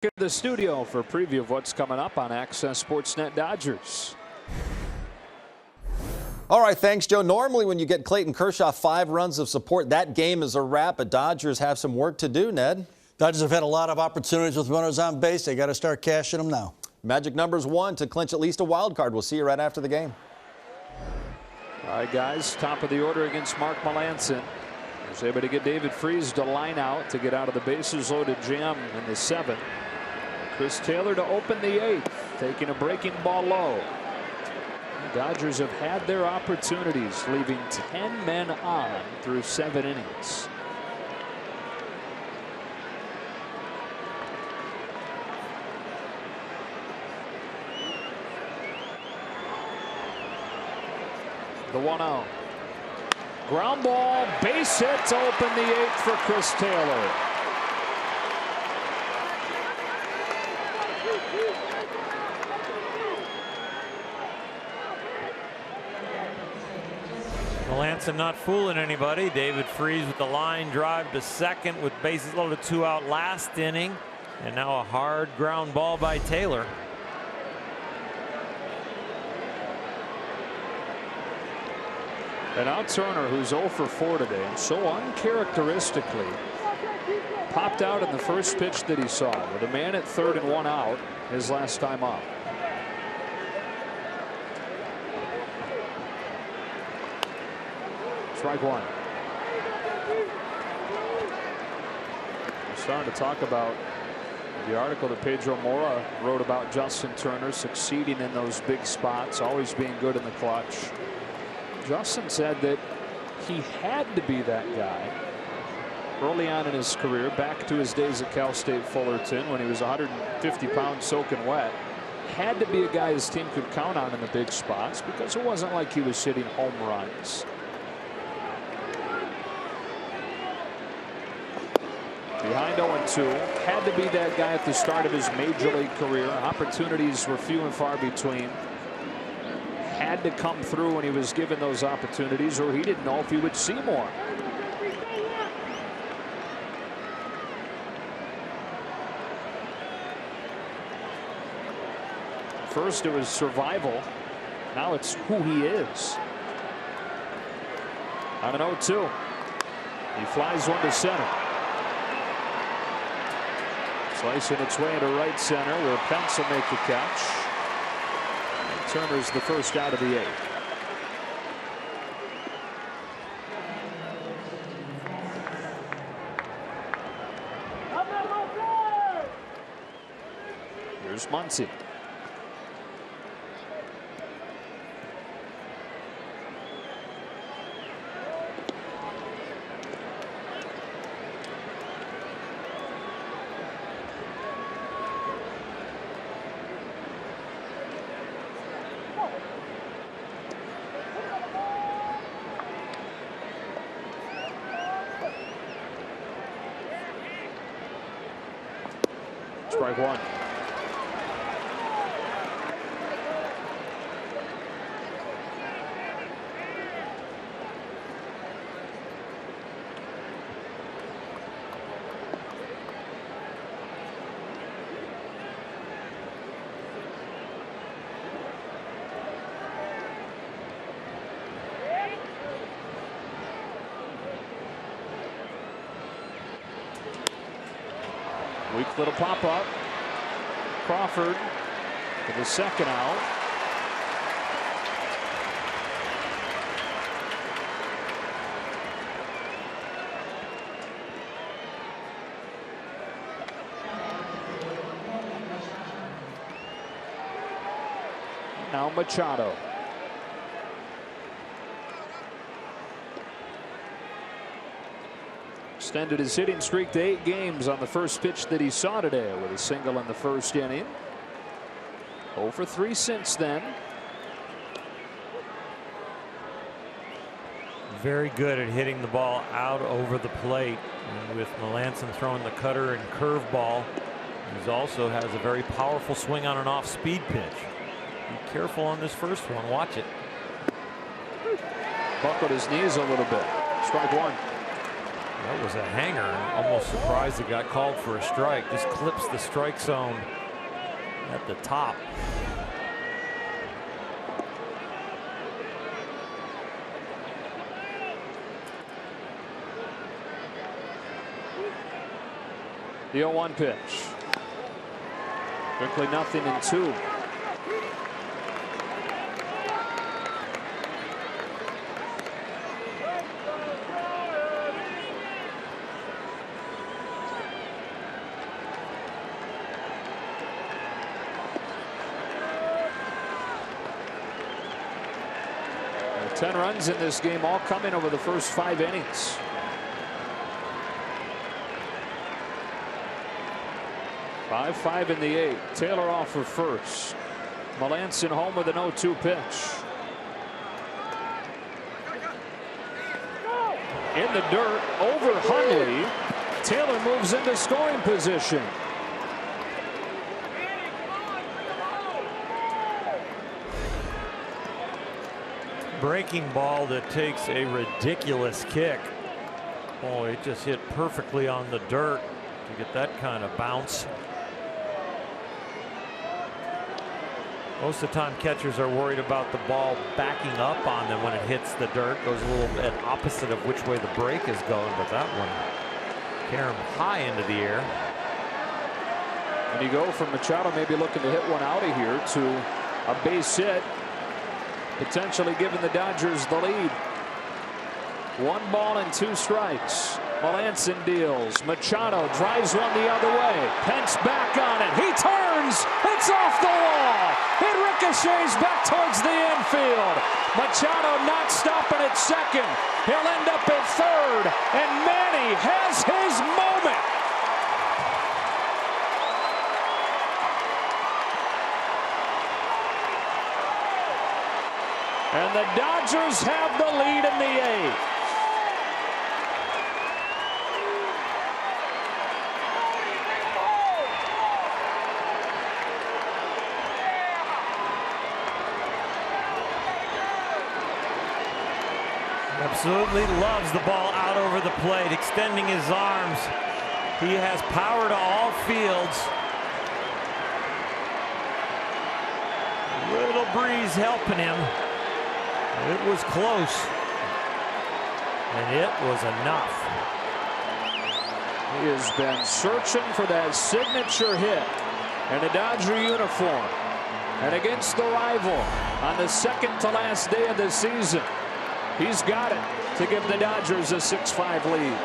To the studio for a preview of what's coming up on Access Sportsnet Dodgers. All right, thanks, Joe. Normally when you get Clayton Kershaw 5 runs of support, that game is a wrap, but Dodgers have some work to do, Ned. Dodgers have had a lot of opportunities with runners on base. They got to start cashing them now. Magic number's 1 to clinch at least a wild card. We'll see you right after the game. All right, guys, top of the order against Mark Melanson. Was able to get David Freese to line out to get out of the bases loaded jam in the 7th. Chris Taylor to open the 8th, taking a breaking ball low. The Dodgers have had their opportunities, leaving 10 men on through 7 innings. The 1-0. Ground ball, base hit to open the 8th for Chris Taylor. Melanson not fooling anybody. David Freese with the line drive to second with bases loaded, 2 out last inning. And now a hard ground ball by Taylor. And now Turner, who's 0 for 4 today, and so uncharacteristically popped out in the first pitch that he saw with a man at 3rd and 1 out his last time up. Strike 1. We're starting to talk about the article that Pedro Mora wrote about Justin Turner succeeding in those big spots, always being good in the clutch. Justin said that he had to be that guy early on in his career, back to his days at Cal State Fullerton when he was 150 pounds soaking wet. Had to be a guy his team could count on in the big spots because it wasn't like he was hitting home runs. Behind 0-2, had to be that guy at the start of his major league career. Opportunities were few and far between. Had to come through when he was given those opportunities, or he didn't know if he would see more. First it was survival, now it's who he is. On an 0-2, he flies one to center. Slicing its way into right center where Pence will make the catch. And Turner's the first out of the 8th. Here's Muncy. Strike 1. Weak little pop up. Crawford for the second out. Now Machado. Extended his hitting streak to 8 games on the first pitch that he saw today with a single in the first inning. 0 for 3 since then. Very good at hitting the ball out over the plate. And with Melanson throwing the cutter and curveball, he also has a very powerful swing on an off-speed pitch. Be careful on this first one. Watch it. Buckled his knees a little bit. Strike 1. That was a hanger. I'm almost surprised it got called for a strike. Just clips the strike zone at the top. The 0-1 pitch. Quickly 0-2. 10 runs in this game, all coming over the first 5 innings. 5-5 in the 8th. Taylor off for first. Melanson home with an 0-2 pitch. In the dirt over Hundley. Taylor moves into scoring position. Breaking ball that takes a ridiculous kick. Oh, it just hit perfectly on the dirt to get that kind of bounce. Most of the time catchers are worried about the ball backing up on them when it hits the dirt. Goes a little bit opposite of which way the break is going, but that one carried him high into the air. And you go from Machado maybe looking to hit one out of here to a base hit, potentially giving the Dodgers the lead. 1 ball and 2 strikes. Melanson deals. Machado drives one the other way. Pence back on it. He turns. It's off the wall. It ricochets back towards the infield. Machado not stopping at second. He'll end up at third. And Manny has his moment. And the Dodgers have the lead in the 8th. Absolutely loves the ball out over the plate, extending his arms. He has power to all fields. A little breeze helping him. It was close, and it was enough. He has been searching for that signature hit in a Dodger uniform and against the rival on the second to last day of the season. He's got it to give the Dodgers a 6-5 lead.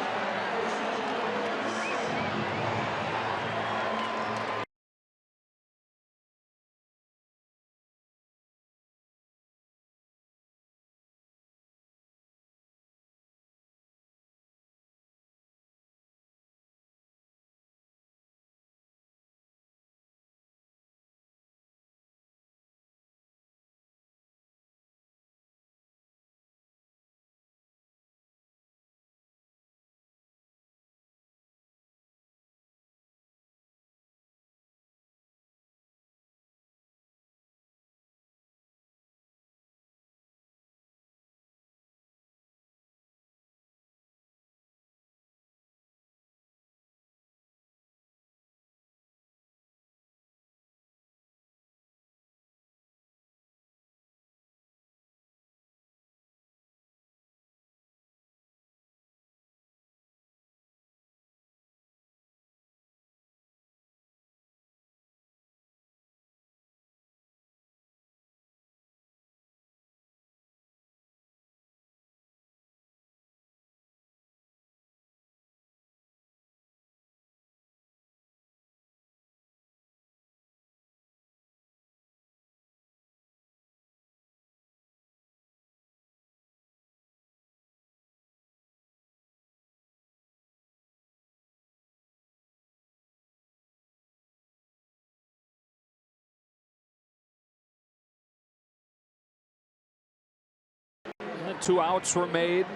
And 2 outs were made.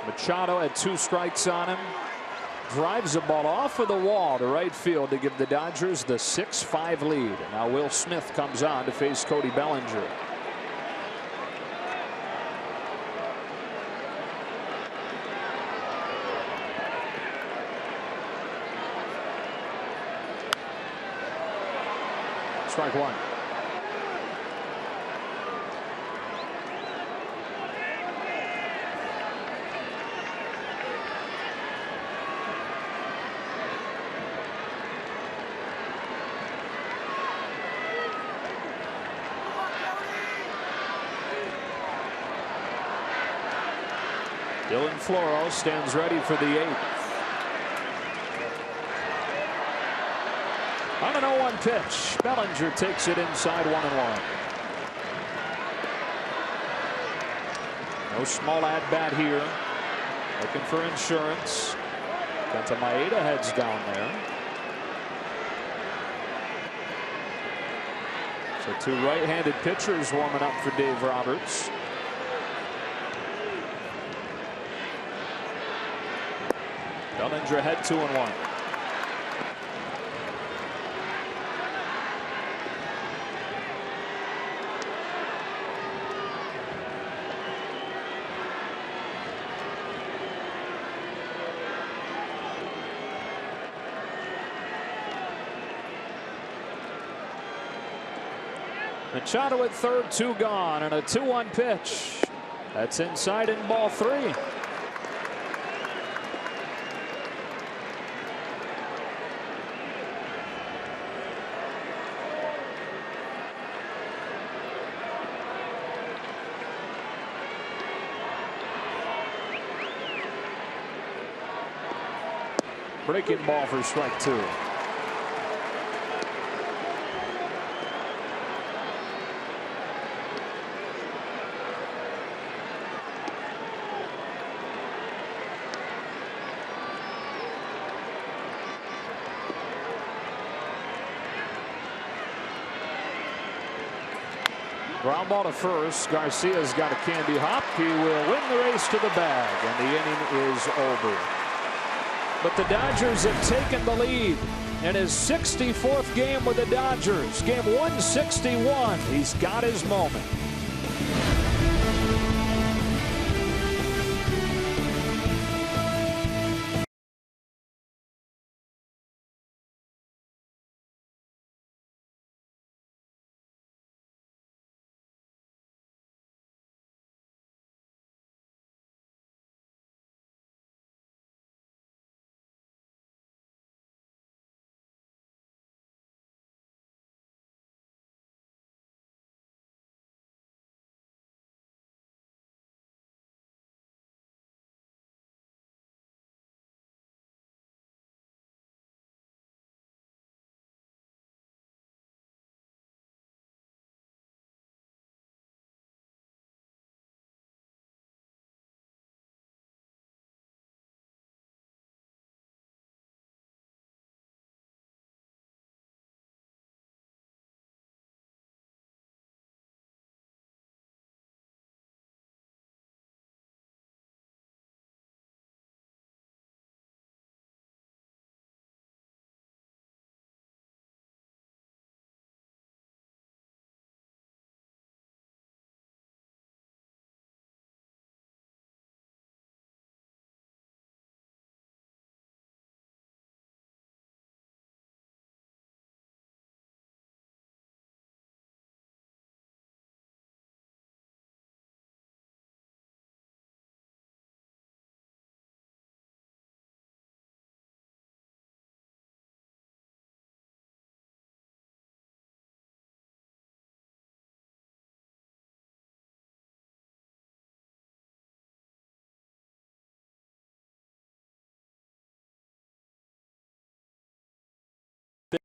Machado had 2 strikes on him. Drives the ball off of the wall to right field to give the Dodgers the 6-5 lead. And now Will Smith comes on to face Cody Bellinger. Strike 1. Dylan Floro stands ready for the 8th. On an 0-1 pitch, Bellinger takes it inside 1-1. No small at bat here. Looking for insurance. Kenta Maeda heads down there. So two right-handed pitchers warming up for Dave Roberts. Bellinger ahead 2-1. Machado at third, 2 gone, and a 2-1 pitch. That's inside in ball 3. Breaking ball for strike 2. Ground ball to first. Garcia's got a candy hop. He will win the race to the bag, and the inning is over. But the Dodgers have taken the lead in his 64th game with the Dodgers. Game 161. He's got his moment.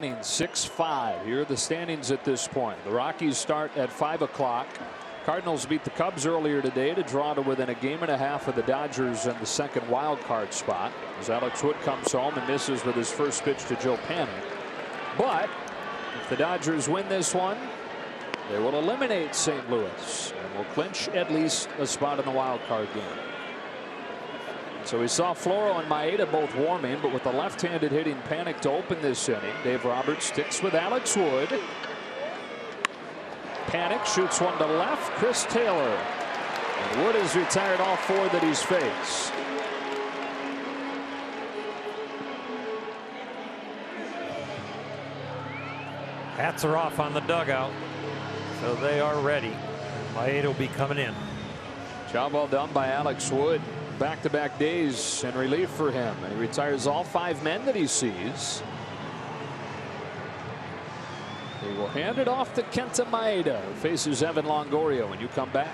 Inning 6-5. Here are the standings at this point. The Rockies start at 5 o'clock. Cardinals beat the Cubs earlier today to draw to within a game and a half of the Dodgers in the second wild card spot, as Alex Wood comes home and misses with his first pitch to Joe Panik. But if the Dodgers win this one, they will eliminate St. Louis and will clinch at least a spot in the wild card game. So we saw Floro and Maeda both warming, but with the left-handed hitting Panik to open this inning, Dave Roberts sticks with Alex Wood. Panik shoots one to left. Chris Taylor. And Wood has retired all 4 that he's faced. Hats are off on the dugout, so they are ready. Maeda will be coming in. Job well done by Alex Wood. Back-to-back days in relief for him, and he retires all 5 men that he sees. He will hand it off to Kenta Maeda, who faces Evan Longoria when you come back.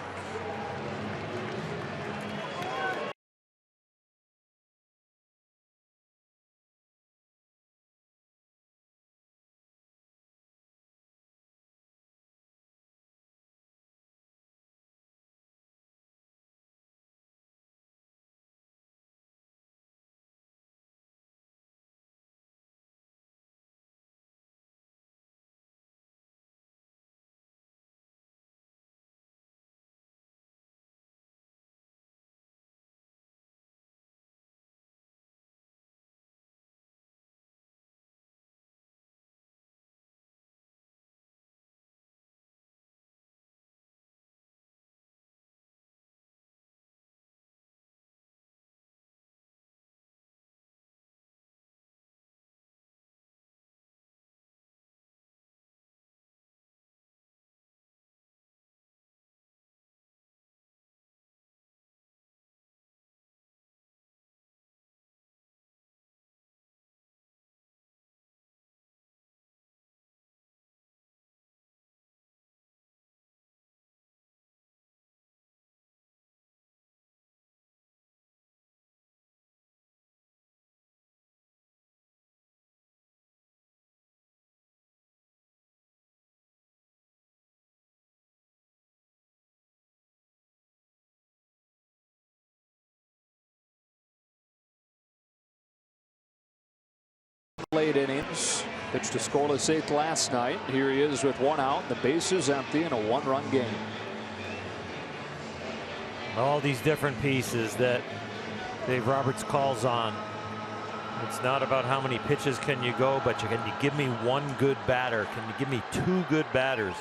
Late innings. Pitched a scoreless 8th last night. Here he is with 1 out. The base is empty in a 1-run game. All these different pieces that Dave Roberts calls on. It's not about how many pitches can you go, but can you give me one good batter? Can you give me 2 good batters?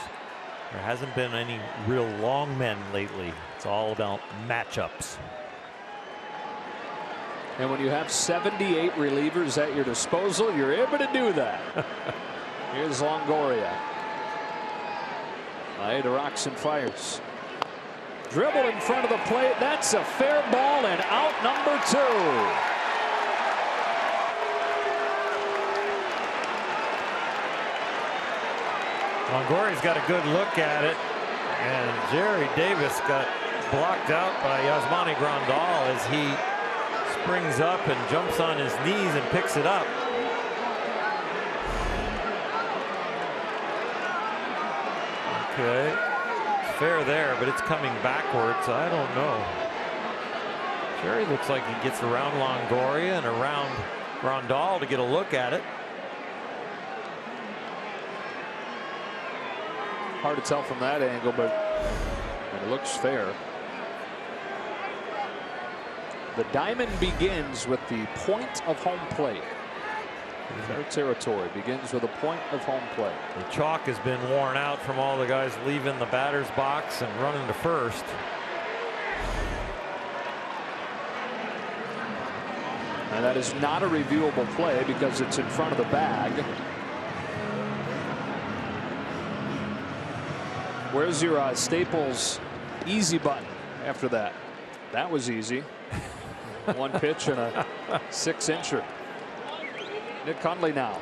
There hasn't been any real long men lately. It's all about matchups. And when you have 78 relievers at your disposal, you're able to do that. Here's Longoria. To rocks and fires. Dribble in front of the plate. That's a fair ball and out number 2. Longoria's got a good look at it, and Jerry Davis got blocked out by Yasmani Grandal as he springs up and jumps on his knees and picks it up. Okay, it's fair there, but it's coming backwards. I don't know. Jerry looks like he gets around Longoria and around Grandal to get a look at it. Hard to tell from that angle, but it looks fair. The diamond begins with the point of home plate. Their territory begins with a point of home plate. The chalk has been worn out from all the guys leaving the batter's box and running to first. And that is not a reviewable play because it's in front of the bag. Where's your Staples easy button after that? That was easy. 1 pitch and a 6-incher. Nick Hundley now.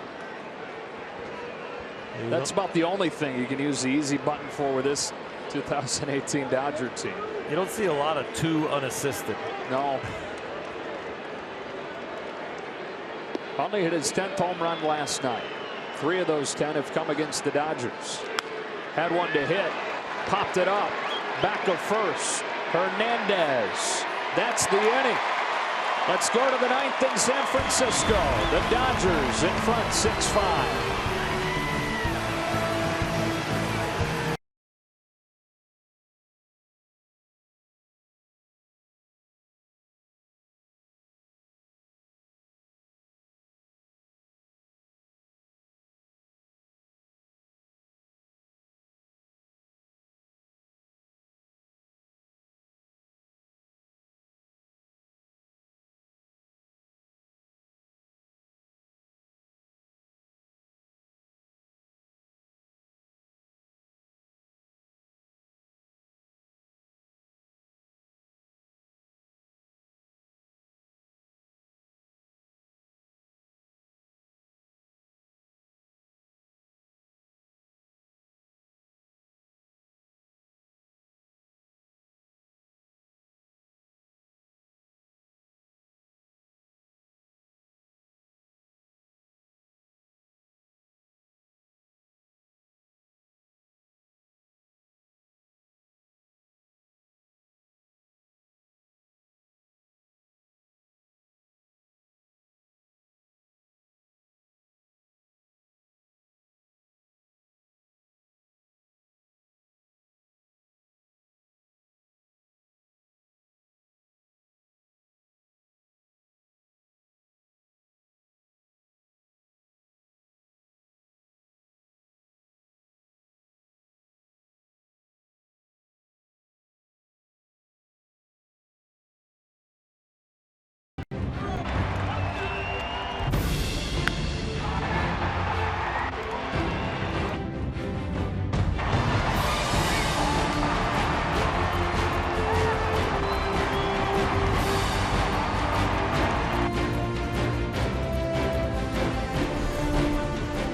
That's about the only thing you can use the easy button for with this 2018 Dodger team. You don't see a lot of 2 unassisted. No. Hundley hit his 10th home run last night. 3 of those 10 have come against the Dodgers. Had one to hit, popped it up, back of first. Hernandez. That's the inning. Let's go to the 9th in San Francisco. The Dodgers in front 6-5.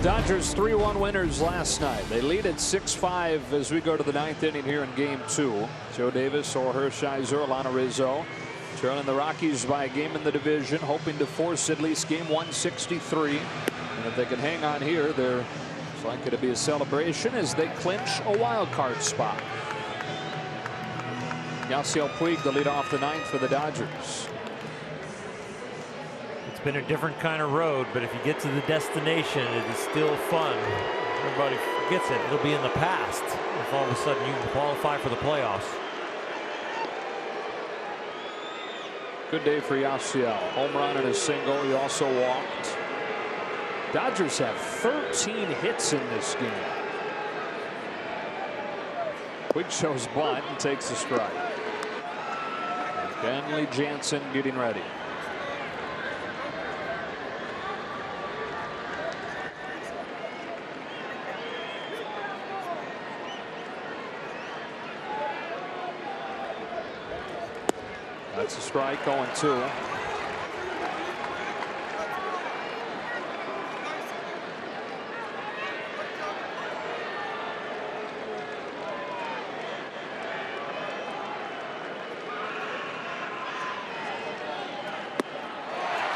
Dodgers 3-1 winners last night. They lead at 6-5 as we go to the 9th inning here in game 2. Joe Davis, Or Hershiser, Alana Rizzo trailing the Rockies by a game in the division, hoping to force at least game 163. And if they can hang on here, they're likely to be a celebration as they clinch a wild card spot. Yasiel Puig to lead off the 9th for the Dodgers. It's been a different kind of road, but if you get to the destination, it is still fun. Everybody forgets it. It'll be in the past if all of a sudden you can qualify for the playoffs. Good day for Yasiel. Home run and a single. He also walked. Dodgers have 13 hits in this game. Quick shows bunt and takes the strike. Kenley Jansen getting ready. That's a strike, 0-2.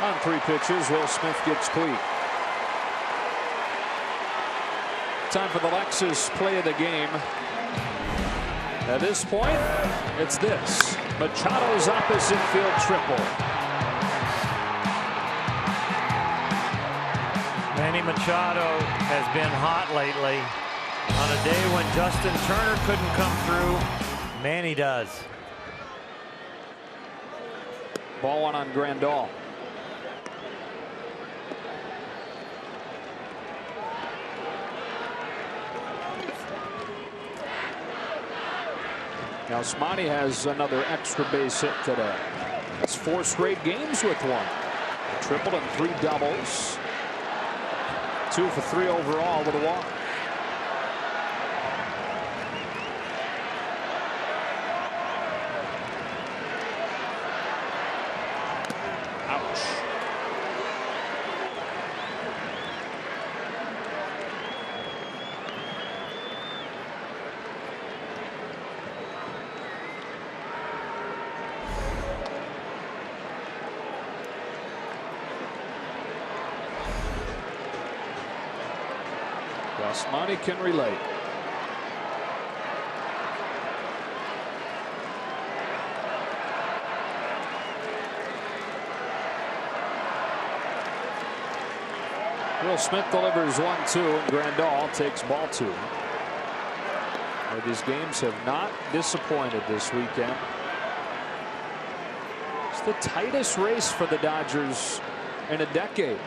On 3 pitches, Will Smith gets tweaked. Time for the Lexus play of the game. At this point, it's this. Machado's opposite field triple. Manny Machado has been hot lately. On a day when Justin Turner couldn't come through, Manny does. Ball 1 on Grandal. Now Smani has another extra base hit today. That's 4 straight games with 1. A triple and 3 doubles. 2 for 3 overall with a walk. Ouch. Smani can relate. Will Smith delivers 1-2 and Grandal takes ball 2. These games have not disappointed this weekend. It's the tightest race for the Dodgers in a decade.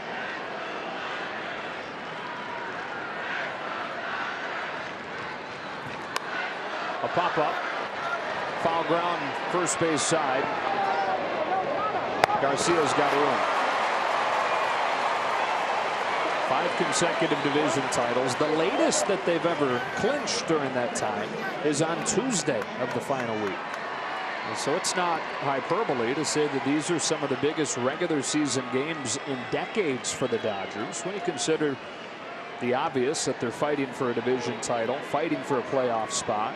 A pop-up, foul ground, first base side. Garcia's got room. 5 consecutive division titles. The latest that they've ever clinched during that time is on Tuesday of the final week. And so it's not hyperbole to say that these are some of the biggest regular season games in decades for the Dodgers when you consider the obvious that they're fighting for a division title, fighting for a playoff spot.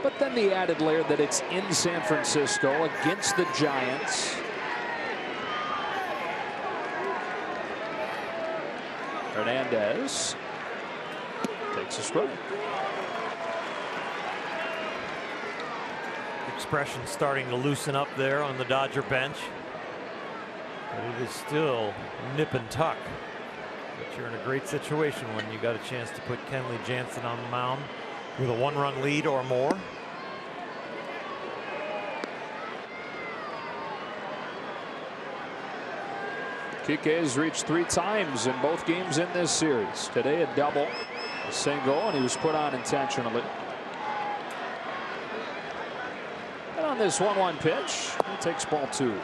But then the added layer that it's in San Francisco against the Giants. Hernandez takes a strike. Expression starting to loosen up there on the Dodger bench. But it is still nip and tuck. But you're in a great situation when you got a chance to put Kenley Jansen on the mound with a 1-run lead or more. Kike has reached 3 times in both games in this series. Today a double, a single, and he was put on intentionally. And on this 1-1 pitch, he takes ball 2.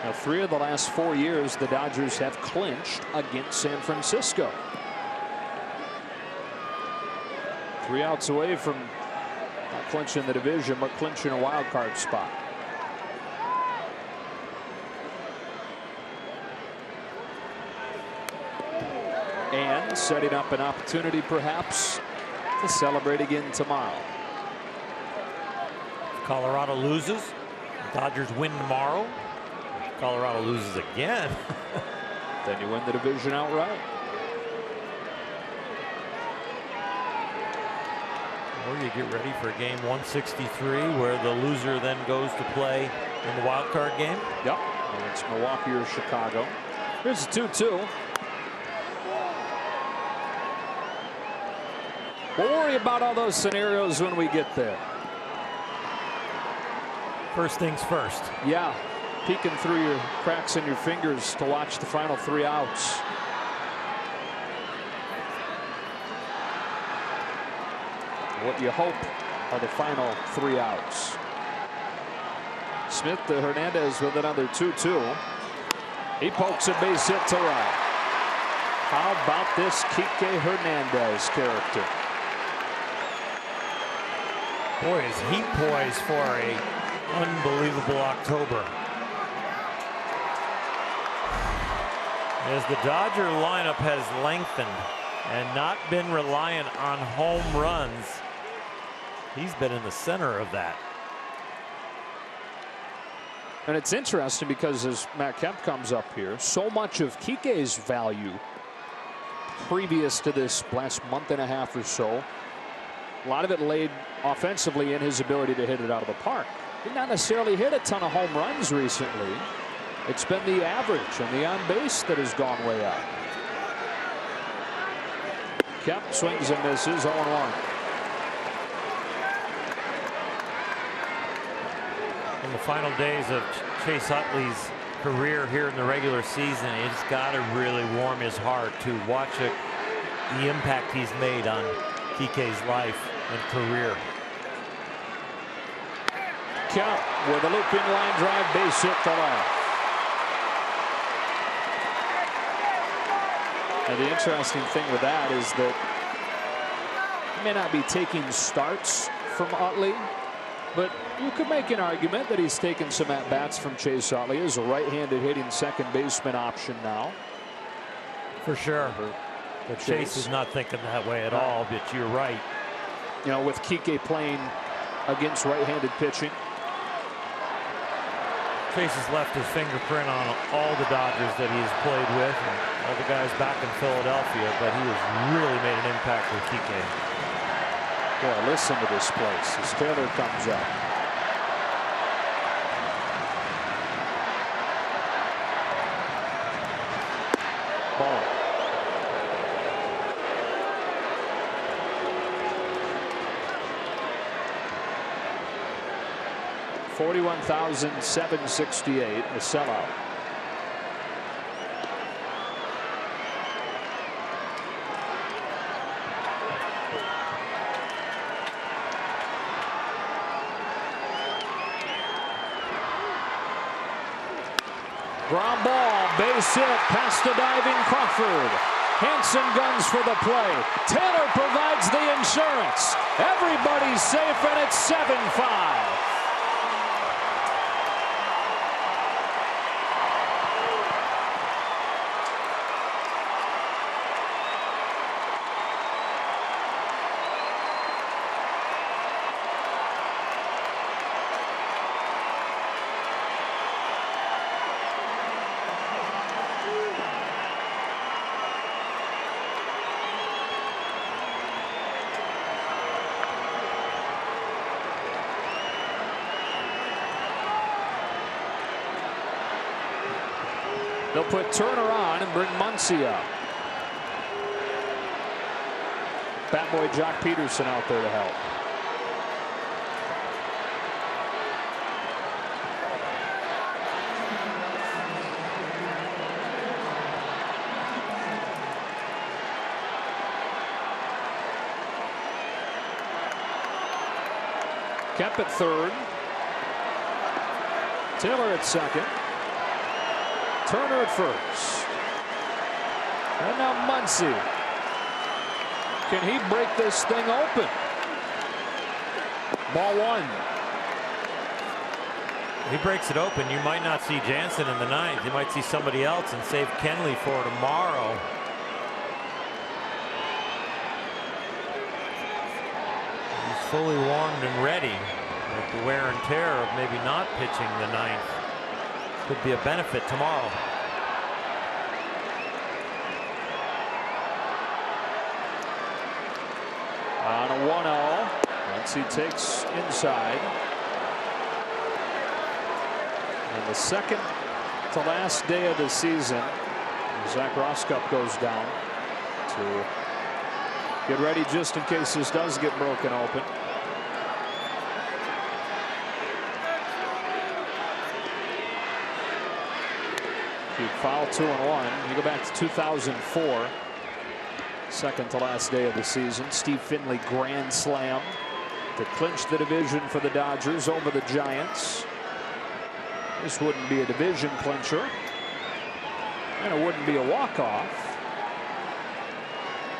Now 3 of the last 4 years the Dodgers have clinched against San Francisco. 3 outs away from not clinching the division, but clinching a wild card spot. And setting up an opportunity perhaps to celebrate again tomorrow. Colorado loses. The Dodgers win tomorrow. Colorado loses again. Then you win the division outright. Or you get ready for game 163 where the loser then goes to play in the wild card game. Yep. And it's Milwaukee or Chicago. Here's a 2-2. We'll worry about all those scenarios when we get there. First things first. Yeah, peeking through your cracks in your fingers to watch the final 3 outs. What you hope are the final 3 outs. Smith to Hernandez with another 2-2. He pokes a base hit to right. How about this Kike Hernandez character? Boy, is he poised for a unbelievable October. As the Dodger lineup has lengthened and not been reliant on home runs, he's been in the center of that. And it's interesting because as Matt Kemp comes up here, so much of Kike's value previous to this last month and a half or so, a lot of it laid offensively in his ability to hit it out of the park. Did not necessarily hit a ton of home runs recently. It's been the average and the on base that has gone way up. Kemp swings and misses, 0-1. In the final days of Chase Utley's career here in the regular season, it's got to really warm his heart to watch the impact he's made on Kike's life and career. Kemp with a looping line drive, base hit to left. And the interesting thing with that is that he may not be taking starts from Utley, but you could make an argument that he's taken some at-bats from Chase Utley as a right-handed hitting second baseman option now. For sure. But Chase is not thinking that way at all, but you're right. You know, with Kike playing against right-handed pitching. Chase has left his fingerprint on all the Dodgers that he has played with and all the guys back in Philadelphia, but he has really made an impact with Kike. Boy, listen to this place as Taylor comes up. Ball. $41,768, a sellout. Ground ball, base hit, past a diving Crawford. Hanson guns for the play. Taylor provides the insurance. Everybody's safe, and it's 7-5. They'll put Turner on and bring Muncy up. Bat boy Jock Peterson out there to help. Kemp at third. Taylor at second. Turner at first. And now Muncy. Can he break this thing open? Ball one. He breaks it open. You might not see Jansen in the ninth. You might see somebody else and save Kenley for tomorrow. He's fully warmed and ready. With the wear and tear of maybe not pitching the ninth. Could be a benefit tomorrow. On a 1-0. Once he takes inside. And the second to last day of the season. Zach Roskup goes down to get ready just in case this does get broken open. You foul 2-1. You go back to 2004. Second to last day of the season. Steve Finley grand slam to clinch the division for the Dodgers over the Giants. This wouldn't be a division clincher, and it wouldn't be a walk-off,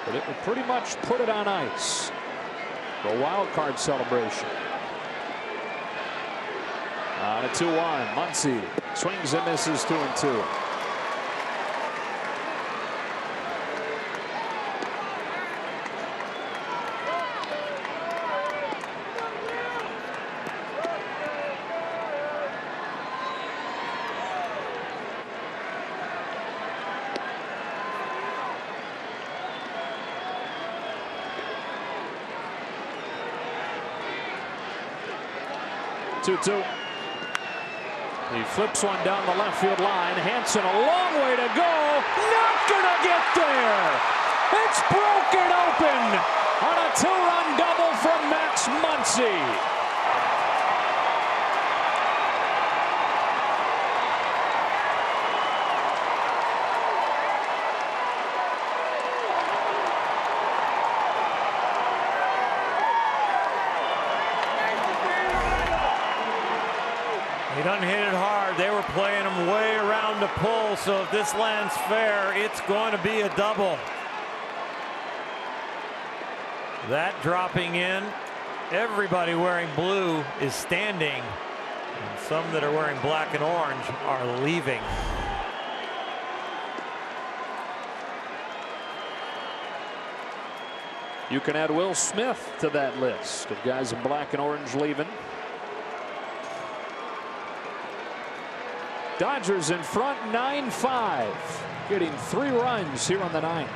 but it would pretty much put it on ice for a wild card celebration. On a 2-1, Muncy swings and misses 2-2. He flips one down the left field line. Hanson a long way to go. Not gonna get there. It's broken open on a 2-run double from Max Muncy. He doesn't hit it hard. They were playing him way around the pull, so if this lands fair, it's going to be a double. That dropping in. Everybody wearing blue is standing, and some that are wearing black and orange are leaving. You can add Will Smith to that list of guys in black and orange leaving. Dodgers in front 9-5, getting 3 runs here on the 9th.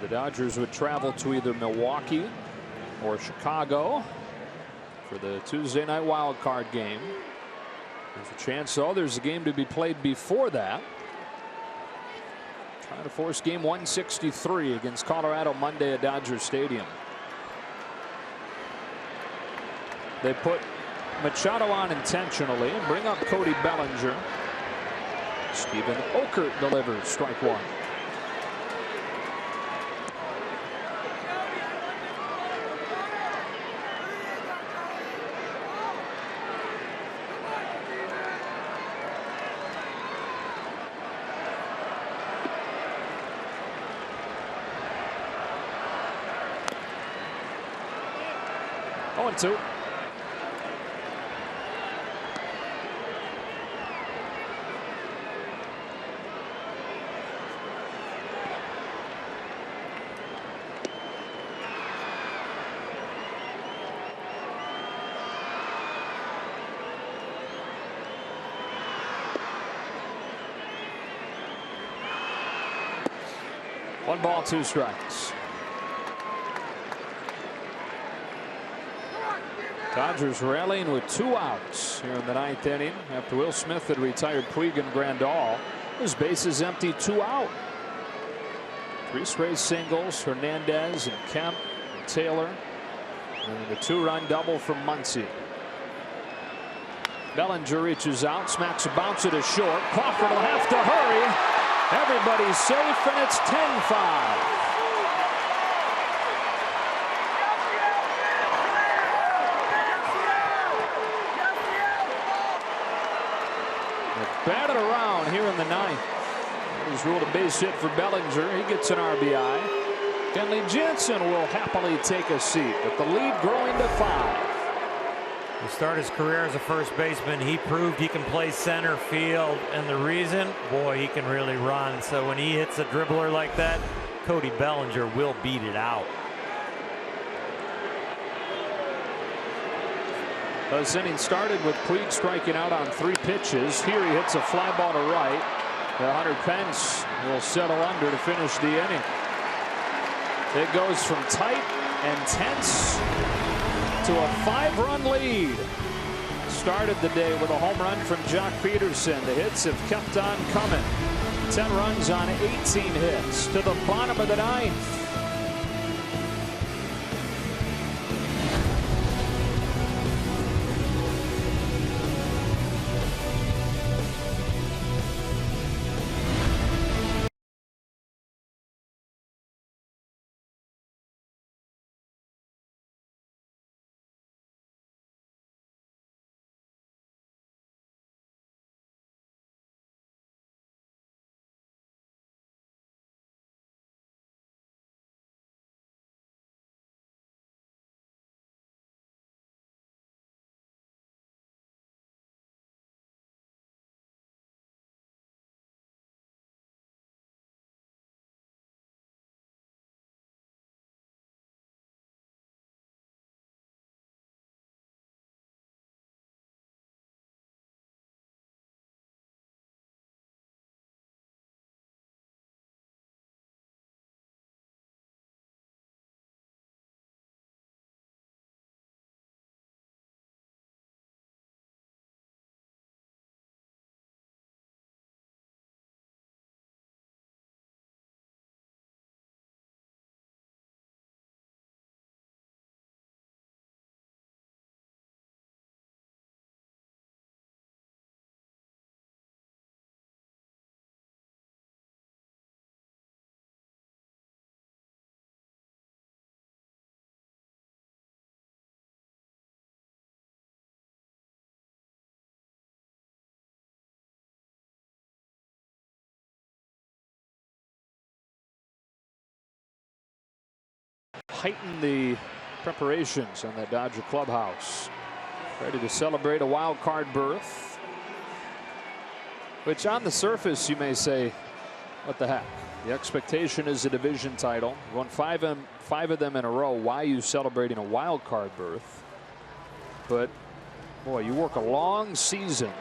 The Dodgers would travel to either Milwaukee or Chicago for the Tuesday night wild card game. There's a chance, though, there's a game to be played before that. Trying to force game 163 against Colorado Monday at Dodger Stadium. They put Machado on intentionally and bring up Cody Bellinger. Steven Okert delivers strike 1. Oh, 2. 1 ball, 2 strikes. Dodgers rallying with 2 outs here in the 9th inning after Will Smith had retired Puig and Grandal. His bases empty, 2 out. 3 straight singles, Hernandez and Kemp and Taylor. And the 2-run double from Muncy. Bellinger reaches out, smacks a bouncer to short. Crawford will have to hurry. Everybody's safe, and it's 10-5. Batted around here in the 9th. He's ruled a base hit for Bellinger. He gets an RBI. Kenley Jansen will happily take a seat with the lead growing to 5. To start his career as a first baseman, he proved he can play center field, and the reason, boy, he can really run. So when he hits a dribbler like that, Cody Bellinger will beat it out. This inning started with Puig striking out on 3 pitches. Here he hits a fly ball to right. Hunter Pence will settle under to finish the inning. It goes from tight and tense to a 5-run lead. Started the day with a home run from Jock Peterson. The hits have kept on coming. 10 runs on 18 hits to the bottom of the 9th. Heighten the preparations on that Dodger clubhouse. Ready to celebrate a wild card berth, which on the surface you may say, what the heck? The expectation is a division title. You won 5 of them in a row. Why are you celebrating a wild card berth? But boy, you work a long season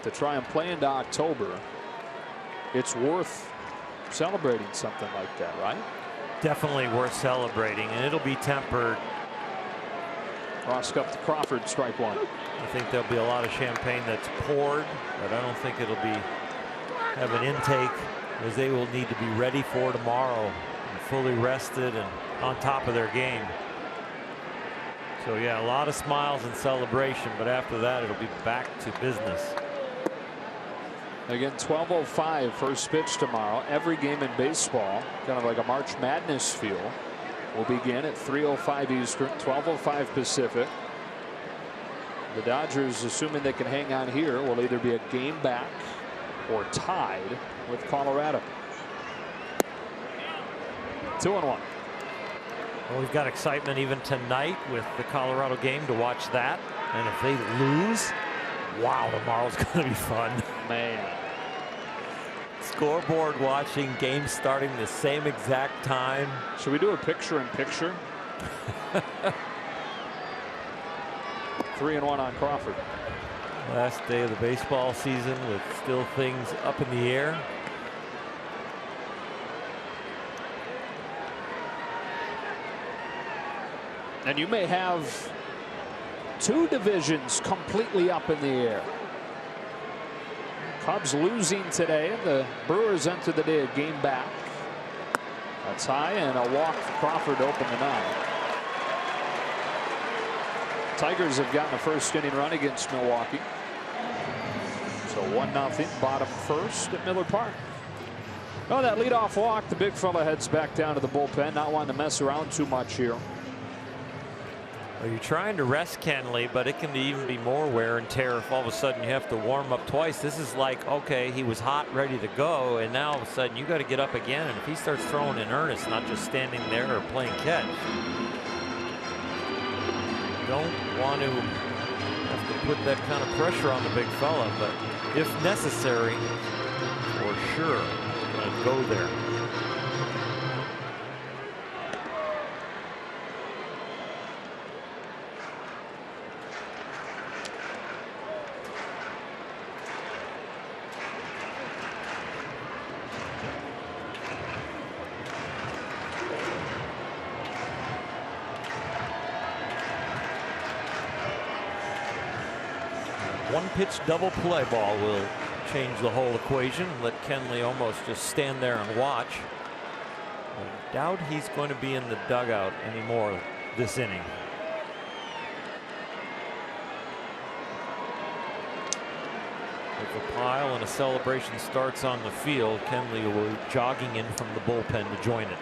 to try and play into October. It's worth celebrating something like that, right? Definitely worth celebrating, and it'll be tempered. Cross up to Crawford, strike 1. I think there'll be a lot of champagne that's poured, but I don't think it'll have an intake, as they will need to be ready for tomorrow and fully rested and on top of their game. So yeah, a lot of smiles and celebration, but after that it'll be back to business. Again, 12:05 first pitch tomorrow. Every game in baseball, kind of like a March Madness feel, will begin at 3:05 Eastern, 12:05 Pacific. The Dodgers, assuming they can hang on here, will either be a game back or tied with Colorado. 2-1. Well, we've got excitement even tonight with the Colorado game to watch that. And if they lose, wow, tomorrow's going to be fun. Man. Scoreboard watching, games starting the same exact time. Should we do a picture-in-picture? 3-1 on Crawford. Last day of the baseball season with still things up in the air. And you may have two divisions completely up in the air. Cubs losing today, and the Brewers enter the day a game back. That's high, and a walk for Crawford to open the 9th. Tigers have gotten a first inning run against Milwaukee. So 1-0, bottom first at Miller Park. Oh, that leadoff walk, the big fella heads back down to the bullpen, not wanting to mess around too much here. Well, you're trying to rest Kenley, but it can even be more wear and tear if all of a sudden you have to warm up twice. This is like, okay, he was hot, ready to go, and now all of a sudden you got to get up again. And if he starts throwing in earnest, not just standing there or playing catch, you don't want to have to put that kind of pressure on the big fella. But if necessary, for sure, going to go there. One-pitch double play ball will change the whole equation. Let Kenley almost just stand there and watch. I doubt he's going to be in the dugout anymore this inning. If a pile and a celebration starts on the field, Kenley will be jogging in from the bullpen to join it.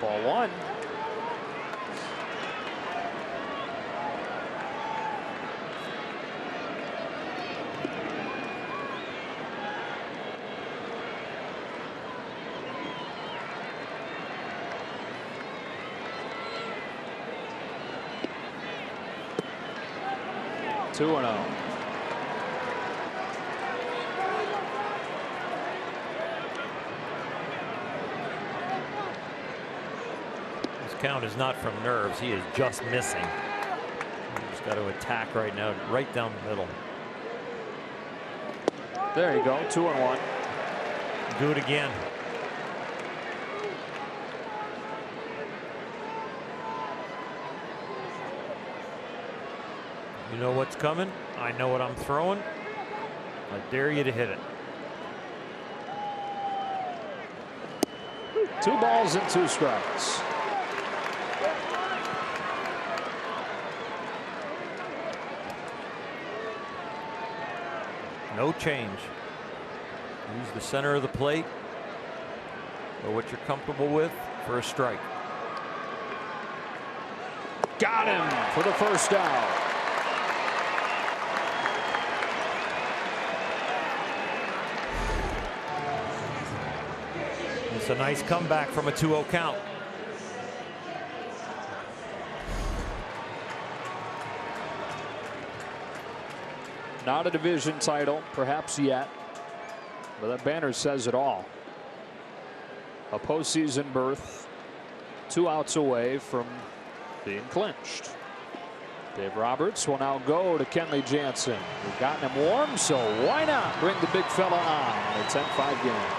Ball 1. Two and 0. This count is not from nerves. He is just missing. He's got to attack right now, right down the middle. There you go. 2 and 1. Do it again. You know what's coming. I know what I'm throwing. I dare you to hit it. 2 balls and 2 strikes. No change. Use the center of the plate or what you're comfortable with for a strike. Got him for the first out. It's a nice comeback from a 2-0 count. Not a division title, perhaps yet, but that banner says it all. A postseason berth, 2 outs away from being clinched. Dave Roberts will now go to Kenley Jansen. We've gotten him warm, so why not bring the big fella on in a 10-5 game.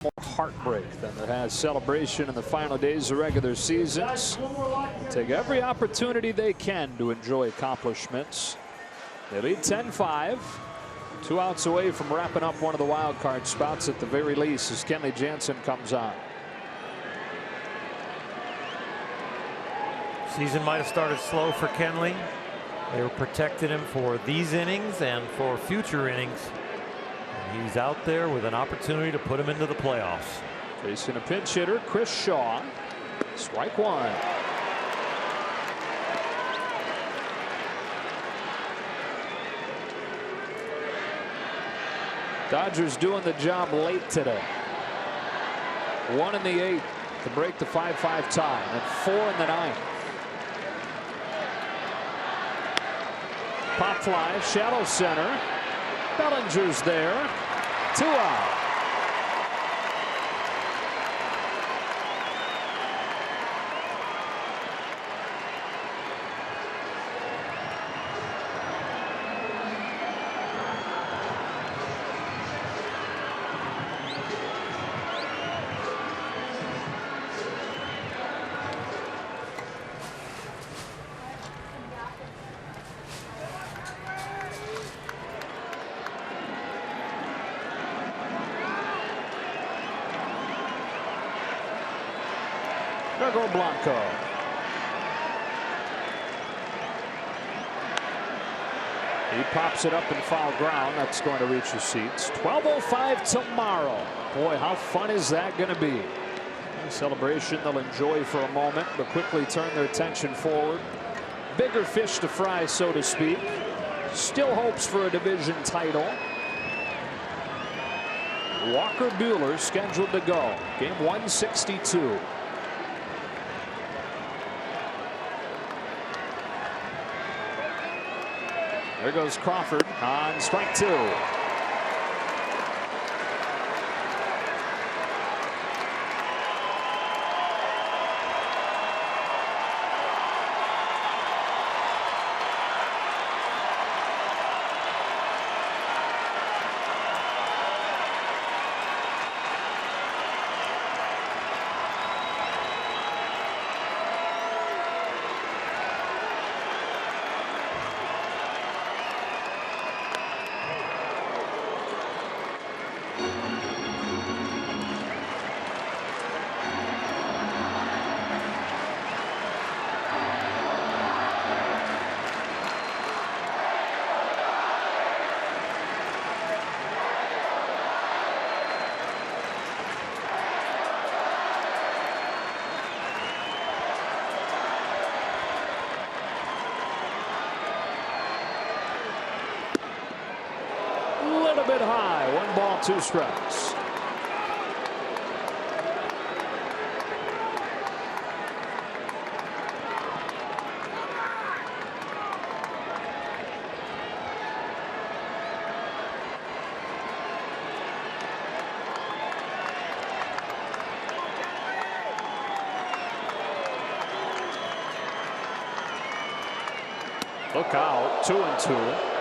more heartbreak than there has celebration in the final days of regular seasons. Take every opportunity they can to enjoy accomplishments. They lead 10-5. 2 outs away from wrapping up one of the wild card spots at the very least as Kenley Jansen comes on. Season might have started slow for Kenley. They were protecting him for these innings and for future innings. And he's out there with an opportunity to put him into the playoffs. Facing a pinch hitter, Chris Shaw. Strike one. Dodgers doing the job late today. 1 in the 8th to break the 5-5 tie, and 4 in the 9th. Pop fly, shallow center. Bellinger's there. 2 out. Blanco. He pops it up in foul ground. That's going to reach the seats. 12:05 tomorrow. Boy, how fun is that going to be? A celebration they'll enjoy for a moment, but quickly turn their attention forward. Bigger fish to fry, so to speak. Still hopes for a division title. Walker Buehler scheduled to go. Game 162. There goes Crawford on strike 2. Bit high. 1 ball, 2 strikes. Look out. 2-2.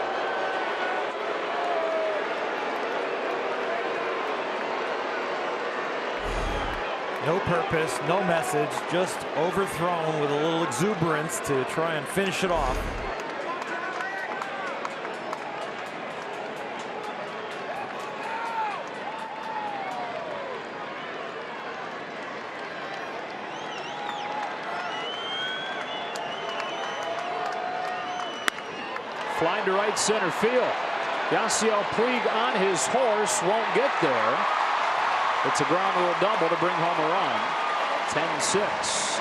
No purpose, no message, just overthrown with a little exuberance to try and finish it off. Flying to right center field. Yasiel Puig on his horse, won't get there. It's a ground rule double to bring home a run. 10-6.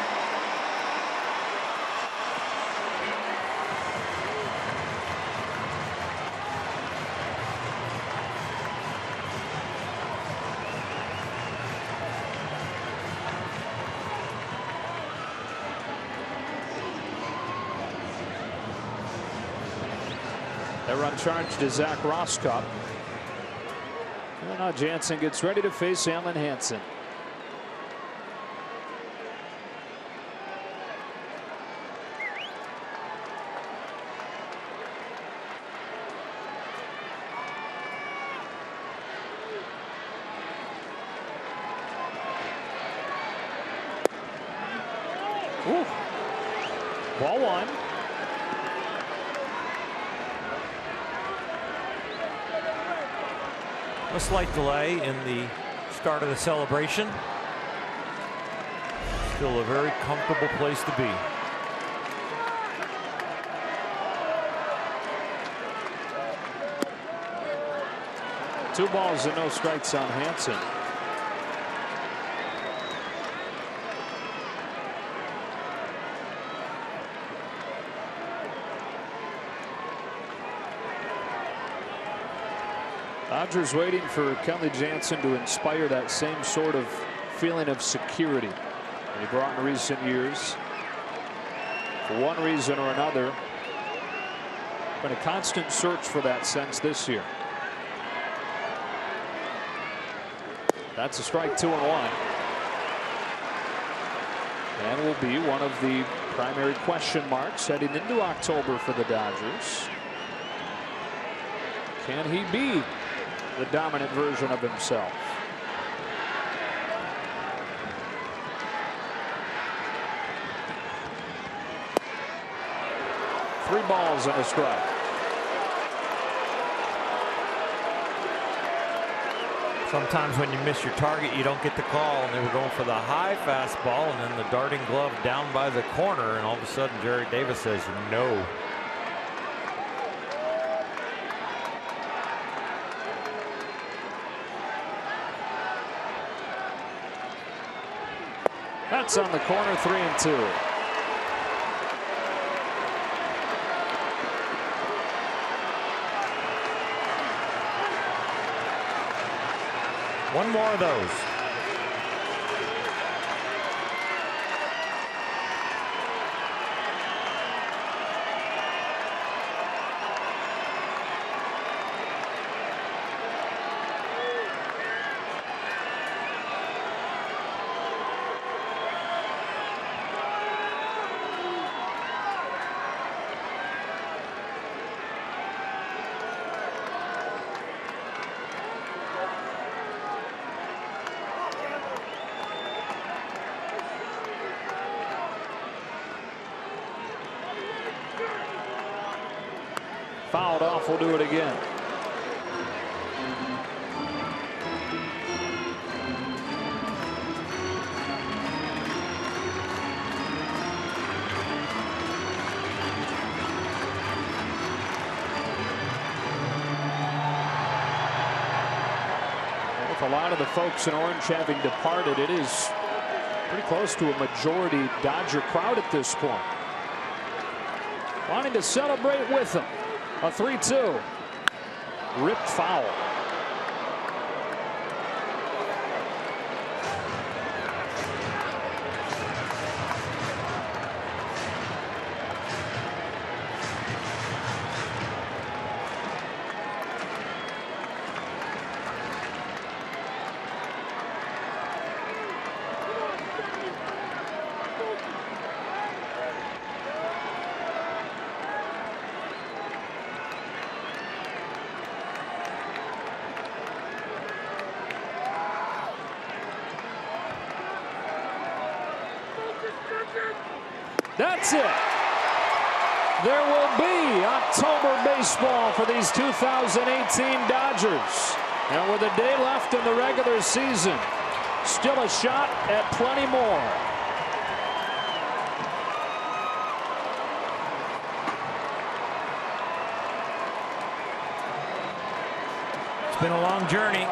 That run charged to Zach Rosscup. And now Jansen gets ready to face Alan Hansen. Ooh. Ball one. A slight delay in the start of the celebration. Still a very comfortable place to be. Two balls and no strikes on Hansen. Dodgers waiting for Kenley Jansen to inspire that same sort of feeling of security that he brought in recent years. For one reason or another, been a constant search for that sense this year. That's a strike, 2-1. And will be one of the primary question marks heading into October for the Dodgers. Can he be the dominant version of himself? Three balls and a strike. Sometimes when you miss your target, you don't get the call, and they were going for the high fastball, and then the darting glove down by the corner, and all of a sudden Jerry Davis says no. That's on the corner, 3-2. One more of those. Fouled off, we'll do it again. With a lot of the folks in orange having departed, it is pretty close to a majority Dodger crowd at this point, wanting to celebrate with them. A 3-2. Ripped foul. That's it. There will be October baseball for these 2018 Dodgers. And with a day left in the regular season, still a shot at plenty more. It's been a long journey,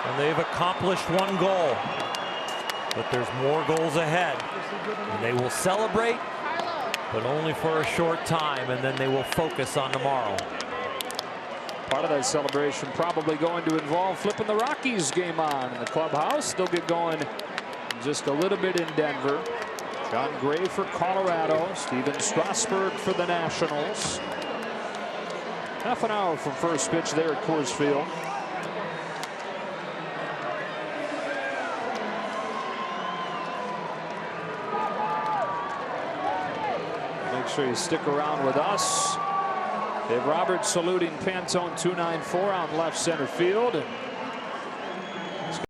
and they've accomplished one goal. But there's more goals ahead. And they will celebrate, but only for a short time, and then they will focus on tomorrow. Part of that celebration probably going to involve flipping the Rockies game on in the clubhouse. They'll get going in just a little bit in Denver. John Gray for Colorado, Steven Strasburg for the Nationals. Half an hour from first pitch there at Coors Field. Sure you stick around with us. Dave Roberts saluting Pantone 294 out in left center field. And